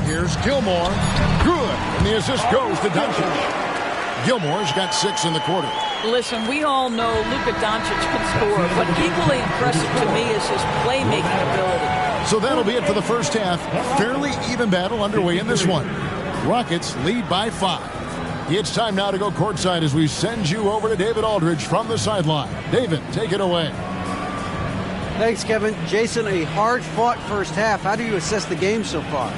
Here's Gilmore. Good. And the assist goes to Doncic. Gilmore's got 6 in the quarter. Listen, we all know Luka Doncic can score, but equally impressive to me is his playmaking ability. So that'll be it for the first half. Fairly even battle underway in this one. Rockets lead by 5. It's time now to go courtside as we send you over to David Aldridge from the sideline. David, take it away. Thanks, Kevin. Jason, a hard-fought first half. How do you assess the game so far?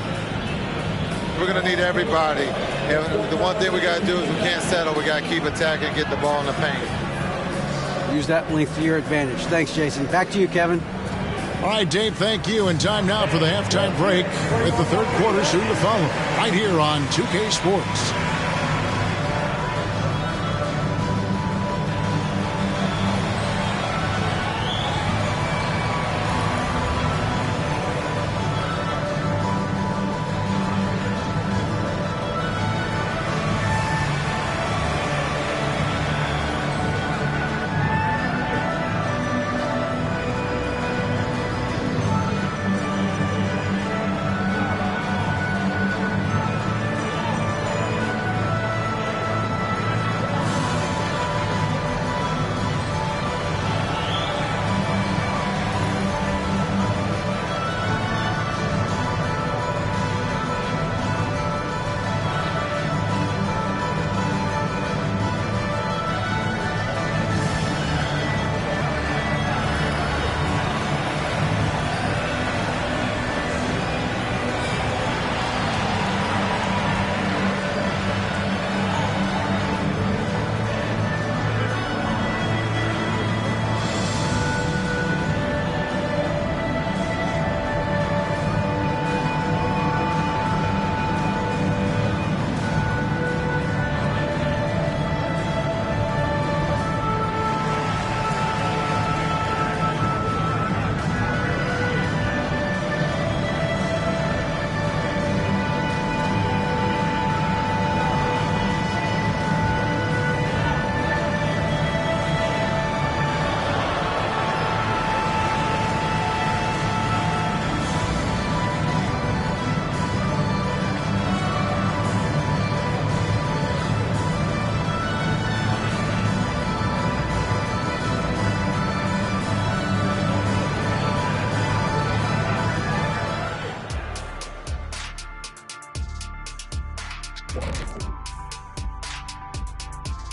We're going to need everybody. And the one thing we got to do is we can't settle. We got to keep attacking, get the ball in the paint. Use that length to your advantage. Thanks, Jason. Back to you, Kevin. All right, Dave, thank you. And time now for the halftime break with the third quarter soon to follow. Right here on 2K Sports.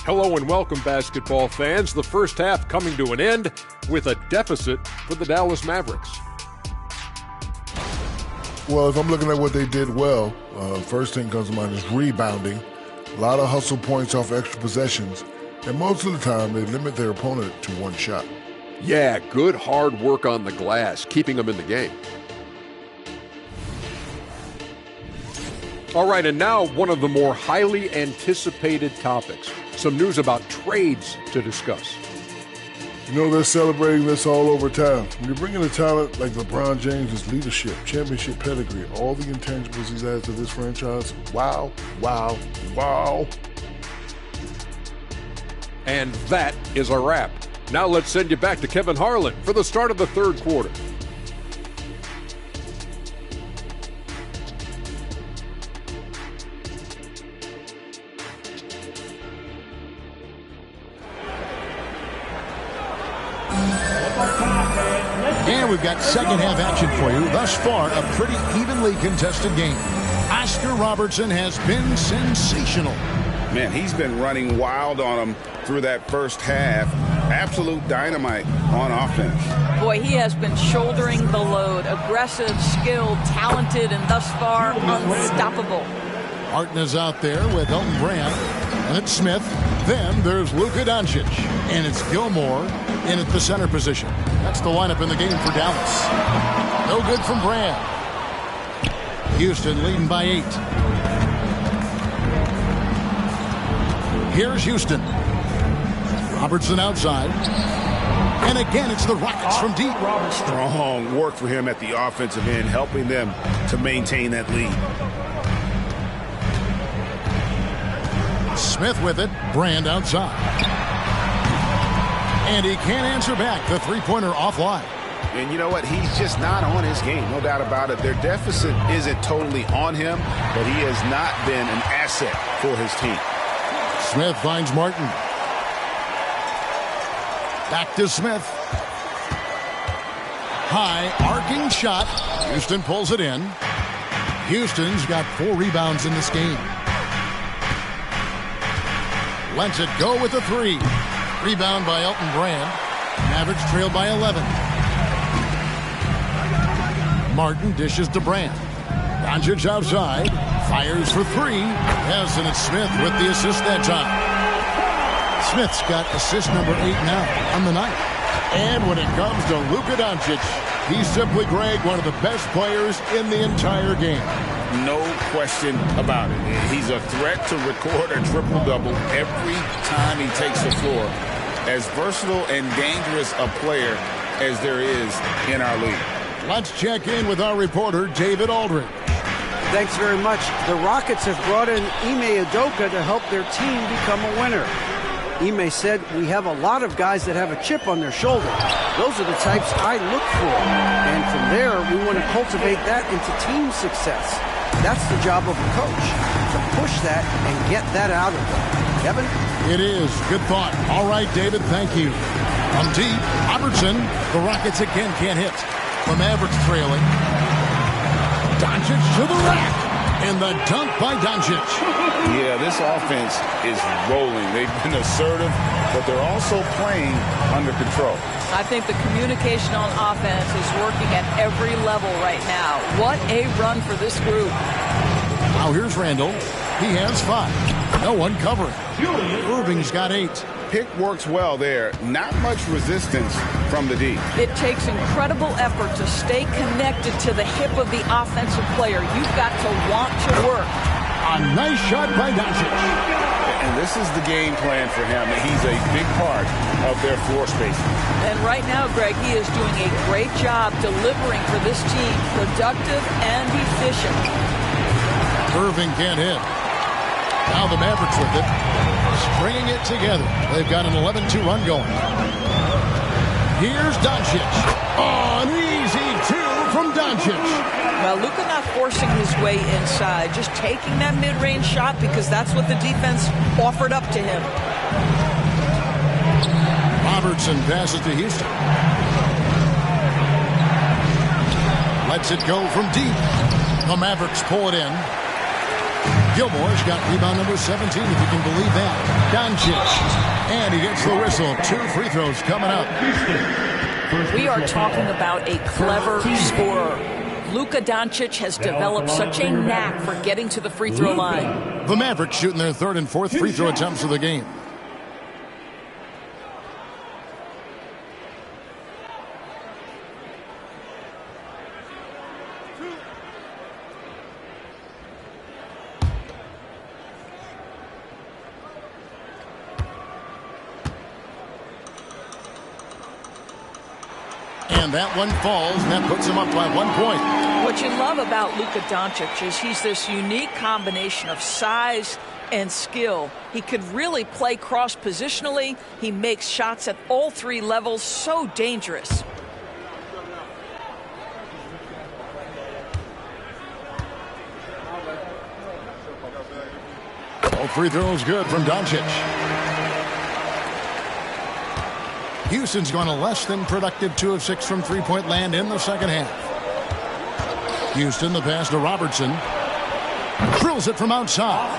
Hello and welcome, basketball fans. The first half coming to an end with a deficit for the Dallas Mavericks. Well, if I'm looking at what they did well, first thing comes to mind is rebounding. A lot of hustle points off extra possessions. And most of the time, they limit their opponent to one shot. Yeah, good hard work on the glass, keeping them in the game. All right, and now one of the more highly anticipated topics. Some news about trades to discuss. You know, they're celebrating this all over town. When you bring in a talent like LeBron James' leadership, championship pedigree, all the intangibles he's added to this franchise, wow, wow, wow. And that is a wrap. Now let's send you back to Kevin Harlan for the start of the third quarter. And we've got second half action for you. Thus far, a pretty evenly contested game. Oscar Robertson has been sensational. Man, he's been running wild on him through that first half. Absolute dynamite on offense. Boy, he has been shouldering the load. Aggressive, skilled, talented, and thus far unstoppable. Martin is out there with Elton Brand. And it's Smith. Then there's Luka Doncic. And it's Gilmore in at the center position. That's the lineup in the game for Dallas. No good from Brand. Houston leading by 8. Here's Houston. Robertson outside. And again, it's the Rockets from deep. Strong work for him at the offensive end, helping them to maintain that lead. Smith with it. Brand outside. And he can't answer back. The three-pointer offline. And you know what? He's just not on his game. No doubt about it. Their deficit isn't totally on him, but he has not been an asset for his team. Smith finds Martin. Back to Smith. High arcing shot. Houston pulls it in. Houston's got 4 rebounds in this game. Lets it go with a 3. Rebound by Elton Brand. Mavericks trail by 11. Martin dishes to Brand. Doncic outside. Fires for 3. Yes, and it's Smith with the assist that time. Smith's got assist number 8 now on the night. And when it comes to Luka Doncic, he's simply, Greg, one of the best players in the entire game. No question about it. He's a threat to record a triple-double every time he takes the floor. As versatile and dangerous a player as there is in our league. Let's check in with our reporter, David Aldridge. Thanks very much. The Rockets have brought in Ime Udoka to help their team become a winner. Ime said, "We have a lot of guys that have a chip on their shoulder. Those are the types I look for. And from there, we want to cultivate that into team success. That's the job of a coach, to push that and get that out of them." Kevin? It is. Good thought. All right, David, thank you. From deep, Robertson. The Rockets again can't hit. The Mavericks trailing. Doncic to the rack. And the dunk by Doncic. Yeah, this offense is rolling. They've been assertive, but they're also playing under control. I think the communication on offense is working at every level right now. What a run for this group. Now here's Randall. He has 5. No one covering. Irving's got 8. Pick works well there. Not much resistance from the D. It takes incredible effort to stay connected to the hip of the offensive player. You've got to want to work. A nice shot by Doncic. And this is the game plan for him. He's a big part of their floor spacing. And right now, Greg, he is doing a great job delivering for this team. Productive and efficient. Irving can't hit. Now the Mavericks with it. Stringing it together. They've got an 11-2 run going. Here's Doncic. Oh, an easy 2 from Doncic. Well, Luka not forcing his way inside, just taking that mid-range shot because that's what the defense offered up to him. Robertson passes to Houston. Lets it go from deep. The Mavericks pull it in. Gilmore's got rebound number 17, if you can believe that. Doncic. And he gets the whistle. 2 free throws coming up. We are talking about a clever scorer. Luka Doncic has developed such a knack for getting to the free throw line. The Mavericks shooting their 3rd and 4th free throw attempts of the game. And that one falls, and that puts him up by 1 point. What you love about Luka Doncic is he's this unique combination of size and skill. He could really play cross-positionally. He makes shots at all 3 levels, so dangerous. All free throws good from Doncic. Houston's gone a less than productive 2 of 6 from three-point land in the second half. Houston, the pass to Robertson. Drills it from outside.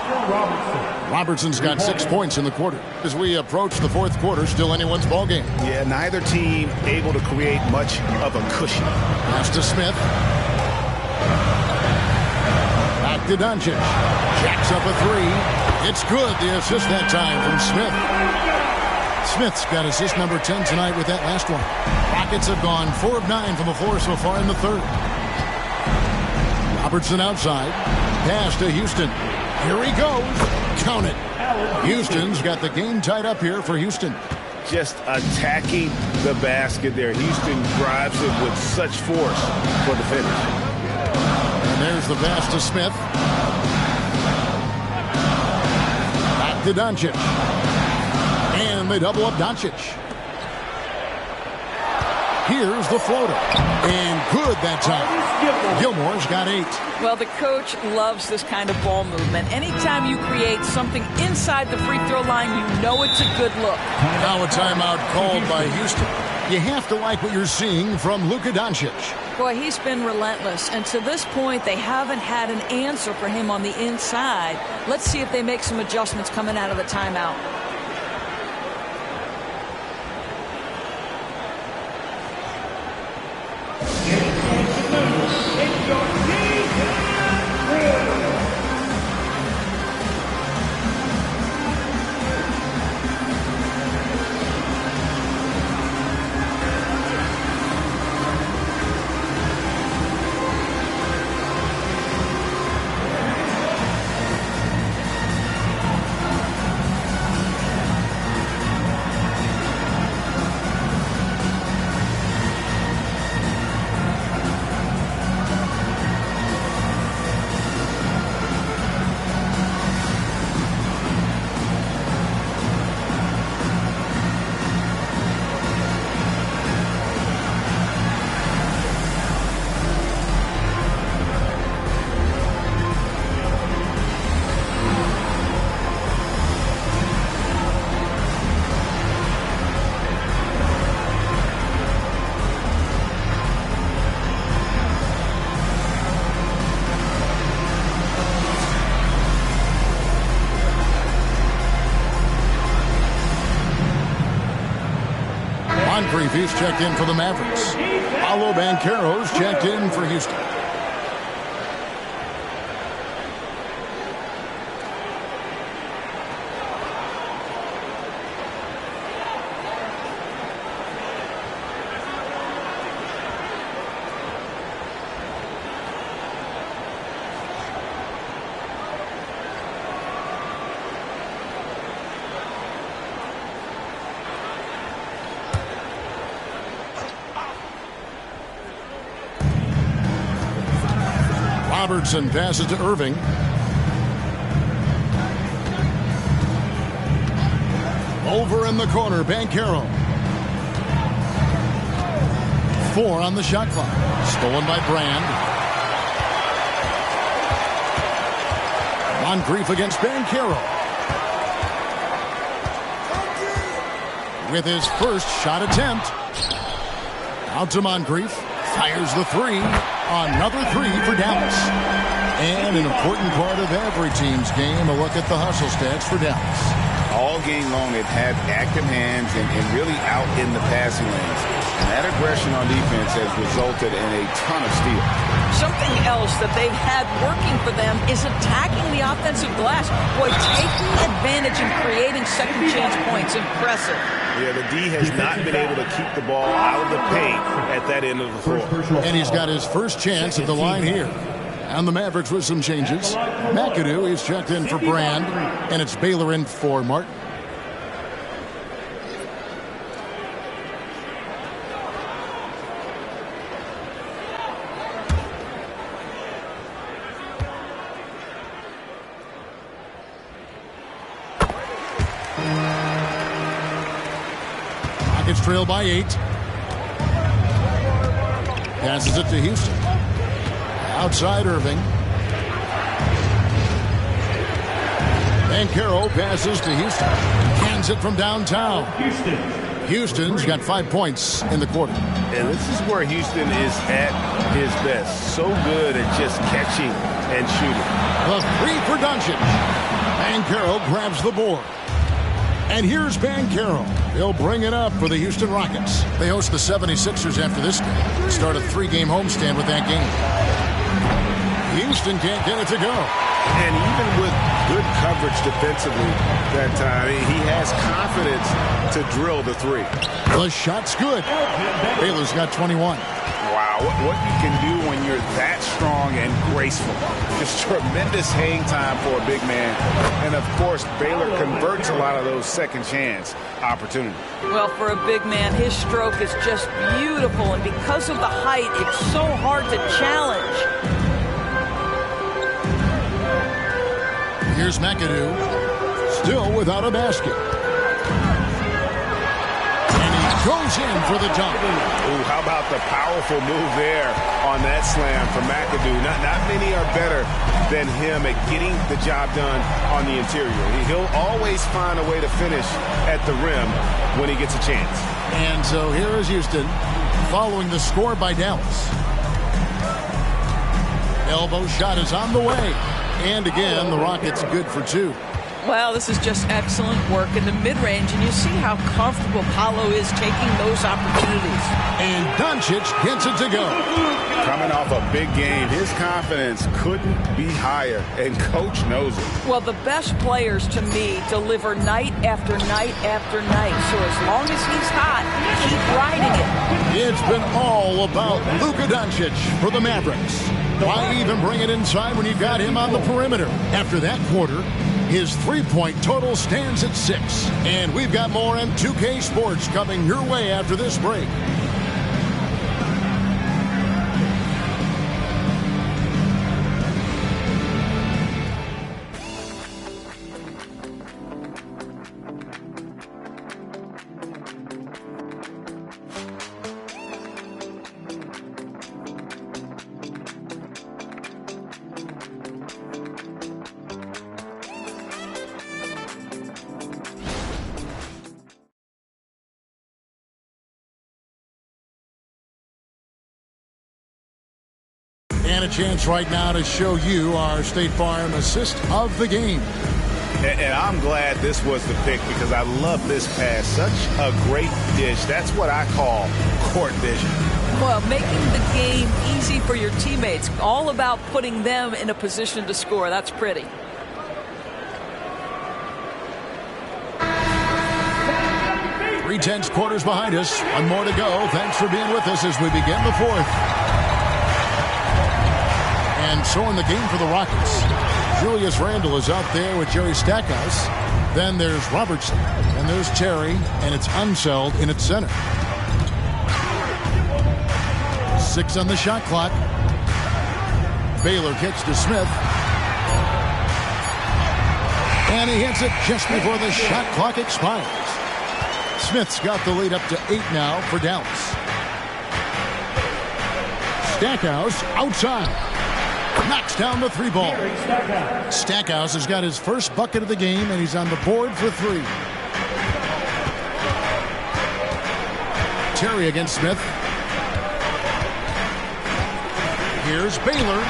Robertson's got 6 points in the quarter. As we approach the 4th quarter, still anyone's ball game. Yeah, neither team able to create much of a cushion. Pass to Smith. Back to Doncic. Jacks up a 3. It's good. The assist that time from Smith. Smith's got assist number 10 tonight with that last one. Rockets have gone 4 of 9 from the floor so far in the 3rd. Robertson outside. Pass to Houston. Here he goes. Count it. Houston's got the game tied up here for Houston. Just attacking the basket there. Houston drives it with such force for the finish. And there's the pass to Smith. Back to Doncic. And they double up Doncic. Here's the floater. And good that time. Gilmore's got 8. Well, the coach loves this kind of ball movement. Anytime you create something inside the free throw line, you know it's a good look. Now a timeout called by Houston. You have to like what you're seeing from Luka Doncic. Boy, he's been relentless. And to this point, they haven't had an answer for him on the inside. Let's see if they make some adjustments coming out of the timeout. Moncrief checked in for the Mavericks. Paolo Banchero's checked in for Houston. Robertson passes to Irving. Over in the corner, Banchero. 4 on the shot clock. Stolen by Brand. Moncrief against Banchero. With his first shot attempt. Out to Moncrief. Fires the three. Another three for Dallas. And an important part of every team's game, a look at the hustle stats for Dallas. All game long, they've had active hands and really out in the passing lanes. And that aggression on defense has resulted in a ton of steals. Something else that they've had working for them is attacking the offensive glass. Boy, taking advantage and creating second chance points. Impressive. Yeah, the D has not been able to keep the ball out of the paint at that end of the floor. And he's got his first chance at the line here. And the Mavericks with some changes. McAdoo is checked in for Brand, and it's Baylor in for Martin. Rockets trail by 8. Passes it to Houston. Outside Irving. Banchero passes to Houston. Cans it from downtown. Houston's got 5 points in the quarter. And this is where Houston is at his best. So good at just catching and shooting. The three for Doncic. Banchero grabs the board. And here's Banchero. He'll bring it up for the Houston Rockets. They host the 76ers after this game. Start a 3-game homestand with that game. Houston can't get it to go. And even with good coverage defensively that time, he has confidence to drill the three. The shot's good. Baylor's got 21. Wow, what you can do when you're that strong and graceful. Just tremendous hang time for a big man. And, of course, Baylor converts a lot of those second chance opportunities. Well, for a big man, his stroke is just beautiful. And because of the height, it's so hard to challenge. Here's McAdoo, still without a basket. And he goes in for the dunk. Ooh, how about the powerful move there on that slam from McAdoo? Not many are better than him at getting the job done on the interior. He'll always find a way to finish at the rim when he gets a chance. And so here is Houston following the score by Dallas. Elbow shot is on the way. And again, the Rockets good for 2. Well, this is just excellent work in the mid-range, and you see how comfortable Paolo is taking those opportunities. And Doncic gets it to go. Coming off a big game, his confidence couldn't be higher, and Coach knows it. Well, the best players, to me, deliver night after night after night. So as long as he's hot, keep riding it. It's been all about Luka Doncic for the Mavericks. Why even bring it inside when you've got him on the perimeter? After that quarter, his three-point total stands at 6. And we've got more M2K Sports coming your way after this break. And a chance right now to show you our State Farm assist of the game. And I'm glad this was the pick because I love this pass. Such a great dish. That's what I call court vision. Well, making the game easy for your teammates. All about putting them in a position to score. That's pretty. Three-tenths quarters behind us. One more to go. Thanks for being with us as we begin the fourth. And so in the game for the Rockets, Julius Randle is out there with Jerry Stackhouse. Then there's Robertson, and there's Terry, and it's Unseld in its center. 6 on the shot clock. Baylor kicks to Smith. And he hits it just before the shot clock expires. Smith's got the lead up to 8 now for Dallas. Stackhouse outside. Knocks down the 3 ball. Stackhouse has got his first bucket of the game, and he's on the board for 3. Terry against Smith. Here's Baylor.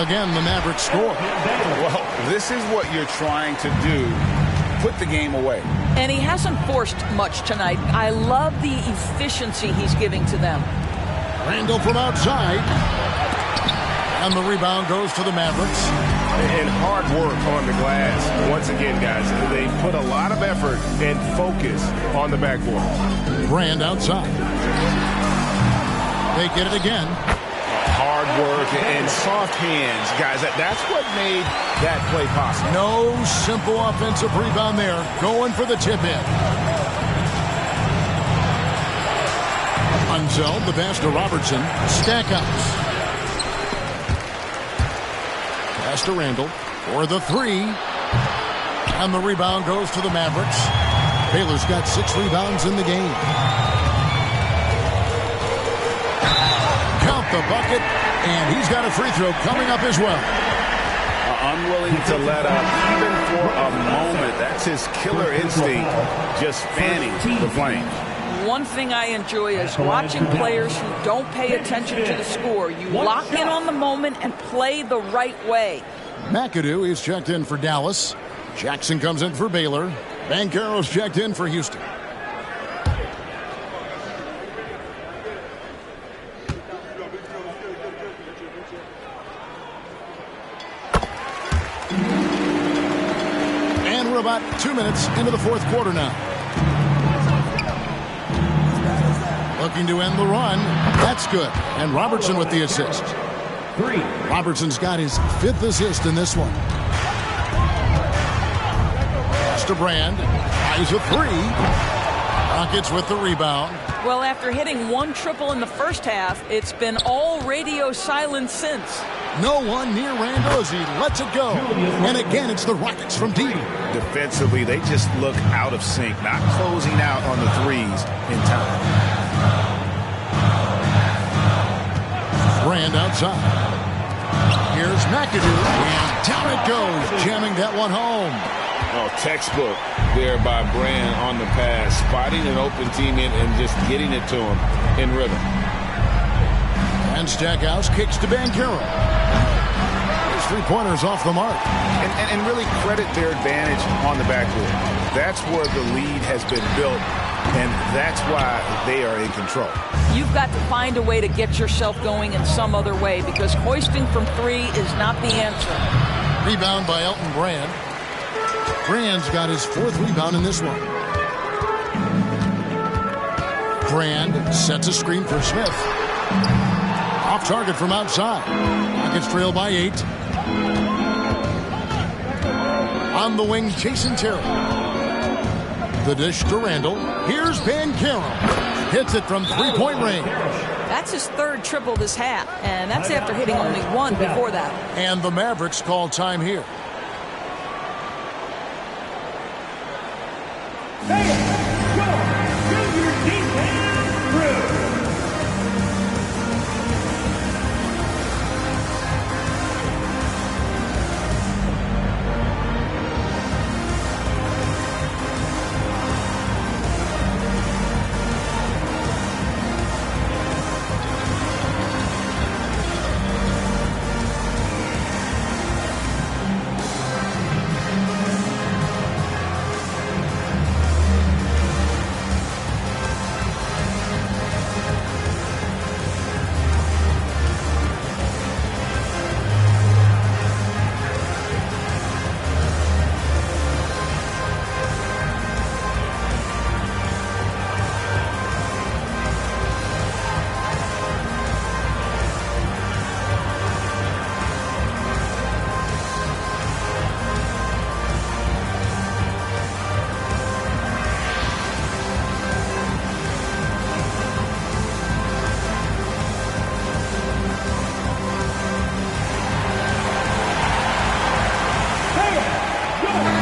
Again, the Mavericks score. Well, this is what you're trying to do. Put the game away. And he hasn't forced much tonight. I love the efficiency he's giving to them. Randall from outside. And the rebound goes to the Mavericks. And hard work on the glass. Once again, guys, they put a lot of effort and focus on the backboard. Brand outside. They get it again. Hard work and soft hands, guys. That's what made that play possible. No simple offensive rebound there. Going for the tip-in. Unzeld, the pass to Robertson. Stackhouse. Pass to Randall for the three. And the rebound goes to the Mavericks. Baylor's got 6 rebounds in the game. Count the bucket, and he's got a free throw coming up as well. Unwilling to let up even for a moment. That's his killer instinct, just fanning the flame. One thing I enjoy is watching players who don't pay attention to the score. You lock in on the moment and play the right way. McAdoo is checked in for Dallas. Jackson comes in for Baylor. Banchero's checked in for Houston. And we're about 2 minutes into the fourth quarter now. Looking to end the run. That's good. And Robertson with the assist. Robertson's got his 5th assist in this one. Pass to Brand. Eyes a 3. Rockets with the rebound. Well, after hitting 1 triple in the first half, it's been all radio silence since. No one near Randall as he lets it go. And again, it's the Rockets from deep. Defensively, they just look out of sync, not closing out on the threes in time. Brand outside. Here's McAdoo, and down it goes, jamming that one home. Oh, textbook there by Brand on the pass, spotting an open teammate and just getting it to him in rhythm. And Stackhouse kicks to Banchero. His 3-pointers off the mark. And really credit their advantage on the backboard. That's where the lead has been built, and that's why they are in control. You've got to find a way to get yourself going in some other way, because hoisting from 3 is not the answer. Rebound by Elton Brand. Brand's got his 4th rebound in this one. Brand sets a screen for Smith. Off target from outside. Rockets trail by 8. On the wing, Jason Terry. The dish to Randall. Here's Banchero. Hits it from 3-point range. That's his 3rd triple this half, and that's after hitting only 1 before that. And the Mavericks call time here.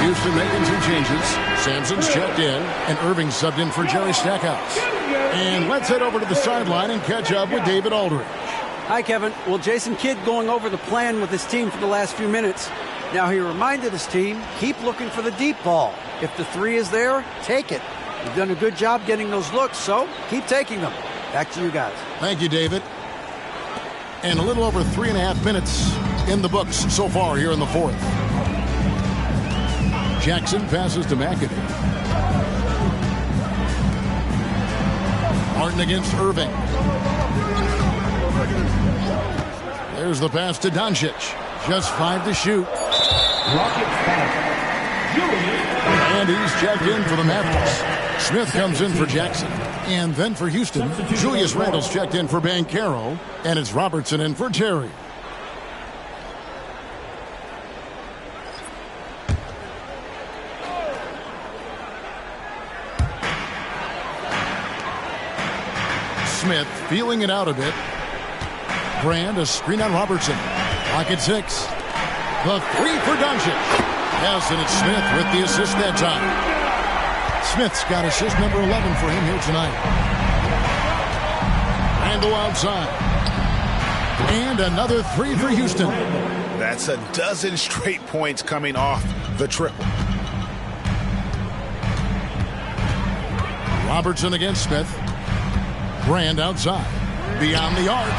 Houston making some changes. Sampson's checked in, and Irving subbed in for Jerry Stackhouse. And let's head over to the sideline and catch up with David Aldridge. Hi, Kevin. Well, Jason Kidd going over the plan with his team for the last few minutes. Now, he reminded his team, keep looking for the deep ball. If the 3 is there, take it. You've done a good job getting those looks, so keep taking them. Back to you guys. Thank you, David. And a little over 3.5 minutes in the books so far here in the fourth. Jackson passes to McAdoo. Martin against Irving. There's the pass to Doncic. Just 5 to shoot. And he's checked in for the Mavericks. Smith comes in for Jackson. And then for Houston, Julius Randle's checked in for Banchero. And it's Robertson in for Terry. Smith feeling it out a bit. Brand, a screen on Robertson. Lock at 6. The 3 for Doncic. Yes, and it's Smith with the assist that time. Smith's got assist number 11 for him here tonight. Randle outside. And another 3 for Houston. That's a dozen straight points coming off the triple. Robertson against Smith. Brand outside. Beyond the arc.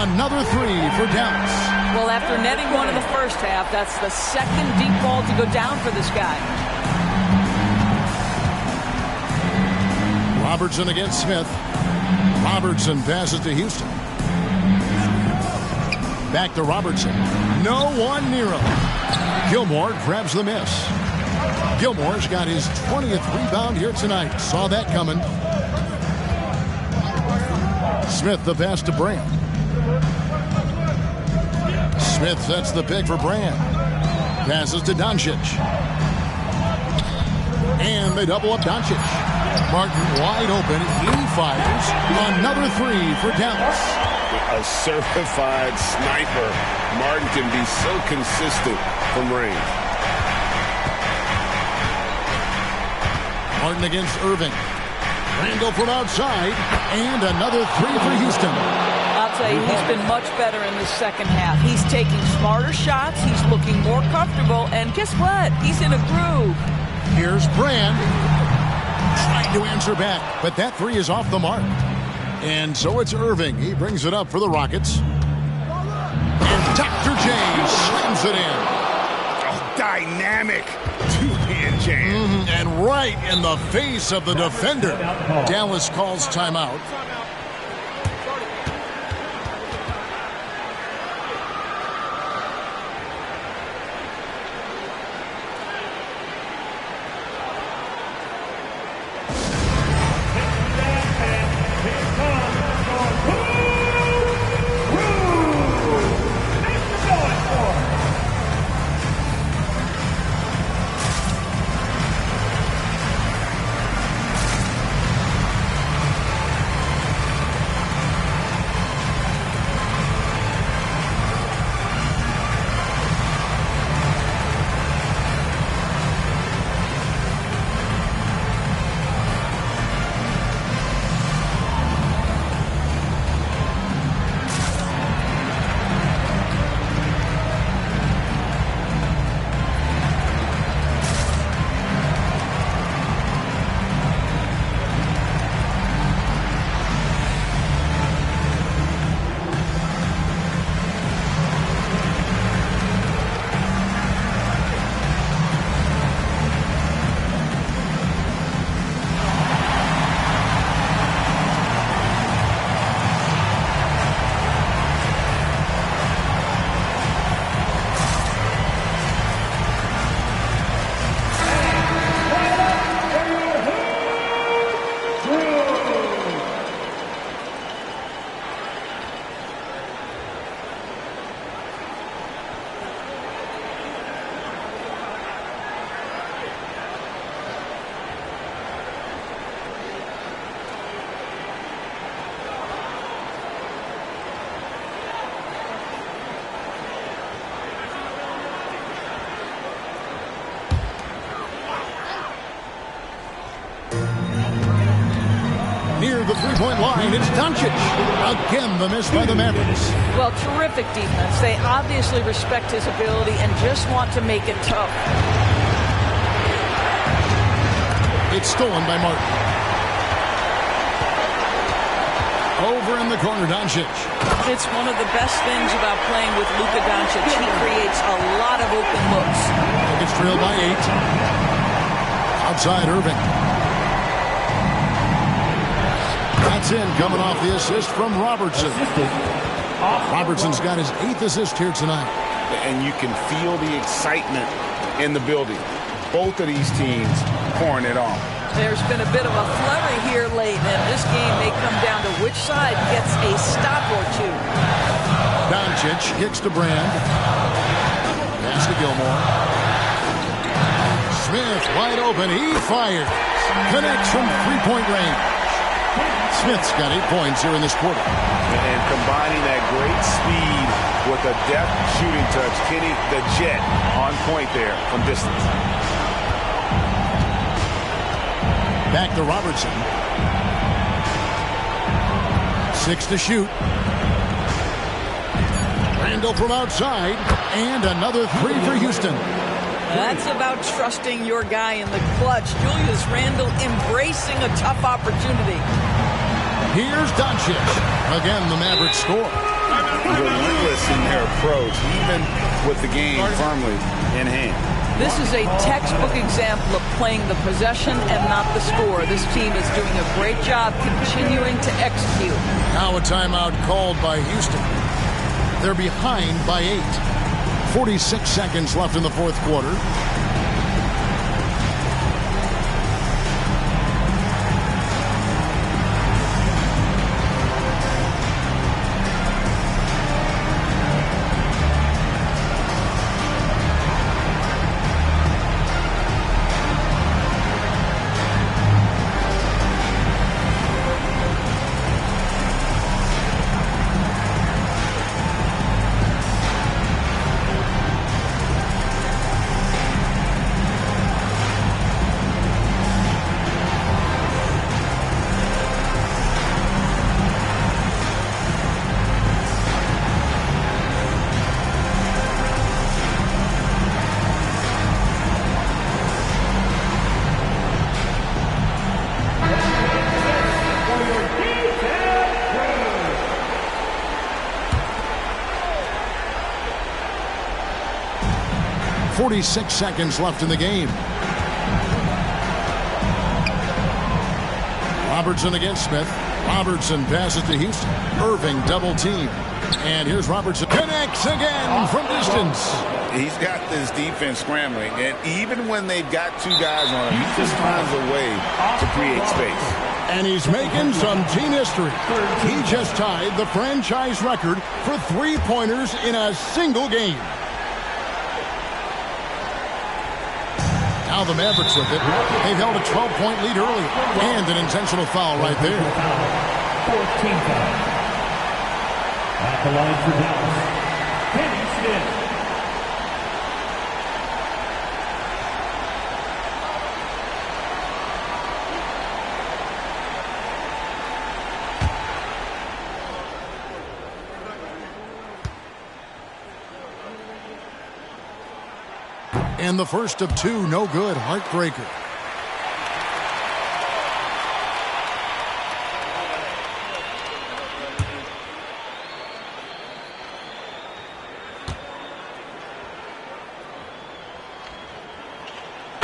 Another 3 for Dallas. Well, after netting one in the first half, that's the second deep ball to go down for this guy. Robertson against Smith. Robertson passes to Houston. Back to Robertson. No one near him. Gilmore grabs the miss. Gilmore's got his 20th rebound here tonight. Saw that coming. Smith the pass to Brand. Smith sets the pick for Brand. Passes to Doncic. And they double up Doncic. Martin wide open. He fires. Another 3 for Dallas. A certified sniper. Martin can be so consistent from range. Martin against Irving. Randle from outside. And another 3 for Houston. I'll tell you, he's been much better in the second half. He's taking smarter shots. He's looking more comfortable. And guess what? He's in a groove. Here's Brand. Trying to answer back. But that 3 is off the mark. And so it's Irving. He brings it up for the Rockets. And Dr. J slams it in. Oh, dynamic two-hand jam. And right in the face of the defender. Dallas calls timeout. Near the three-point line, it's Doncic. Again, the miss by the Mavericks. Well, terrific defense. They obviously respect his ability and just want to make it tough. It's stolen by Martin. Over in the corner, Doncic. It's one of the best things about playing with Luka Doncic. He creates a lot of open looks. It's trailed by 8. Outside Irving. That's in, coming off the assist from Robertson. Robertson's got his 8th assist here tonight. And you can feel the excitement in the building. Both of these teams pouring it on. There's been a bit of a flurry here late, and this game may come down to which side gets a stop or two. Doncic kicks to Brand. Pass to Gilmore. Smith wide open. He fires. Connects from three-point range. Smith's got 8 points here in this quarter. And combining that great speed with a deft shooting touch, Kenny the Jet on point there from distance. Back to Robertson. 6 to shoot. Randle from outside. And another 3 for Houston. That's about trusting your guy in the clutch. Julius Randle embracing a tough opportunity. Here's Doncic. Again, the Mavericks score. Relentless in their approach, even with the game firmly in hand. This is a textbook example of playing the possession and not the score. This team is doing a great job continuing to execute. Now a timeout called by Houston. They're behind by 8. 46 seconds left in the fourth quarter. .46 seconds left in the game. Robertson against Smith. Robertson passes to Houston. Irving double team. And here's Robertson. Connects again from distance. He's got this defense scrambling. And even when they've got 2 guys on him, he just finds a way to create space. And he's making some team history. He just tied the franchise record for 3-pointers in a single game. Now the Mavericks with it. They've held a 12-point lead early. And an intentional foul right there. 14 foul. At the line for Dallas, Kenny Smith. And the first of 2, no good. Heartbreaker.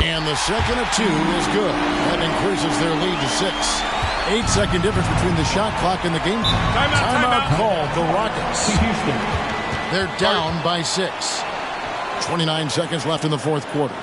And the second of 2 is good. That increases their lead to 6. 8-second difference between the shot clock and the game clock. Timeout called the Rockets. They're down by 6. 29 seconds left in the fourth quarter.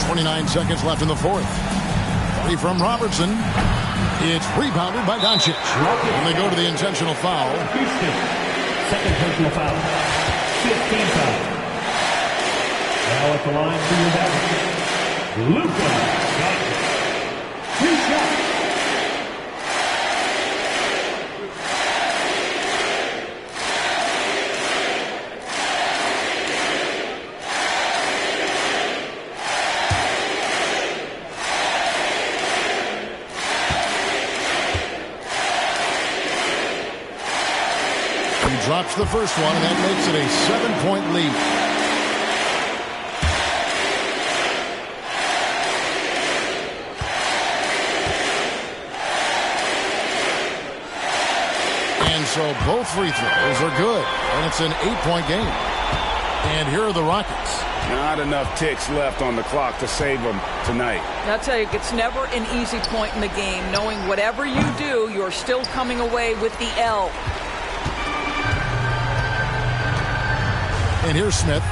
29 seconds left in the fourth. Three from Robertson. It's rebounded by Doncic. And they go to the intentional foul. Houston, second personal foul. 15 foul. Now at the line for your Luka Doncic. 2 shots. Drops the first one, and that makes it a 7-point lead. And so both free throws are good, and it's an 8-point game. And here are the Rockets. Not enough ticks left on the clock to save them tonight. I'll tell you, it's never an easy point in the game, knowing whatever you do, you're still coming away with the L. And here's Smith.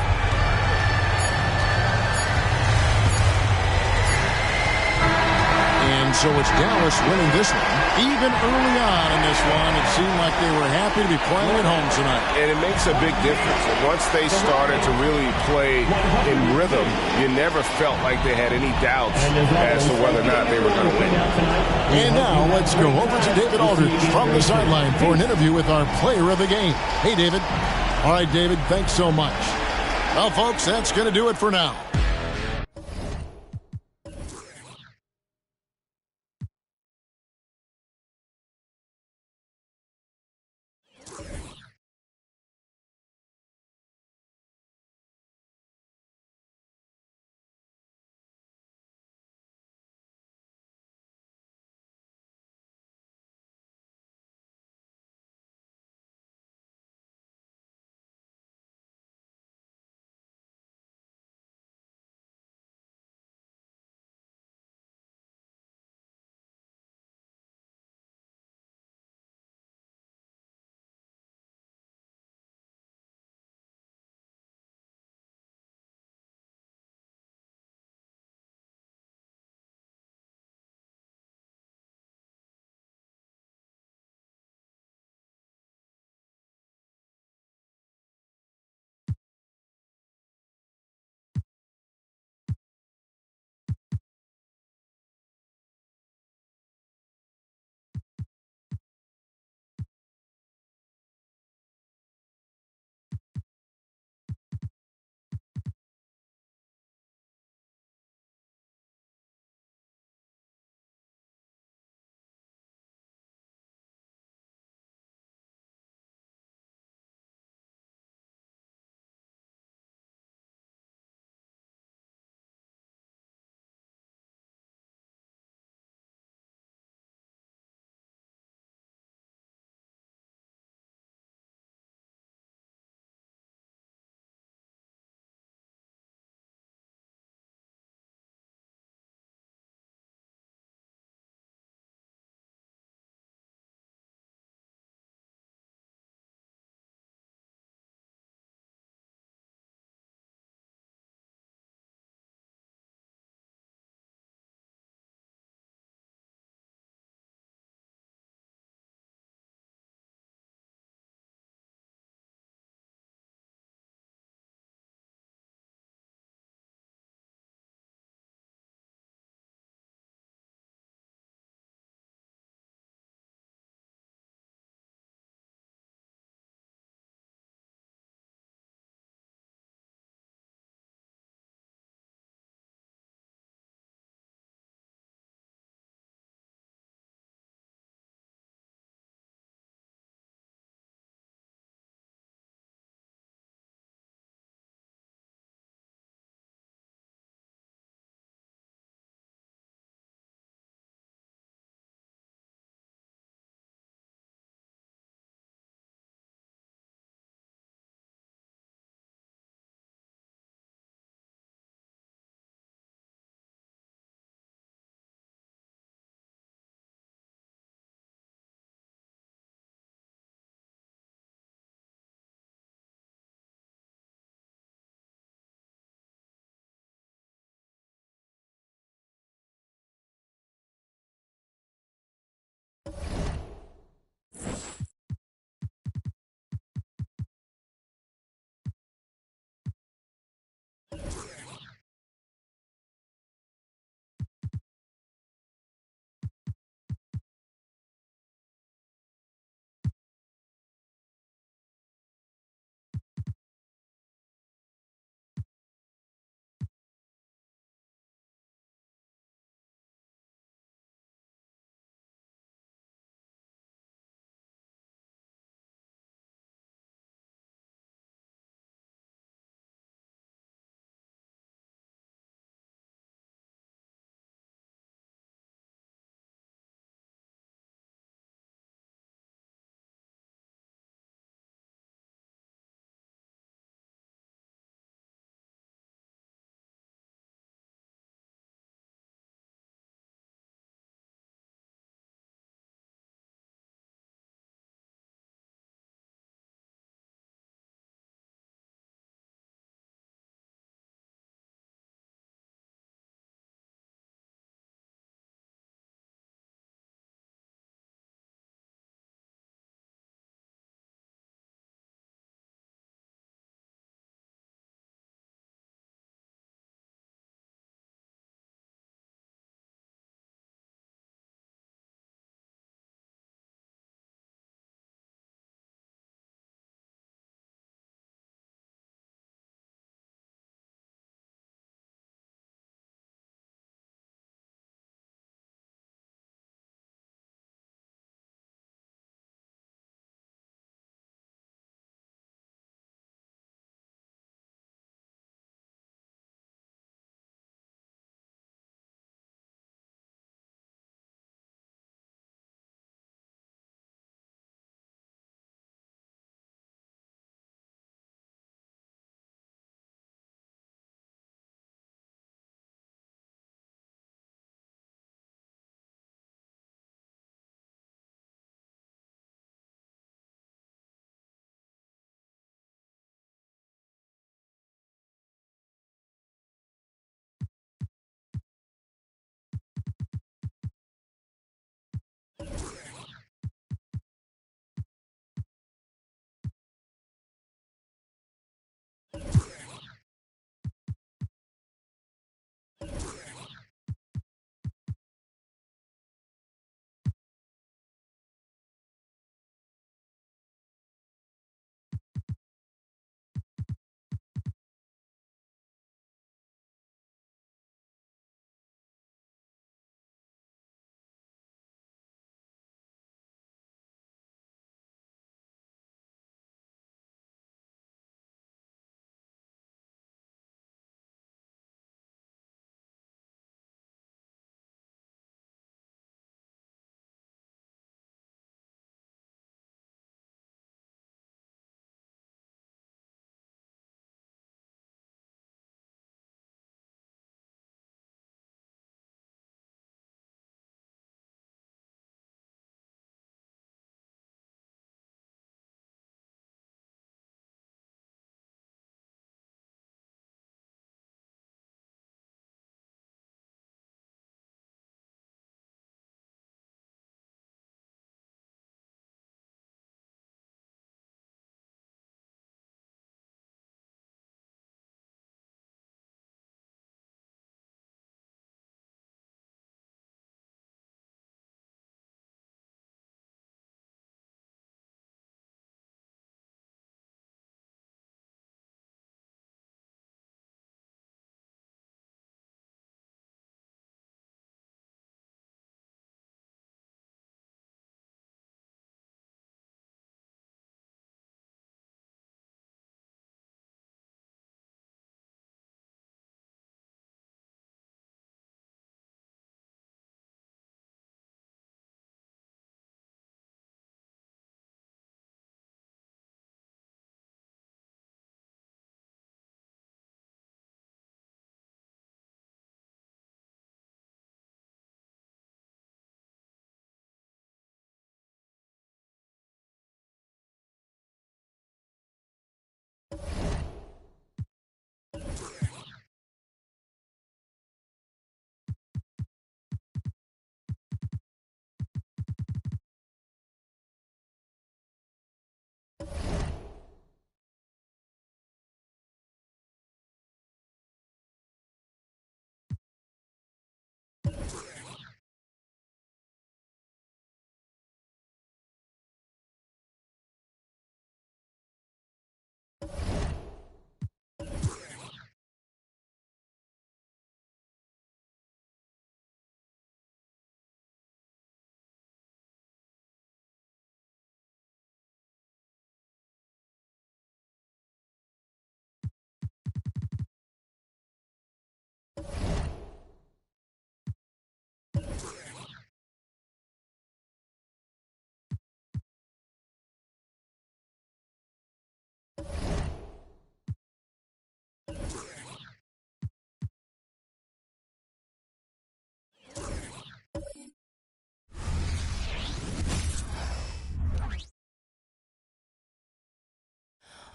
And so it's Dallas winning this one. Even early on in this one, it seemed like they were happy to be playing at home tonight. And it makes a big difference. Once they started to really play in rhythm, you never felt like they had any doubts as to whether or not they were going to win. And now let's go over to David Aldridge from the sideline for an interview with our player of the game. Hey, David. All right, David, thanks so much. Well, folks, that's going to do it for now.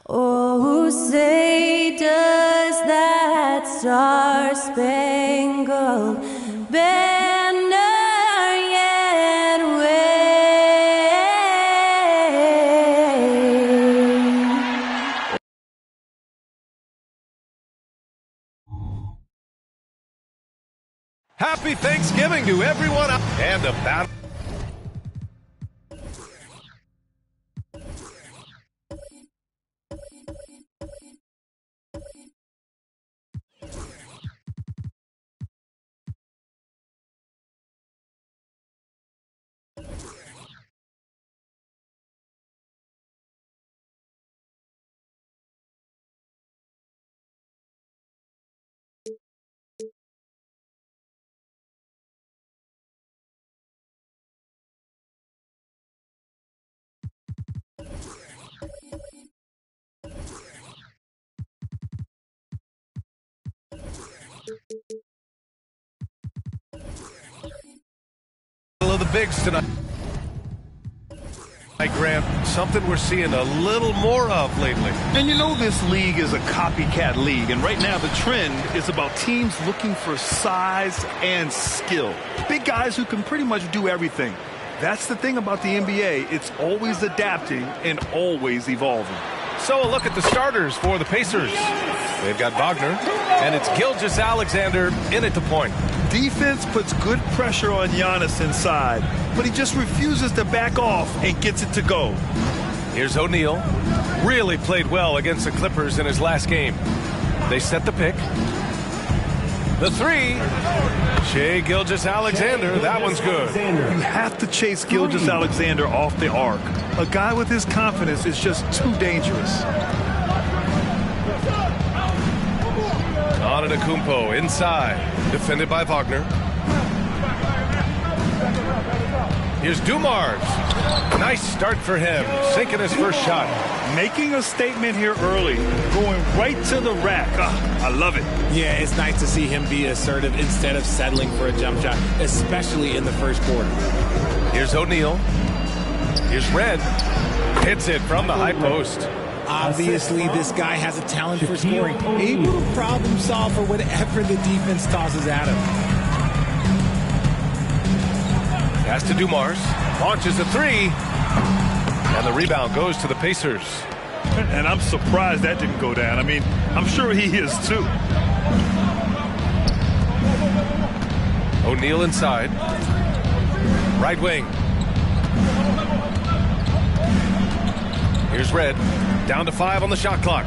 Oh, say does that star-spangled banner yet wave? Happy Thanksgiving to everyone and a battle. Of the bigs tonight. Hi, Grant. Something we're seeing a little more of lately. And you know this league is a copycat league, and right now the trend is about teams looking for size and skill. Big guys who can pretty much do everything. That's the thing about the NBA. It's always adapting and always evolving. So a look at the starters for the Pacers. They've got Wagner, and it's Gilgeous-Alexander in at the point. Defense puts good pressure on Giannis inside, but he just refuses to back off and gets it to go. Here's O'Neal. Really played well against the Clippers in his last game. They set the pick. The three. Shai Gilgeous-Alexander. That one's good. You have to chase Gilgeous-Alexander off the arc. A guy with his confidence is just too dangerous. Antetokounmpo inside. Defended by Wagner. Here's Dumars. Nice start for him. Sinking his first shot. Making a statement here early. Going right to the rack. I love it. Yeah, it's nice to see him be assertive instead of settling for a jump shot, especially in the first quarter. Here's O'Neal. Here's Red. Hits it from the high post. Obviously, this guy has a talent for scoring. Able to problem solve for whatever the defense tosses at him. Pass to Dumars. Launches a three. And the rebound goes to the Pacers. And I'm surprised that didn't go down. I mean, I'm sure he is too. O'Neal inside. Right wing. Here's Red. Down to 5 on the shot clock.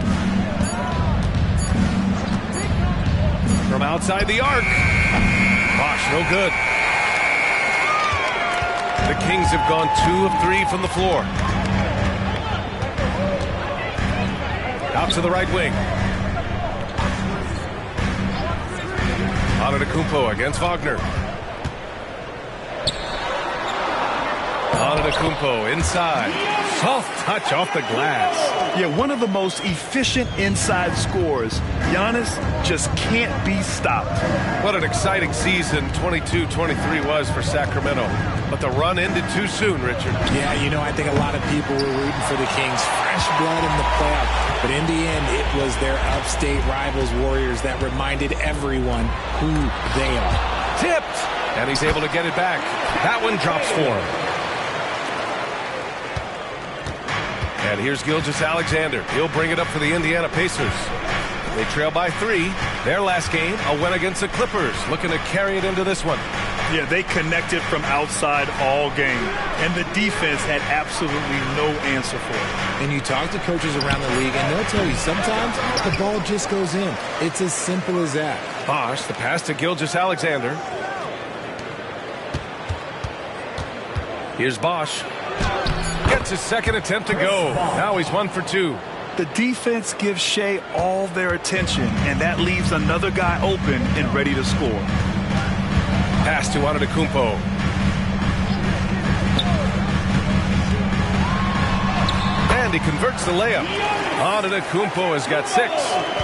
From outside the arc. Bosh, no good. The Kings have gone 2 of 3 from the floor. Out to the right wing. Antetokounmpo against Wagner. Antetokounmpo inside. Soft touch off the glass. Yeah, one of the most efficient inside scorers. Giannis just can't be stopped. What an exciting season 22-23 was for Sacramento. But the run ended too soon, Richard. Yeah, you know, I think a lot of people were rooting for the Kings. Fresh blood in the playoff. But in the end, it was their upstate rivals, Warriors, that reminded everyone who they are. Tipped! And he's able to get it back. That one drops for him. And here's Gilgeous-Alexander. He'll bring it up for the Indiana Pacers. They trail by 3. Their last game, a win against the Clippers. Looking to carry it into this one. Yeah, they connected from outside all game. And the defense had absolutely no answer for it. And you talk to coaches around the league, and they'll tell you sometimes the ball just goes in. It's as simple as that. Bosh, the pass to Gilgeous-Alexander. Here's Bosh. Gets his second attempt to go. Now he's 1 for 2. The defense gives Shai all their attention, and that leaves another guy open and ready to score. Pass to Antetokounmpo. And he converts the layup. Antetokounmpo has got 6.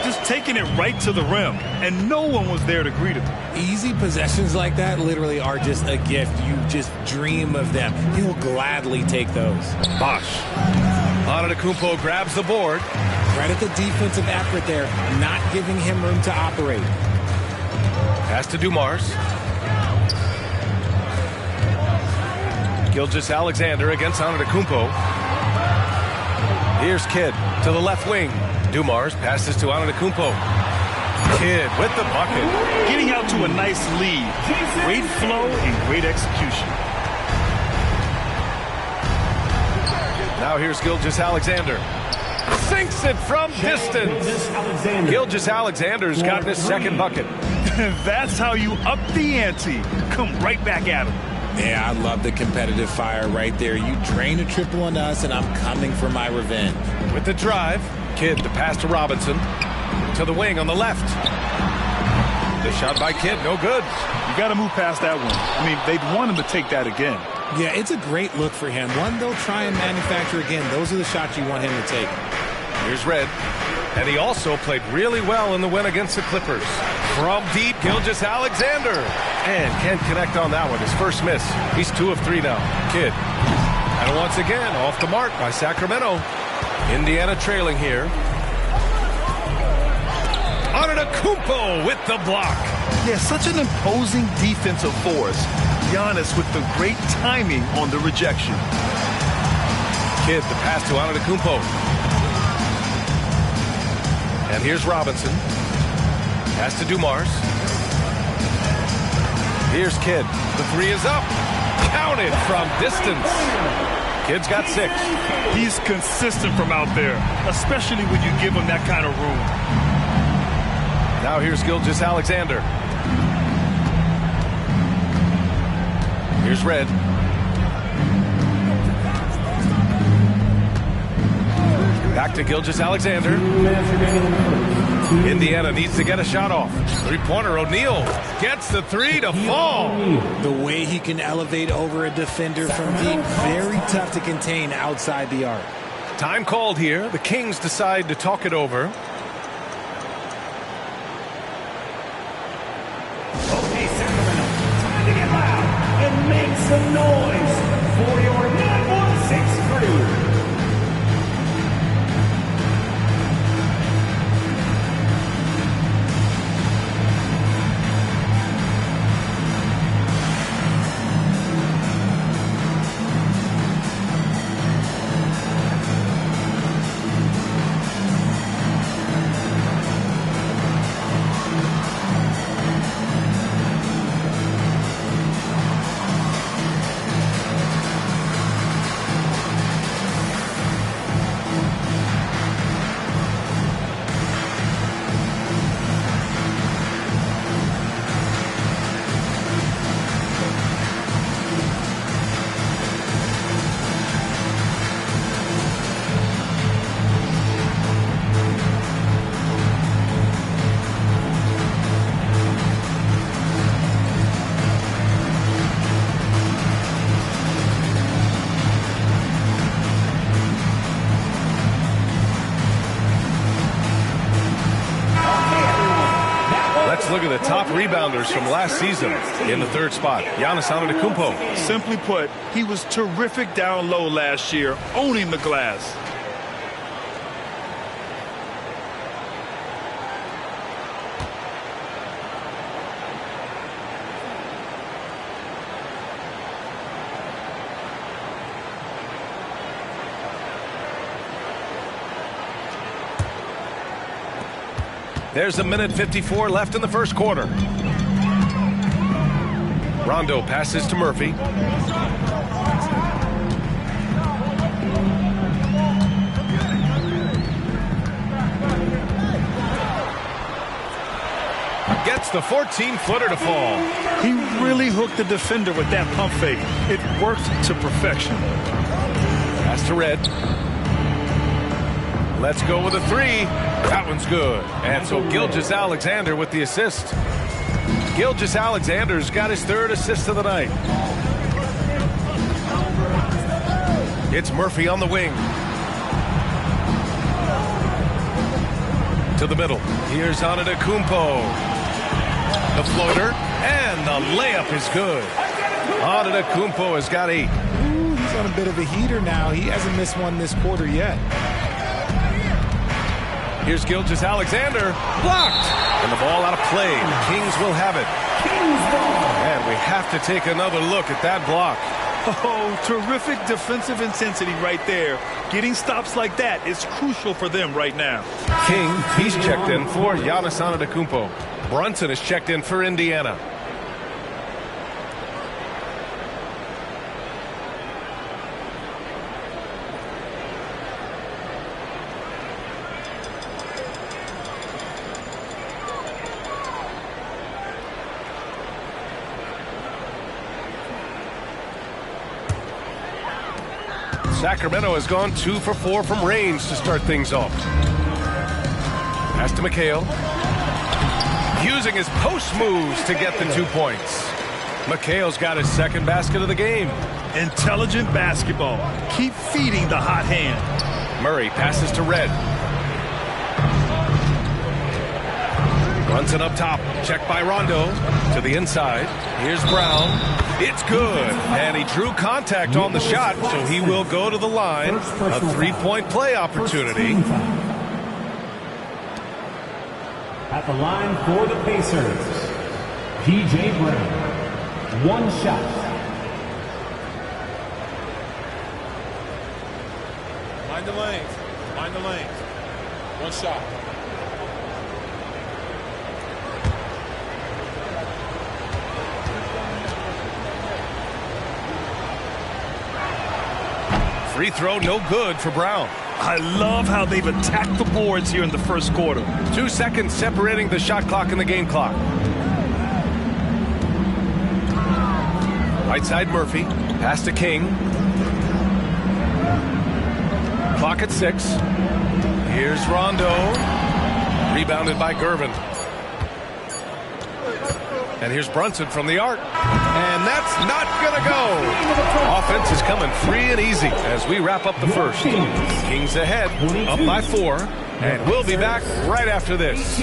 Just taking it right to the rim, and no one was there to greet him. Easy possessions like that literally are just a gift. You just dream of them. He'll gladly take those. Bosh. Antetokounmpo grabs the board. Credit the defensive effort there, not giving him room to operate. Pass to Dumars. Gilgeous-Alexander against Antetokounmpo. Here's Kidd to the left wing. Dumars passes to Antetokounmpo. Kidd with the bucket. Getting out to a nice lead. Great flow and great execution. Now here's Gilgeous-Alexander. Sinks it from distance. Gilgeous-Alexander's gotten his second bucket. That's how you up the ante. Come right back at him. Yeah, I love the competitive fire right there. You drain a triple on us, and I'm coming for my revenge. With the drive, Kidd to pass to Robinson. To the wing on the left. The shot by Kidd, no good. You got to move past that one. I mean, they'd want him to take that again. Yeah, it's a great look for him. One they'll try and manufacture again. Those are the shots you want him to take. Here's Red. And he also played really well in the win against the Clippers. From deep, Gilgeous-Alexander. And can't connect on that one. His first miss. He's 2 of 3 now. Kidd. And once again, off the mark by Sacramento. Indiana trailing here. Antetokounmpo with the block. Yeah, such an imposing defensive force. Giannis with the great timing on the rejection. Kidd, the pass to Antetokounmpo. And here's Robinson. Pass to Dumars. Here's Kidd. The 3 is up. Counted from distance. Kidd's got 6. He's consistent from out there, especially when you give him that kind of room. Now here's Gilgeous-Alexander. Here's Red. Back to Gilgeous-Alexander. Indiana needs to get a shot off. Three-pointer, O'Neal gets the 3 to fall. The way he can elevate over a defender from deep, very tough to contain outside the arc. Time called here. The Kings decide to talk it over. Okay, Sacramento, time to get loud and make some noise for your 916 crew. Look at the top rebounders from last season in the 3rd spot. Giannis Antetokounmpo. Simply put, he was terrific down low last year, owning the glass. There's a minute 54 left in the first quarter. Rondo passes to Murphy. Gets the 14-footer to fall. He really hooked the defender with that pump fake. It worked to perfection. Pass to Red. Let's go with a 3. That one's good. And so Gilgeous-Alexander with the assist. Gilgeous-Alexander's got his 3rd assist of the night. It's Murphy on the wing. To the middle. Here's Antetokounmpo. The floater. And the layup is good. Antetokounmpo has got 8. He's on a bit of a heater now. He hasn't missed one this quarter yet. Here's Gilgeous-Alexander. Blocked. And the ball out of play. The Kings will have it. And we have to take another look at that block. Oh, terrific defensive intensity right there. Getting stops like that is crucial for them right now. King, he's checked in for Giannis Antetokounmpo. Brunson is checked in for Indiana. Sacramento has gone 2 for 4 from range to start things off. Pass to McHale. Using his post moves to get the 2 points. McHale's got his second basket of the game. Intelligent basketball. Keep feeding the hot hand. Murray passes to Red. Brunson up top. Checked by Rondo. To the inside. Here's Brown. It's good. And he drew contact on the shot, so he will go to the line. A 3-point play opportunity. At the line for the Pacers, P.J. Brown. 1 shot. Mind the lanes. Mind the lanes. 1 shot. Free throw, no good for Brown. I love how they've attacked the boards here in the first quarter. 2 seconds separating the shot clock and the game clock. Right side Murphy. Pass to King. Clock at 6. Here's Rondo. Rebounded by Gervin. And here's Brunson from the arc. And that's not going to go. Offense is coming free and easy as we wrap up the first. Kings ahead, up by 4. And we'll be back right after this.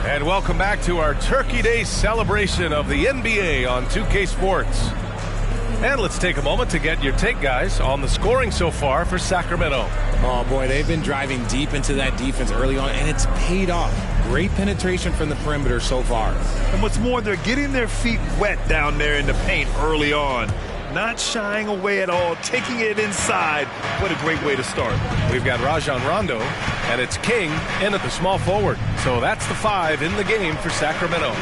And welcome back to our Turkey Day celebration of the NBA on 2K Sports. And let's take a moment to get your take, guys, on the scoring so far for Sacramento. Oh, boy, they've been driving deep into that defense early on, and it's paid off. Great penetration from the perimeter so far. And what's more, they're getting their feet wet down there in the paint early on. Not shying away at all, taking it inside. What a great way to start. We've got Rajon Rondo, and it's King in at the small forward. So that's the 5 in the game for Sacramento.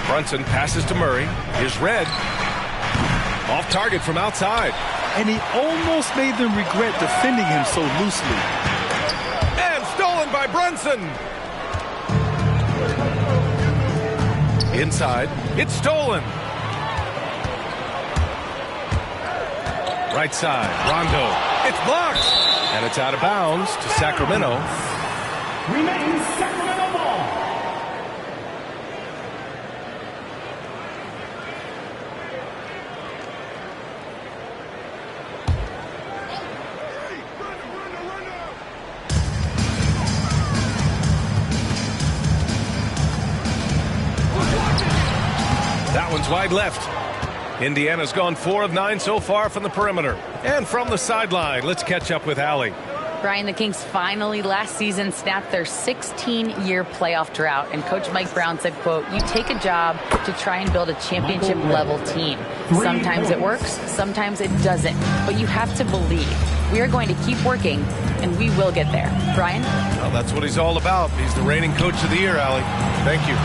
Brunson passes to Murray. Here's Red. Off target from outside. And he almost made them regret defending him so loosely. And stolen by Brunson. Inside. It's stolen. Right side. Rondo. It's blocked. And it's out of bounds to Sacramento. Remains Sacramento ball. That one's wide left. Indiana's gone 4 of 9 so far from the perimeter. And from the sideline, let's catch up with Allie. Brian, the Kings finally last season snapped their 16-year playoff drought. And Coach Mike Brown said, quote, "You take a job to try and build a championship-level team. Sometimes it works, sometimes it doesn't. But you have to believe. We are going to keep working, and we will get there." Brian? Well, that's what he's all about. He's the reigning coach of the year, Allie. Thank you.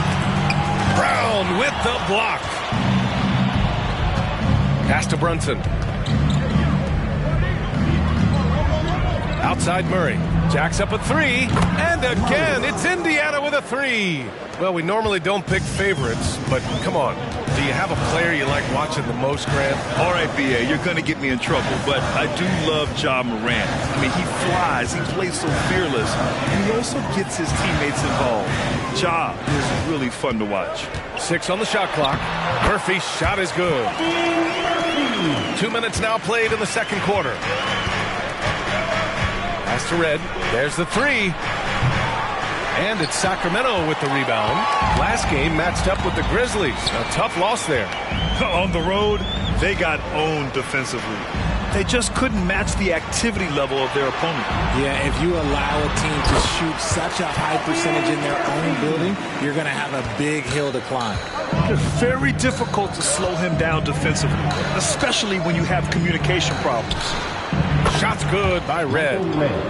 Brown with the block. Pass to Brunson. Outside Murray. Jacks up a three. And again, it's Indiana with a three. Well, we normally don't pick favorites, but come on. Do you have a player you like watching the most, Grant? All right, B.A., you're going to get me in trouble, but I do love Ja Morant. I mean, he flies. He plays so fearless. And he also gets his teammates involved. Ja is really fun to watch. 6 on the shot clock. Murphy's shot is good. 2 minutes now played in the second quarter. Pass to Red. There's the three. And it's Sacramento with the rebound. Last game matched up with the Grizzlies. A tough loss there. On the road, they got owned defensively. They just couldn't match the activity level of their opponent. Yeah, if you allow a team to shoot such a high percentage in their own building, you're going to have a big hill to climb. It's very difficult to slow him down defensively, especially when you have communication problems. Shot's good by Red.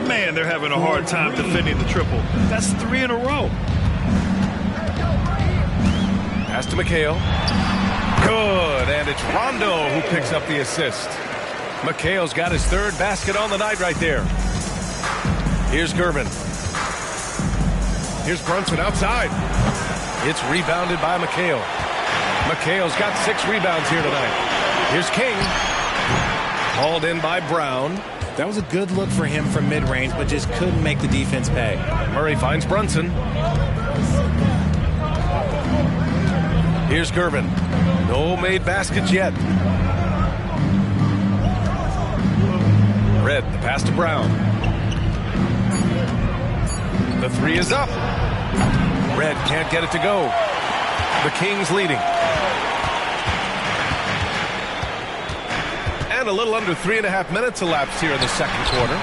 Man, they're having a hard time defending the triple. That's 3 in a row. Pass to McHale. Good, and it's Rondo who picks up the assist. McHale's got his third basket on the night right there. Here's Gervin. Here's Brunson outside. It's rebounded by McHale. McHale's got 6 rebounds here tonight. Here's King. Hauled in by Brown. That was a good look for him from mid-range, but just couldn't make the defense pay. Murray finds Brunson. Here's Gervin. No made baskets yet. Red, the pass to Brown. The three is up. Red can't get it to go. The Kings leading. And a little under 3.5 minutes elapsed here in the second quarter.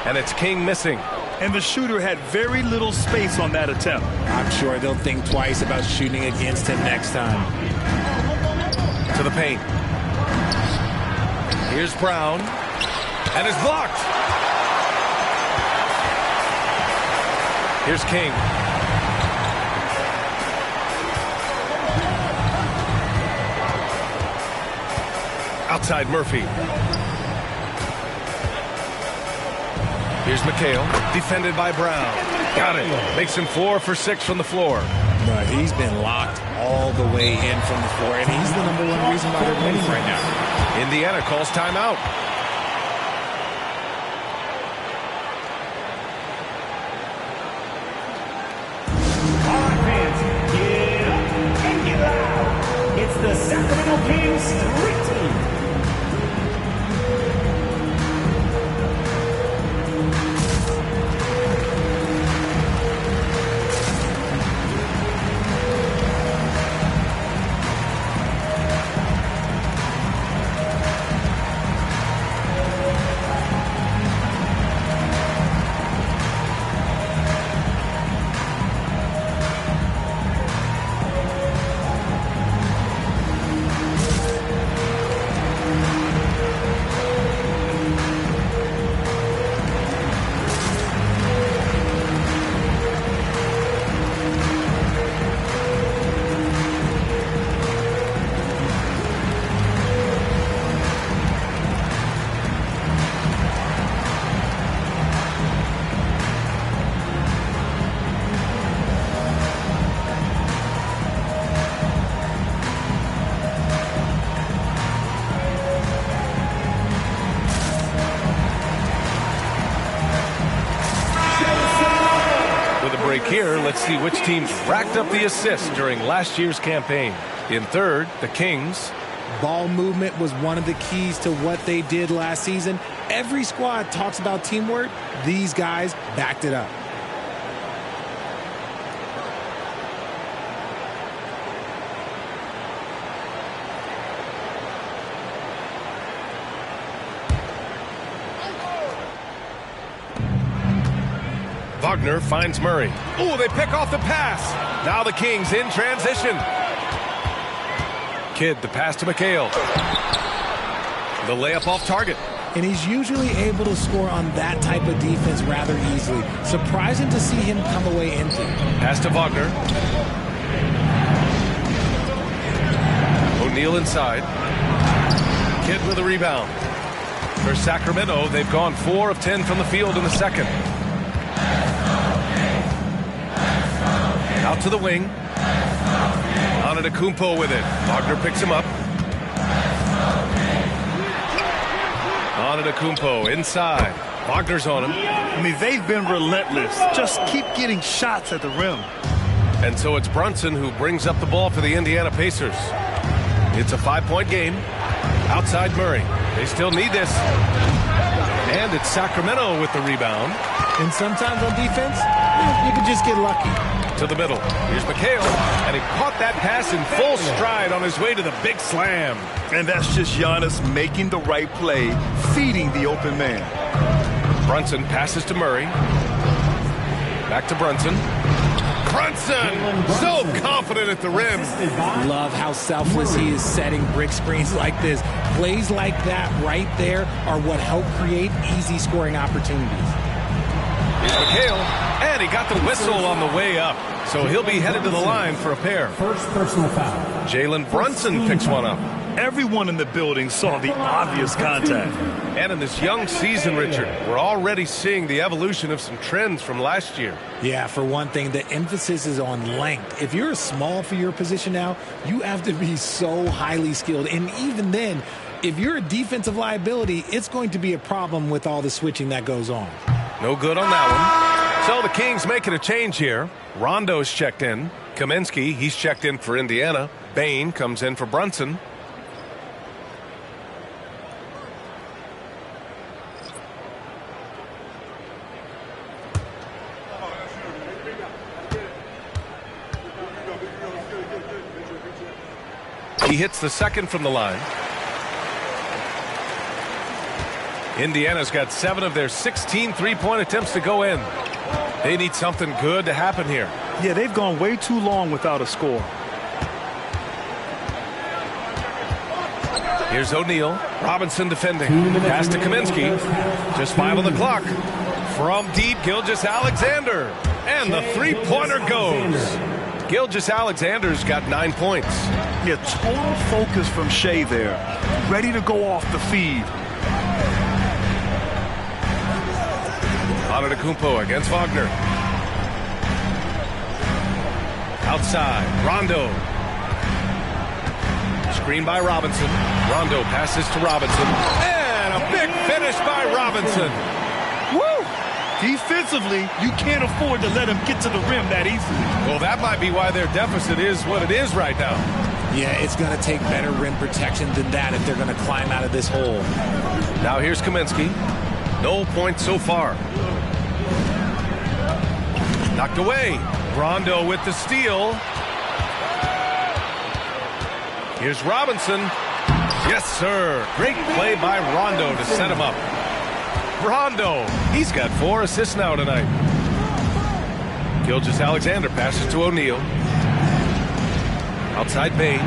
And it's King missing. And the shooter had very little space on that attempt. I'm sure they'll think twice about shooting against him next time. To the paint. Here's Brown. And it's blocked. Here's King. Outside Murphy. Here's McHale, defended by Brown. Got it. Makes him 4 for 6 from the floor. But he's been locked all the way in from the floor, and he's the #1 reason why they're winning right now. Indiana calls timeout. All right, fans, get up and get loud. It's the Sacramento Kings Street Team. Here, let's see which teams racked up the assists during last year's campaign. In third, the Kings. Ball movement was one of the keys to what they did last season. Every squad talks about teamwork. These guys backed it up. Wagner finds Murray. Ooh, they pick off the pass. Now the Kings in transition. Kidd, the pass to McHale. The layup off target. And he's usually able to score on that type of defense rather easily. Surprising to see him come away empty. Pass to Wagner. O'Neal inside. Kidd with a rebound. For Sacramento, they've gone 4 of 10 from the field in the second. Out to the wing. Antetokounmpo with it. Wagner picks him up. Antetokounmpo inside. Wagner's on him. I mean, they've been relentless. Just keep getting shots at the rim. And so it's Brunson who brings up the ball for the Indiana Pacers. It's a 5-point game. Outside Murray. They still need this. And it's Sacramento with the rebound. And sometimes on defense, you can just get lucky. To the middle. Here's McHale. And he caught that pass in full stride on his way to the big slam. And that's just Giannis making the right play, feeding the open man. Brunson passes to Murray. Back to Brunson. Brunson, so confident at the rim. Love how selfless he is setting brick screens like this. Plays like that right there are what help create easy scoring opportunities. Here's McHale, and he got the whistle on the way up. So he'll be headed to the line for a pair. First personal foul. Jalen Brunson picks one up. Everyone in the building saw the obvious contact. And in this young season, Richard, we're already seeing the evolution of some trends from last year. Yeah, for one thing, the emphasis is on length. If you're small for your position now, you have to be so highly skilled. And even then, if you're a defensive liability, it's going to be a problem with all the switching that goes on. No good on that one. So the Kings making a change here. Rondo's checked in. Kaminsky, he's checked in for Indiana. Bain comes in for Brunson. He hits the second from the line. Indiana's got 7 of their 16 three-point attempts to go in. They need something good to happen here. Yeah, they've gone way too long without a score. Here's O'Neal. Robinson defending. Pass to Kaminsky. Just 5 on the clock. From deep, Gilgeous-Alexander. And the three-pointer goes. Gilgeous-Alexander's got 9 points. Yeah, total focus from Shea there. Ready to go off the feed. Antetokounmpo against Wagner. Outside, Rondo. Screen by Robinson. Rondo passes to Robinson. And a big finish by Robinson. Woo! Defensively, you can't afford to let him get to the rim that easily. Well, that might be why their deficit is what it is right now. Yeah, it's going to take better rim protection than that if they're going to climb out of this hole. Now here's Kaminsky. No points so far. Knocked away. Rondo with the steal. Here's Robinson. Yes, sir. Great play by Rondo to set him up. Rondo. He's got 4 assists now tonight. Gilgeous-Alexander passes to O'Neal. Outside Bain.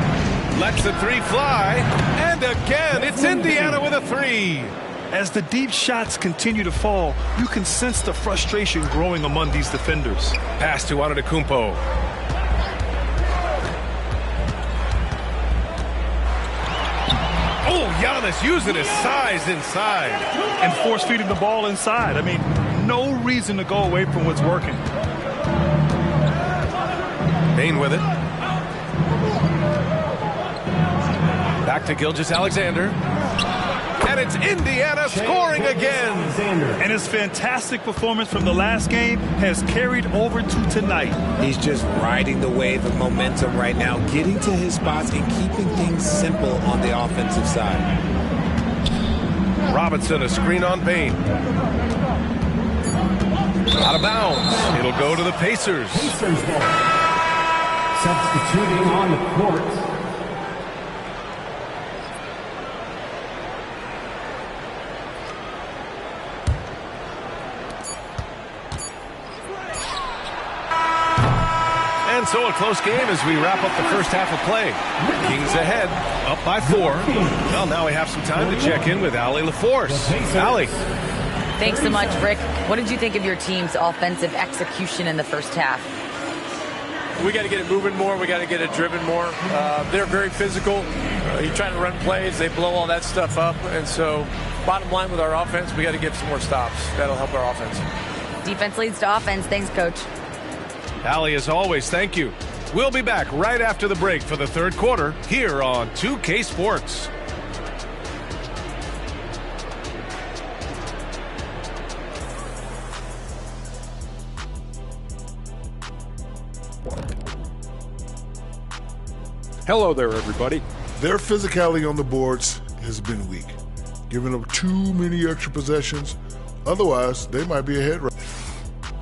Lets the 3 fly. And again, it's Indiana with a 3. As the deep shots continue to fall, you can sense the frustration growing among these defenders. Pass to Antetokounmpo. Oh, Giannis using his size inside. And force feeding the ball inside. I mean, no reason to go away from what's working. Bain with it. Back to Gilgeous-Alexander. And it's Indiana scoring again. And his fantastic performance from the last game has carried over to tonight. He's just riding the wave of momentum right now, getting to his spots and keeping things simple on the offensive side. Robinson, a screen on Bain. Out of bounds. It'll go to the Pacers. Substituting on the court. And so a close game as we wrap up the first half of play. Kings ahead, up by 4. Well, now we have some time to check in with Allie LaForce. Allie. Thanks so much, Rick. What did you think of your team's offensive execution in the first half? We got to get it moving more. We got to get it driven more. They're very physical. You try to run plays, they blow all that stuff up. And so, bottom line with our offense, we got to get some more stops. That'll help our offense. Defense leads to offense. Thanks, Coach. Allie, as always, thank you. We'll be back right after the break for the third quarter here on 2K Sports. Hello there, everybody. Their physicality on the boards has been weak, giving up too many extra possessions. Otherwise, they might be ahead.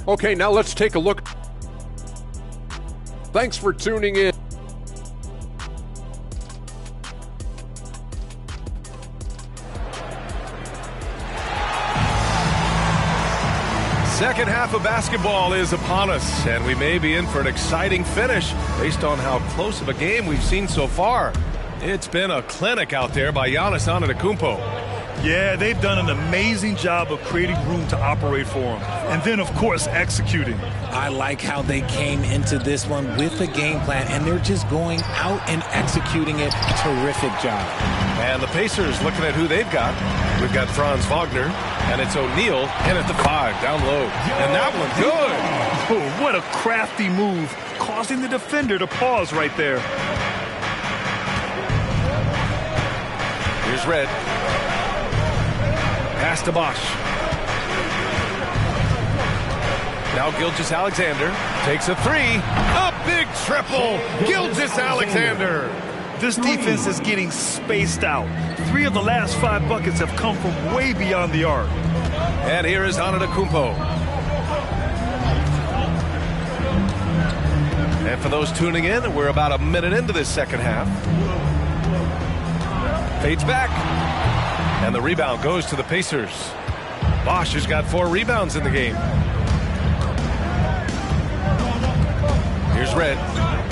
Okay, now let's take a look. Thanks for tuning in. Second half of basketball is upon us, and we may be in for an exciting finish based on how close of a game we've seen so far. It's been a clinic out there by Giannis Antetokounmpo. Yeah, they've done an amazing job of creating room to operate for him. And then, of course, executing. I like how they came into this one with a game plan, and they're just going out and executing it. Terrific job. And the Pacers looking at who they've got. We've got Franz Wagner, and it's O'Neal in at the 5, down low. And that one good. Oh, what a crafty move, causing the defender to pause right there. Here's Red. Pass to Bosch. Now Gilgeous-Alexander takes a 3. A big triple. Gilgeous-Alexander. This defense is getting spaced out. 3 of the last 5 buckets have come from way beyond the arc. And here is Antetokounmpo. And for those tuning in, we're about a minute into this second half. Fades back. And the rebound goes to the Pacers. Bosch has got 4 rebounds in the game. Here's Red.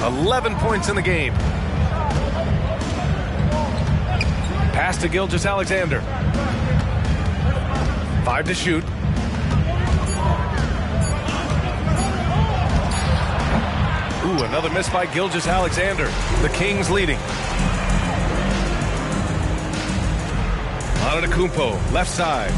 11 points in the game. Pass to Gilgeous-Alexander. 5 to shoot. Ooh, another miss by Gilgeous-Alexander. The Kings leading. Antetokounmpo, left side.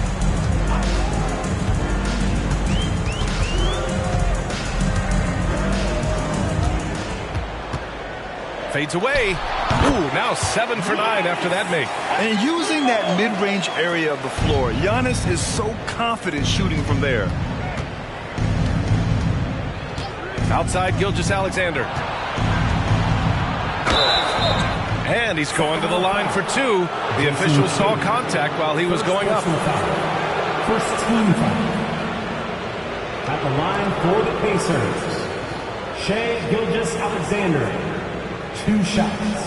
Fades away. Ooh, now 7 for 9 after that make. And using that mid-range area of the floor, Giannis is so confident shooting from there. Outside Gilgeous-Alexander. And he's going to the line for 2. The official saw contact while he was going up. First team foul. At the line for the Pacers, Shai Gilgeous-Alexander. 2 shots.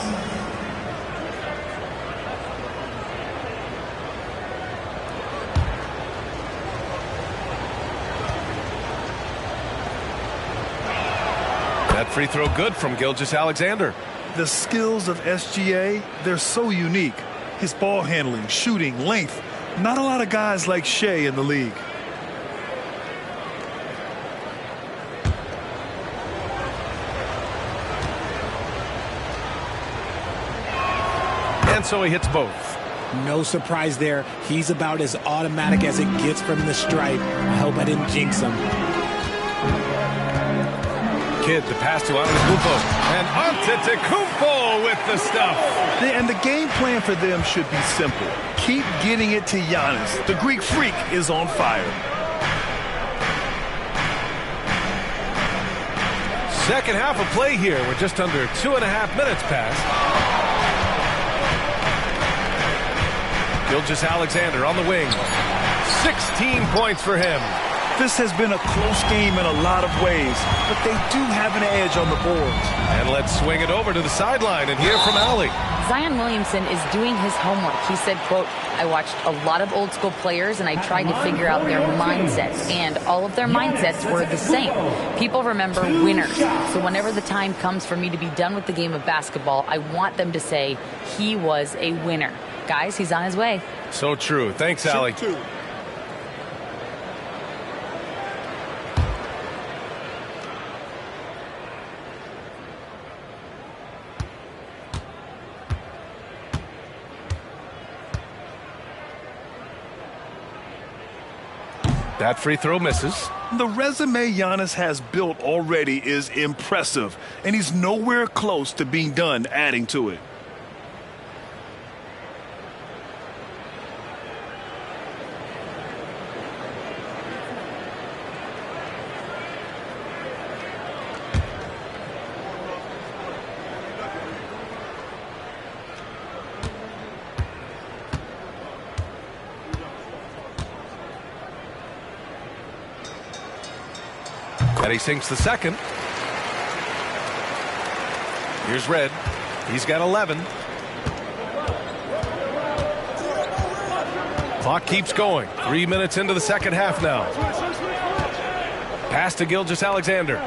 That free throw good from Gilgeous-Alexander. The skills of SGA, they're so unique. His ball handling, shooting, length. Not a lot of guys like Shai in the league. And so he hits both. No surprise there. He's about as automatic as it gets from the stripe. I hope I didn't jinx him. Kidd, the pass to Antetokounmpo. And Antetokounmpo with the stuff. And the game plan for them should be simple. Keep getting it to Giannis. The Greek freak is on fire. Second half of play here. We're just under 2.5 minutes past. Gilgeous-Alexander on the wing. 16 points for him. This has been a close game in a lot of ways, but they do have an edge on the boards. And let's swing it over to the sideline and hear from Allie. Zion Williamson is doing his homework. He said, quote, I watched a lot of old school players and I tried to figure out their mindsets. And all of their mindsets were the same. People remember winners. So whenever the time comes for me to be done with the game of basketball, I want them to say he was a winner. Guys, he's on his way. So true. Thanks, Allie. That free throw misses. The resume Giannis has built already is impressive, and he's nowhere close to being done adding to it. And he sinks the second. Here's Red. He's got 11. Clock keeps going. 3 minutes into the second half now. Pass to Gilgeous-Alexander.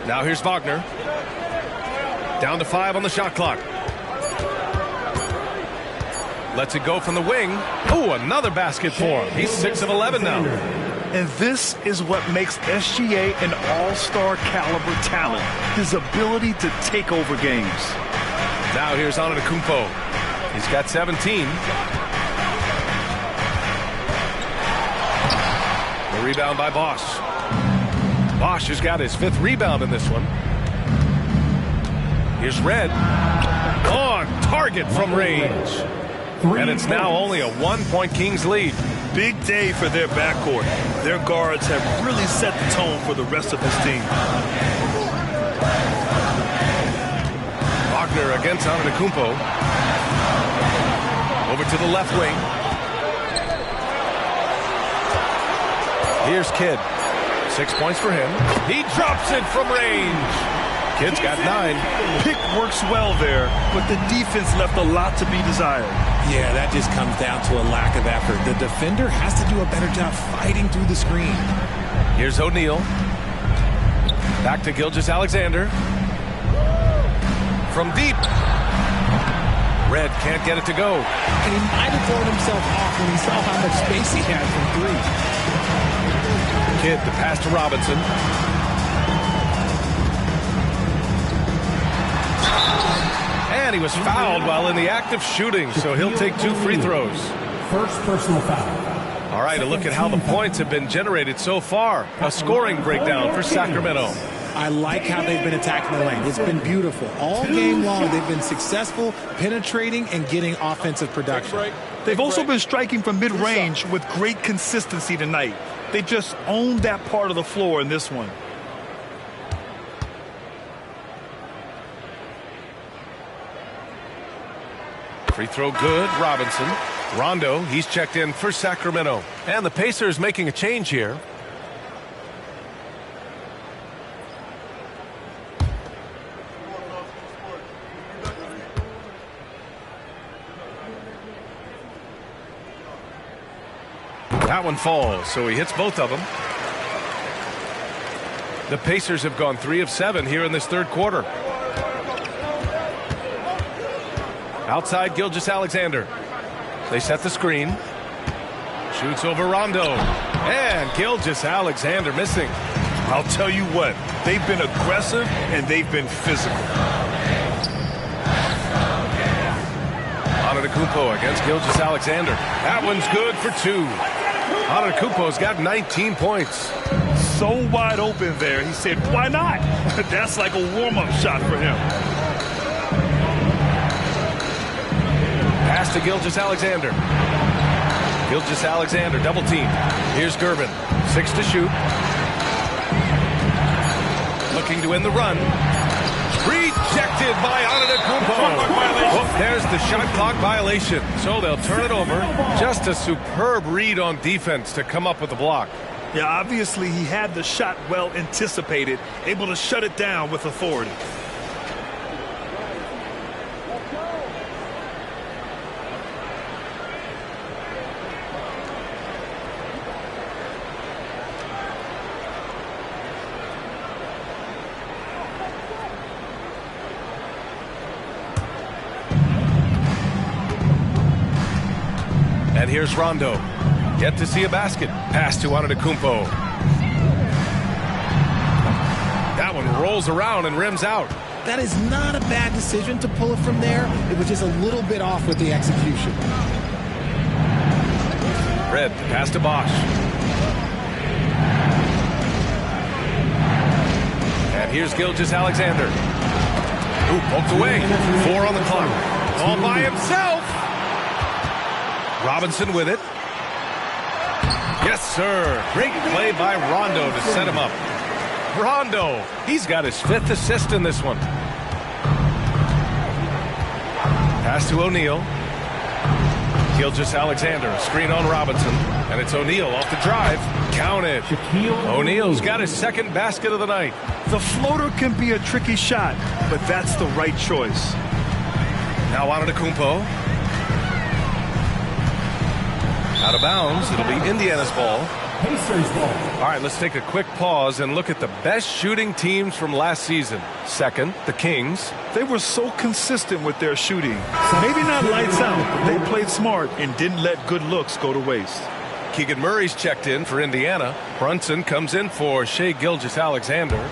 Now here's Wagner. Down to 5 on the shot clock. Lets it go from the wing. Oh, another basket for him. He's 6 of 11 now. And this is what makes SGA an all-star caliber talent, his ability to take over games. Now here's Antetokounmpo. He's got 17. The rebound by Bosch. Bosch has got his 5th rebound in this one. Here's Red. On target from range. And it's now only a 1-point Kings lead. Big day for their backcourt. Their guards have really set the tone for the rest of this team. Wagner against Antetokounmpo. Over to the left wing. Here's Kidd. 6 points for him. He drops it from range. Kidd's got 9. Pick works well there, but the defense left a lot to be desired. Yeah, that just comes down to a lack of effort. The defender has to do a better job fighting through the screen. Here's O'Neal. Back to Gilgeous-Alexander. From deep. Red can't get it to go. And he might have thrown himself off when he saw how much space he had from 3. Kidd, the pass to Robinson. And he was fouled while in the act of shooting, so he'll take 2 free throws. First personal foul. All right, a look at how the points have been generated so far. A scoring breakdown for Sacramento. I like how they've been attacking the lane. It's been beautiful. All game long, they've been successful penetrating and getting offensive production. They've also been striking from mid-range with great consistency tonight. They just owned that part of the floor in this one. Free throw good, Robinson. Rondo, he's checked in for Sacramento. And the Pacers making a change here. That one falls, so he hits both of them. The Pacers have gone 3 of 7 here in this third quarter. Outside Gilgeous-Alexander. They set the screen. Shoots over Rondo. And Gilgeous-Alexander missing. I'll tell you what, they've been aggressive and they've been physical. Antetokounmpo against Gilgeous-Alexander. That one's good for 2. Antetokounmpo's got 19 points. So wide open there, he said, why not? That's like a warm-up shot for him. Pass to Gilgeous-Alexander. Gilgeous-Alexander double team. Here's Gervin. 6 to shoot. Looking to win the run. Rejected by Antetokounmpo. Oh, there's the shot clock violation. So they'll turn it over. Just a superb read on defense to come up with the block. Yeah, obviously he had the shot well anticipated, able to shut it down with authority. And here's Rondo. Yet to see a basket. Pass to Antetokounmpo. That one rolls around and rims out. That is not a bad decision to pull it from there. It was just a little bit off with the execution. Red pass to Bosch. And here's Gilgeous-Alexander. Ooh, poked away. 4 on the clock. All by himself. Robinson with it. Yes, sir. Great play by Rondo to set him up. Rondo, he's got his 5th assist in this one. Pass to O'Neal. Gilgeous-Alexander, screen on Robinson. And it's O'Neal off the drive. Count it. O'Neal's got his 2nd basket of the night. The floater can be a tricky shot, but that's the right choice. Now Antetokounmpo. Out of bounds. It'll be Indiana's ball. Pacers ball. All right, let's take a quick pause and look at the best shooting teams from last season. Second, the Kings. They were so consistent with their shooting. Maybe not lights out, but they played smart and didn't let good looks go to waste. Keegan Murray's checked in for Indiana. Brunson comes in for Shai Gilgeous-Alexander.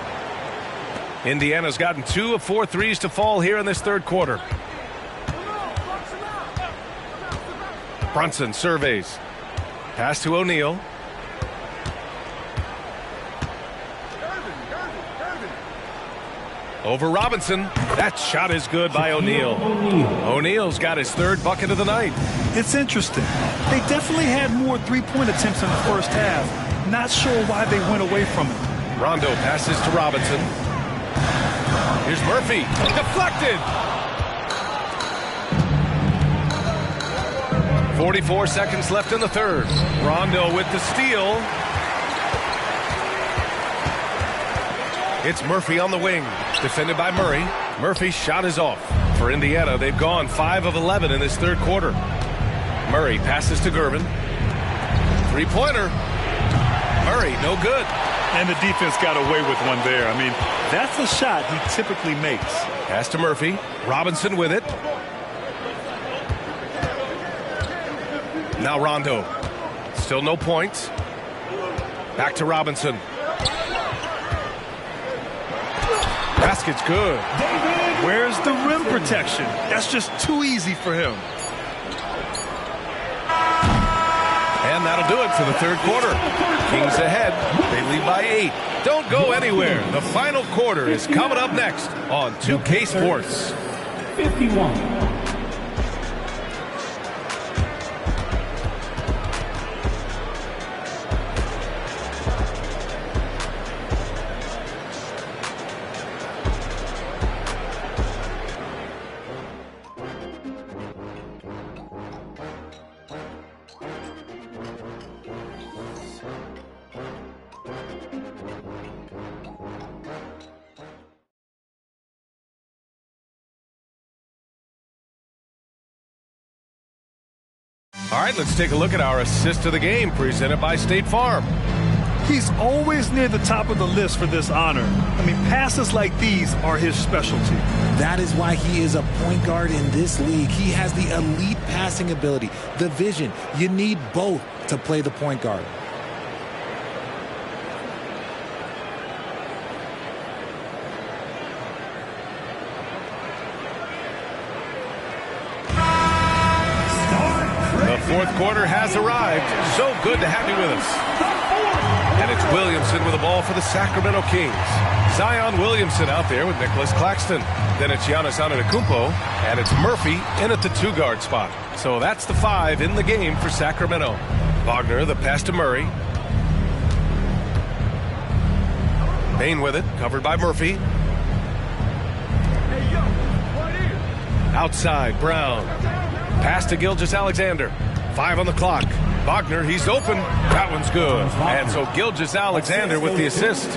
Indiana's gotten 2 of 4 threes to fall here in this 3rd quarter. Brunson surveys. Pass to O'Neal. Over Robinson. That shot is good by O'Neal. O'Neal's got his 3rd bucket of the night. It's interesting. They definitely had more three-point attempts in the first half. Not sure why they went away from it. Rondo passes to Robinson. Here's Murphy. Deflected. 44 seconds left in the 3rd. Rondo with the steal. It's Murphy on the wing. Defended by Murray. Murphy's shot is off. For Indiana, they've gone 5 of 11 in this 3rd quarter. Murray passes to Gervin. 3-pointer. Murray, no good. And the defense got away with one there. I mean, that's a shot he typically makes. Pass to Murphy. Robinson with it. Now Rondo. Still no points. Back to Robinson. Basket's good. Where's the rim protection? That's just too easy for him. And that'll do it for the 3rd quarter. Kings ahead. They lead by 8. Don't go anywhere. The final quarter is coming up next on 2K Sports. 51. All right, let's take a look at our assist of the game presented by State Farm. He's always near the top of the list for this honor. I mean, passes like these are his specialty. That is why he is a point guard in this league. He has the elite passing ability, the vision. You need both to play the point guard. The 4th quarter has arrived. So good to have you with us. And it's Williamson with the ball for the Sacramento Kings. Zion Williamson out there with Nicholas Claxton. Then it's Giannis Antetokounmpo, and it's Murphy in at the 2-guard spot. So that's the 5 in the game for Sacramento. Wagner, the pass to Murray. Bain with it, covered by Murphy. Outside, Brown. Pass to Gilgeous-Alexander. 5 on the clock. Wagner, he's open. That one's good. And so Gilgeous-Alexander with the assist.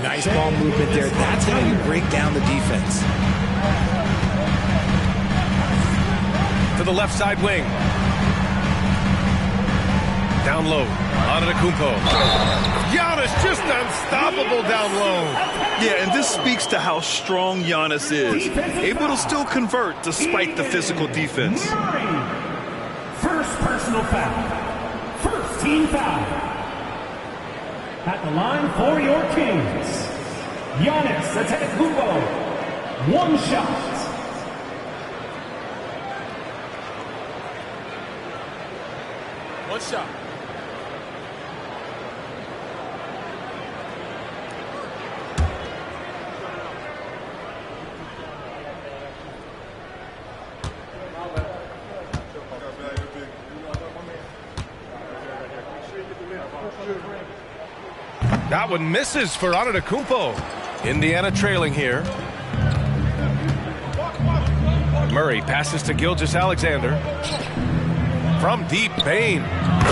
Nice ball movement there. That's how you break down the defense. To the left side wing. Down low. Antetokounmpo. Giannis just unstoppable down low. Yeah, and this speaks to how strong Giannis is. Able to still convert despite the physical defense. First personal foul. First team foul. At the line for your Kings, Giannis Antetokounmpo. 1 shot. One shot. That one misses for Antetokounmpo. Indiana trailing here. Murray passes to Gilgeous-Alexander. From deep, Bane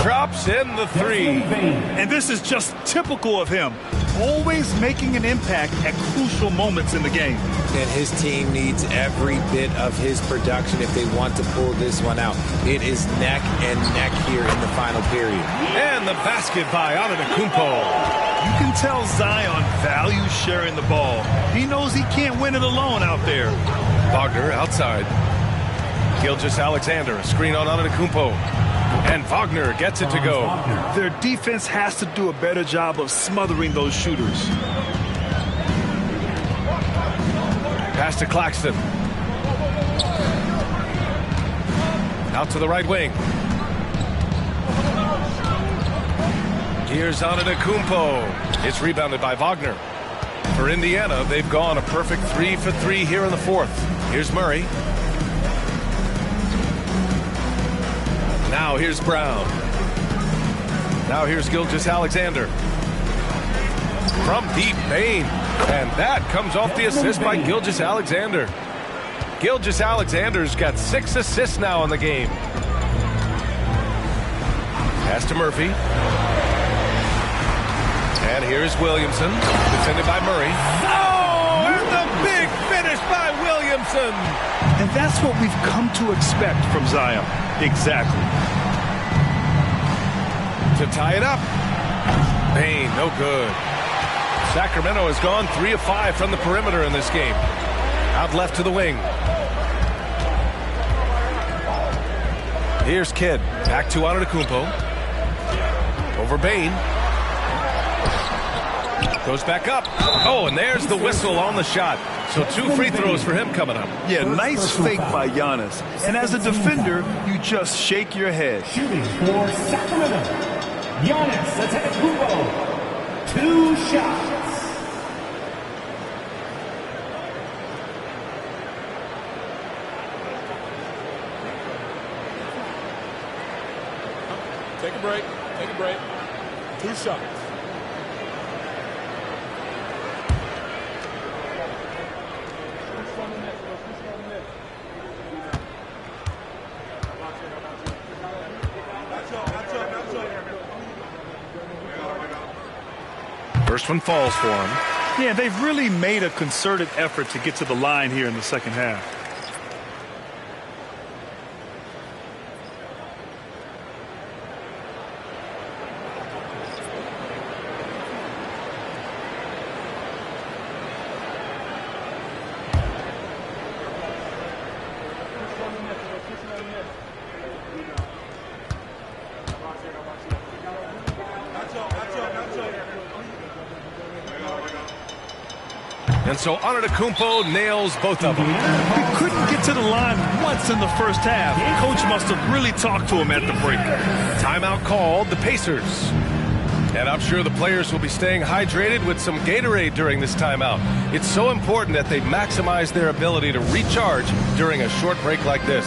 drops in the three. And this is just typical of him. Always making an impact at crucial moments in the game. And his team needs every bit of his production if they want to pull this one out. It is neck and neck here in the final period. And the basket by Antetokounmpo. You can tell Zion values sharing the ball. He knows he can't win it alone out there. Wagner outside. Gilgeous-Alexander, a screen on Antetokounmpo. And Wagner gets it to go. Their defense has to do a better job of smothering those shooters. Pass to Claxton. Out to the right wing. Here's Antetokounmpo. It's rebounded by Wagner. For Indiana, they've gone a perfect 3 for 3 here in the fourth. Here's Murray. Now here's Brown. Now here's Gilgeous-Alexander. From deep, Bane. And that comes off the assist by Gilgeous-Alexander. Gilgeous-Alexander's got 6 assists now in the game. Pass to Murphy. And here's Williamson, defended by Murray. Oh, and the big finish by Williamson. And that's what we've come to expect from Zion. Exactly. To tie it up. Bane, no good. Sacramento has gone 3 of 5 from the perimeter in this game. Out left to the wing. Here's Kidd. Back to Antetokounmpo. Over Bane. Goes back up. Oh, and there's the whistle on the shot. So 2 free throws for him coming up. Yeah, nice fake by Giannis. And as a defender, you just shake your head. Shooting for Sacramento, Giannis Antetokounmpo. 2 shots. Take a break. Take a break. 2 shots. First one falls for him. Yeah, they've really made a concerted effort to get to the line here in the second half. And so Antetokounmpo nails both of them. He couldn't get to the line once in the first half. Coach must have really talked to him at the break. Timeout called, the Pacers. And I'm sure the players will be staying hydrated with some Gatorade during this timeout. It's so important that they maximize their ability to recharge during a short break like this.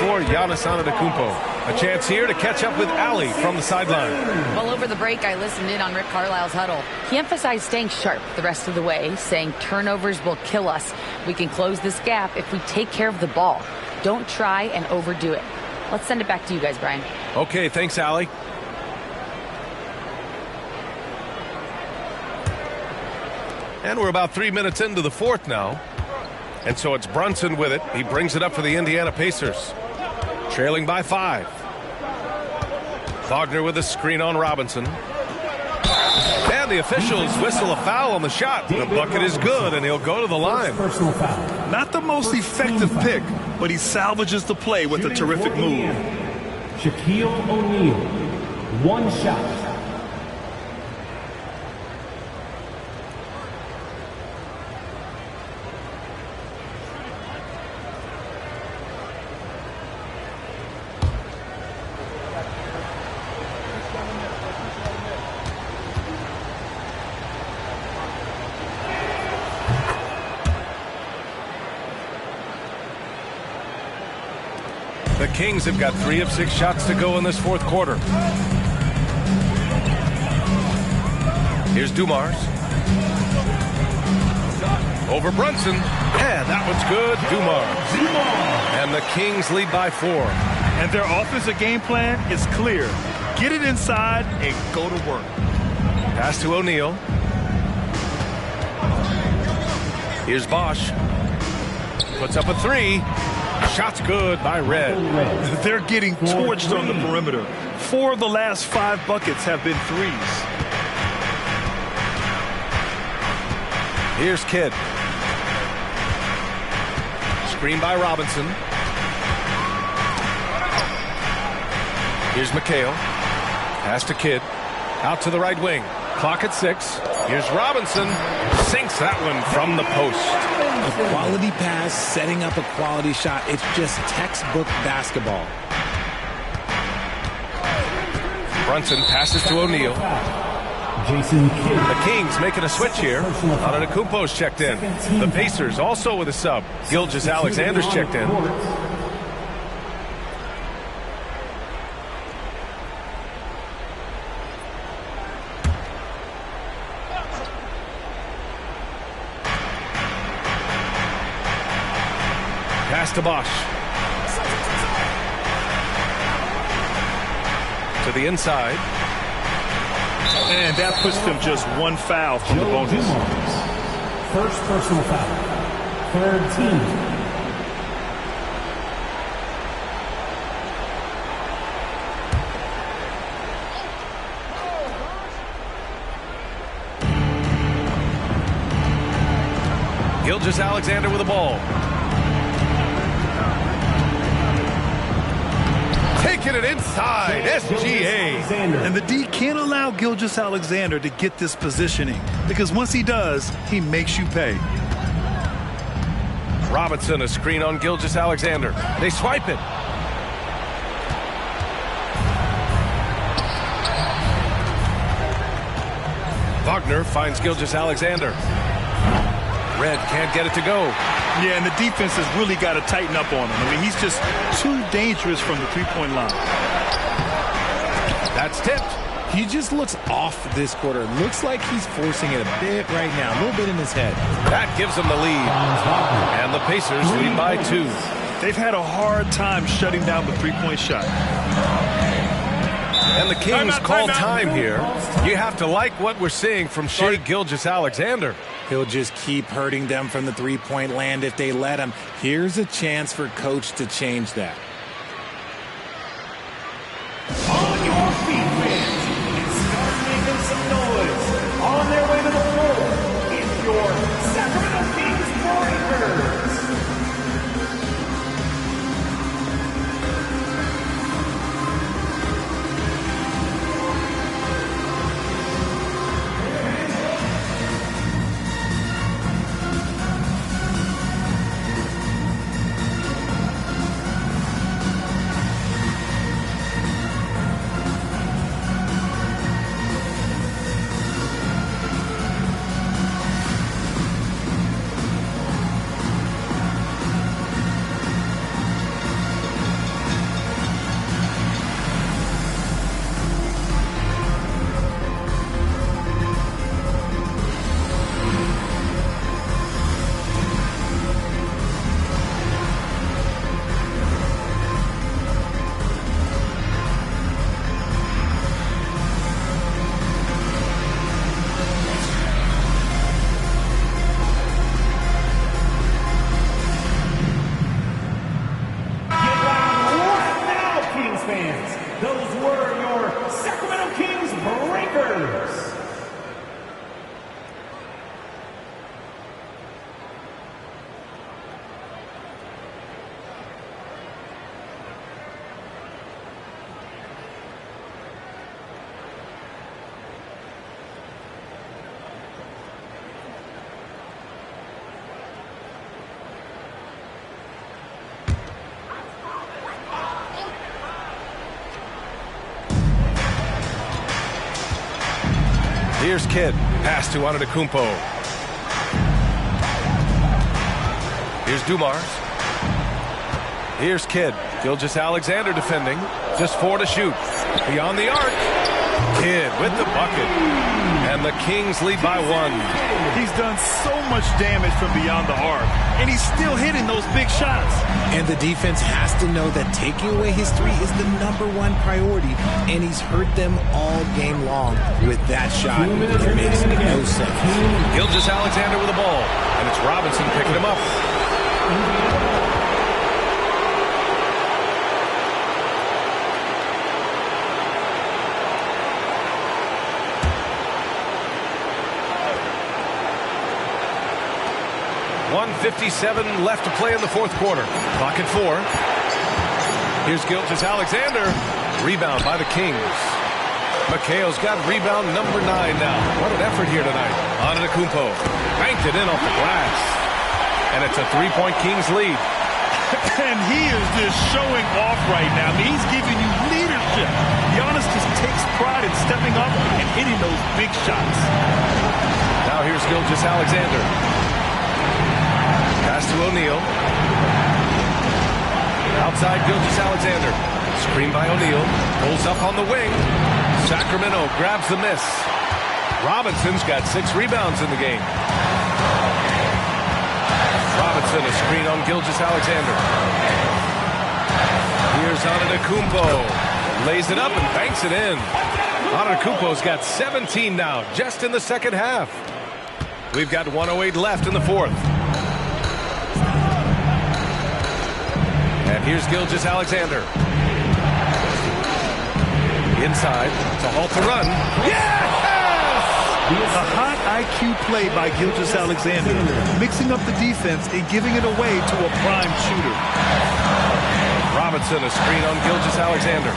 for Giannis Antetokounmpo. A chance here to catch up with Ali from the sideline. Well, over the break, I listened in on Rick Carlisle's huddle. He emphasized staying sharp the rest of the way, saying turnovers will kill us. We can close this gap if we take care of the ball. Don't try and overdo it. Let's send it back to you guys, Brian. Okay, thanks, Ali. And we're about 3 minutes into the fourth now. And so it's Brunson with it. He brings it up for the Indiana Pacers. Trailing by 5. Wagner with a screen on Robinson. And the officials whistle a foul on the shot. The bucket is good, and he'll go to the line. Personal foul. Not the most effective pick, but he salvages the play with a terrific move. Shaquille O'Neal, 1 shot. The Kings have got 3 of 6 shots to go in this fourth quarter. Here's Dumars. Over Brunson. And that one's good. Dumars. And the Kings lead by 4. And their offensive game plan is clear. Get it inside and go to work. Pass to O'Neal. Here's Bosch. Puts up a 3. Shot's good by Red. They're getting torched on the perimeter. 4 of the last 5 buckets have been threes. Here's Kidd. Screen by Robinson. Here's McHale. Pass to Kidd. Out to the right wing. Clock at 6. Here's Robinson. Sinks that one from the post. A quality pass, setting up a quality shot. It's just textbook basketball. Brunson passes to O'Neal. Jason Kidd. The Kings making a switch here. Antetokounmpo's checked in. The Pacers also with a sub. Gilgeous-Alexander's checked in. Pass to Bosch. To the inside. And that puts them just 1 foul from the bonus. First personal foul. 3rd team. Gilgeous-Alexander with the ball. Taking it inside. SGA. And the D can't allow Gilgeous-Alexander to get this positioning, because once he does, he makes you pay. Robinson, a screen on Gilgeous-Alexander. They swipe it. Wagner finds Gilgeous-Alexander. Red can't get it to go. Yeah, and the defense has really got to tighten up on him. I mean, he's just too dangerous from the three-point line. That's tipped. He just looks off this quarter. Looks like he's forcing it a bit right now, a little bit in his head. That gives them the lead. And the Pacers lead by 2. They've had a hard time shutting down the three-point shot. And the Kings call time here. You have to like what we're seeing from Shai Gilgeous-Alexander. He'll just keep hurting them from the three-point land if they let him. Here's a chance for Coach to change that. On your feet, fans, and start making some noise. On their way to the floor, it's your Sacramento Kings Warriors. fans, those were your Sacramento Kings Breakers. Here's Kidd. Pass to Antetokounmpo. Here's Dumars. Here's Kidd. Gilgeous-Alexander defending. Just 4 to shoot. Beyond the arc. Kidd with the bucket. And the Kings lead by 1. He's done so much damage from beyond the arc, and he's still hitting those big shots. And the defense has to know that taking away his three is the #1 priority, and he's hurt them all game long with that shot. It makes no sense. Gilgeous-Alexander with the ball, and it's Robinson picking him up. .157 left to play in the fourth quarter. Clock at 4. Here's Gilgeous-Alexander. Rebound by the Kings. McHale's got rebound number 9 now. What an effort here tonight. Antetokounmpo banked it in off the glass. And it's a 3-point Kings lead. And he is just showing off right now. I mean, he's giving you leadership. Giannis just takes pride in stepping up and hitting those big shots. Now here's Gilgeous-Alexander. Pass to O'Neal. Outside Gilgeous-Alexander. Screen by O'Neal. Pulls up on the wing. Sacramento grabs the miss. Robinson's got 6 rebounds in the game. Robinson, a screen on Gilgeous-Alexander. Here's Antetokounmpo. Lays it up and banks it in. Antetokounmpo's got 17 now, just in the second half. We've got 1:08 left in the fourth. And here's Gilgeous-Alexander. Inside to halt the run. Yes! A hot IQ play by Gilgeous-Alexander, mixing up the defense and giving it away to a prime shooter. Robinson, a screen on Gilgeous-Alexander.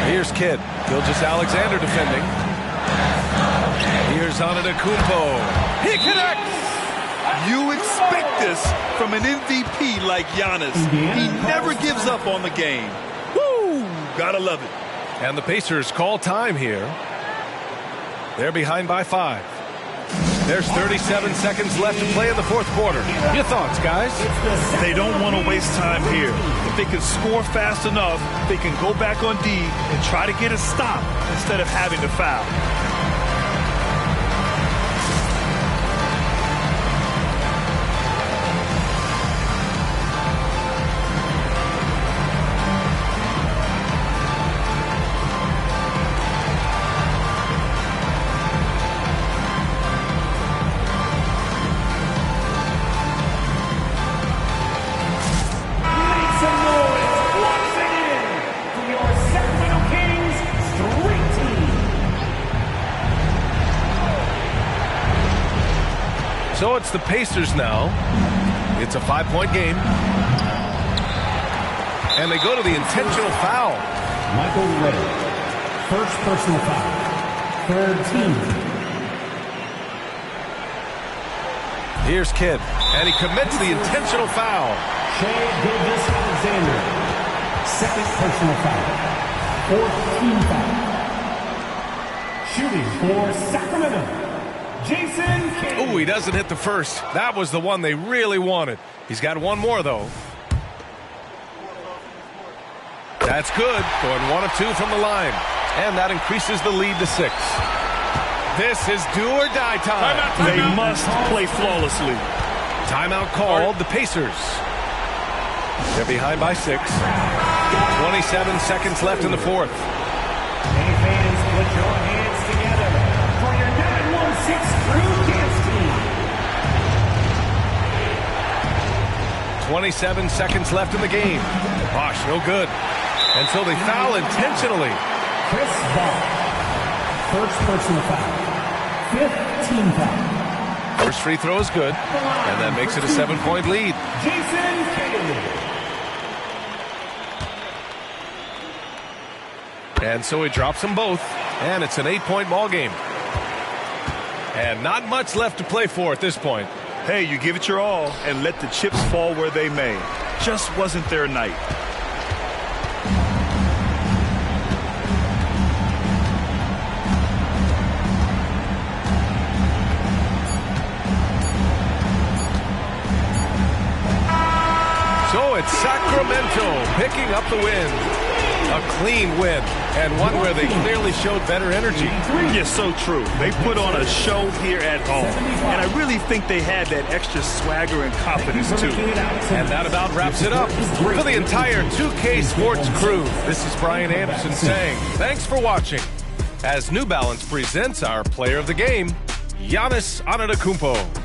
Here's Kidd. Gilgeous-Alexander defending. Here's Antetokounmpo. He connects! You expect this from an MVP like Giannis. He never gives up on the game. Woo! Gotta love it. And the Pacers call time here. They're behind by 5. There's 37 seconds left to play in the fourth quarter. Your thoughts, guys? They don't want to waste time here. If they can score fast enough, they can go back on D and try to get a stop instead of having to foul. So it's the Pacers now. It's a 5-point game. And they go to the intentional foul. Michael Ray. First personal foul. Third team. Here's Kidd. And he commits the intentional foul. Shai Gilgeous-Alexander. Second personal foul. Fourth team foul. Shooting for Sacramento. Jason Kidd. Oh, he doesn't hit the first. That was the one they really wanted. He's got one more, though. That's good. Going 1 of 2 from the line. And that increases the lead to 6. This is do or die time. They must play flawlessly. Timeout called. The Pacers. They're behind by 6. 27 seconds left in the fourth. Hey, fans, put your hands together for your 916 Crew Dance Team. 27 seconds left in the game. Bosch, no good. And so they foul intentionally. Chris Bosch, first personal foul. 15 foul. First free throw is good, and that makes it a 7-point lead. Jason Kidd. And so he drops them both, and it's an 8-point ball game. And not much left to play for at this point. Hey, you give it your all and let the chips fall where they may. Just wasn't their night. So it's Sacramento picking up the win. A clean win, and one where they clearly showed better energy. Yes, so true. They put on a show here at home, and I really think they had that extra swagger and confidence, too. And that about wraps it up. For the entire 2K Sports crew, this is Brian Anderson saying thanks for watching as New Balance presents our player of the game, Giannis Antetokounmpo.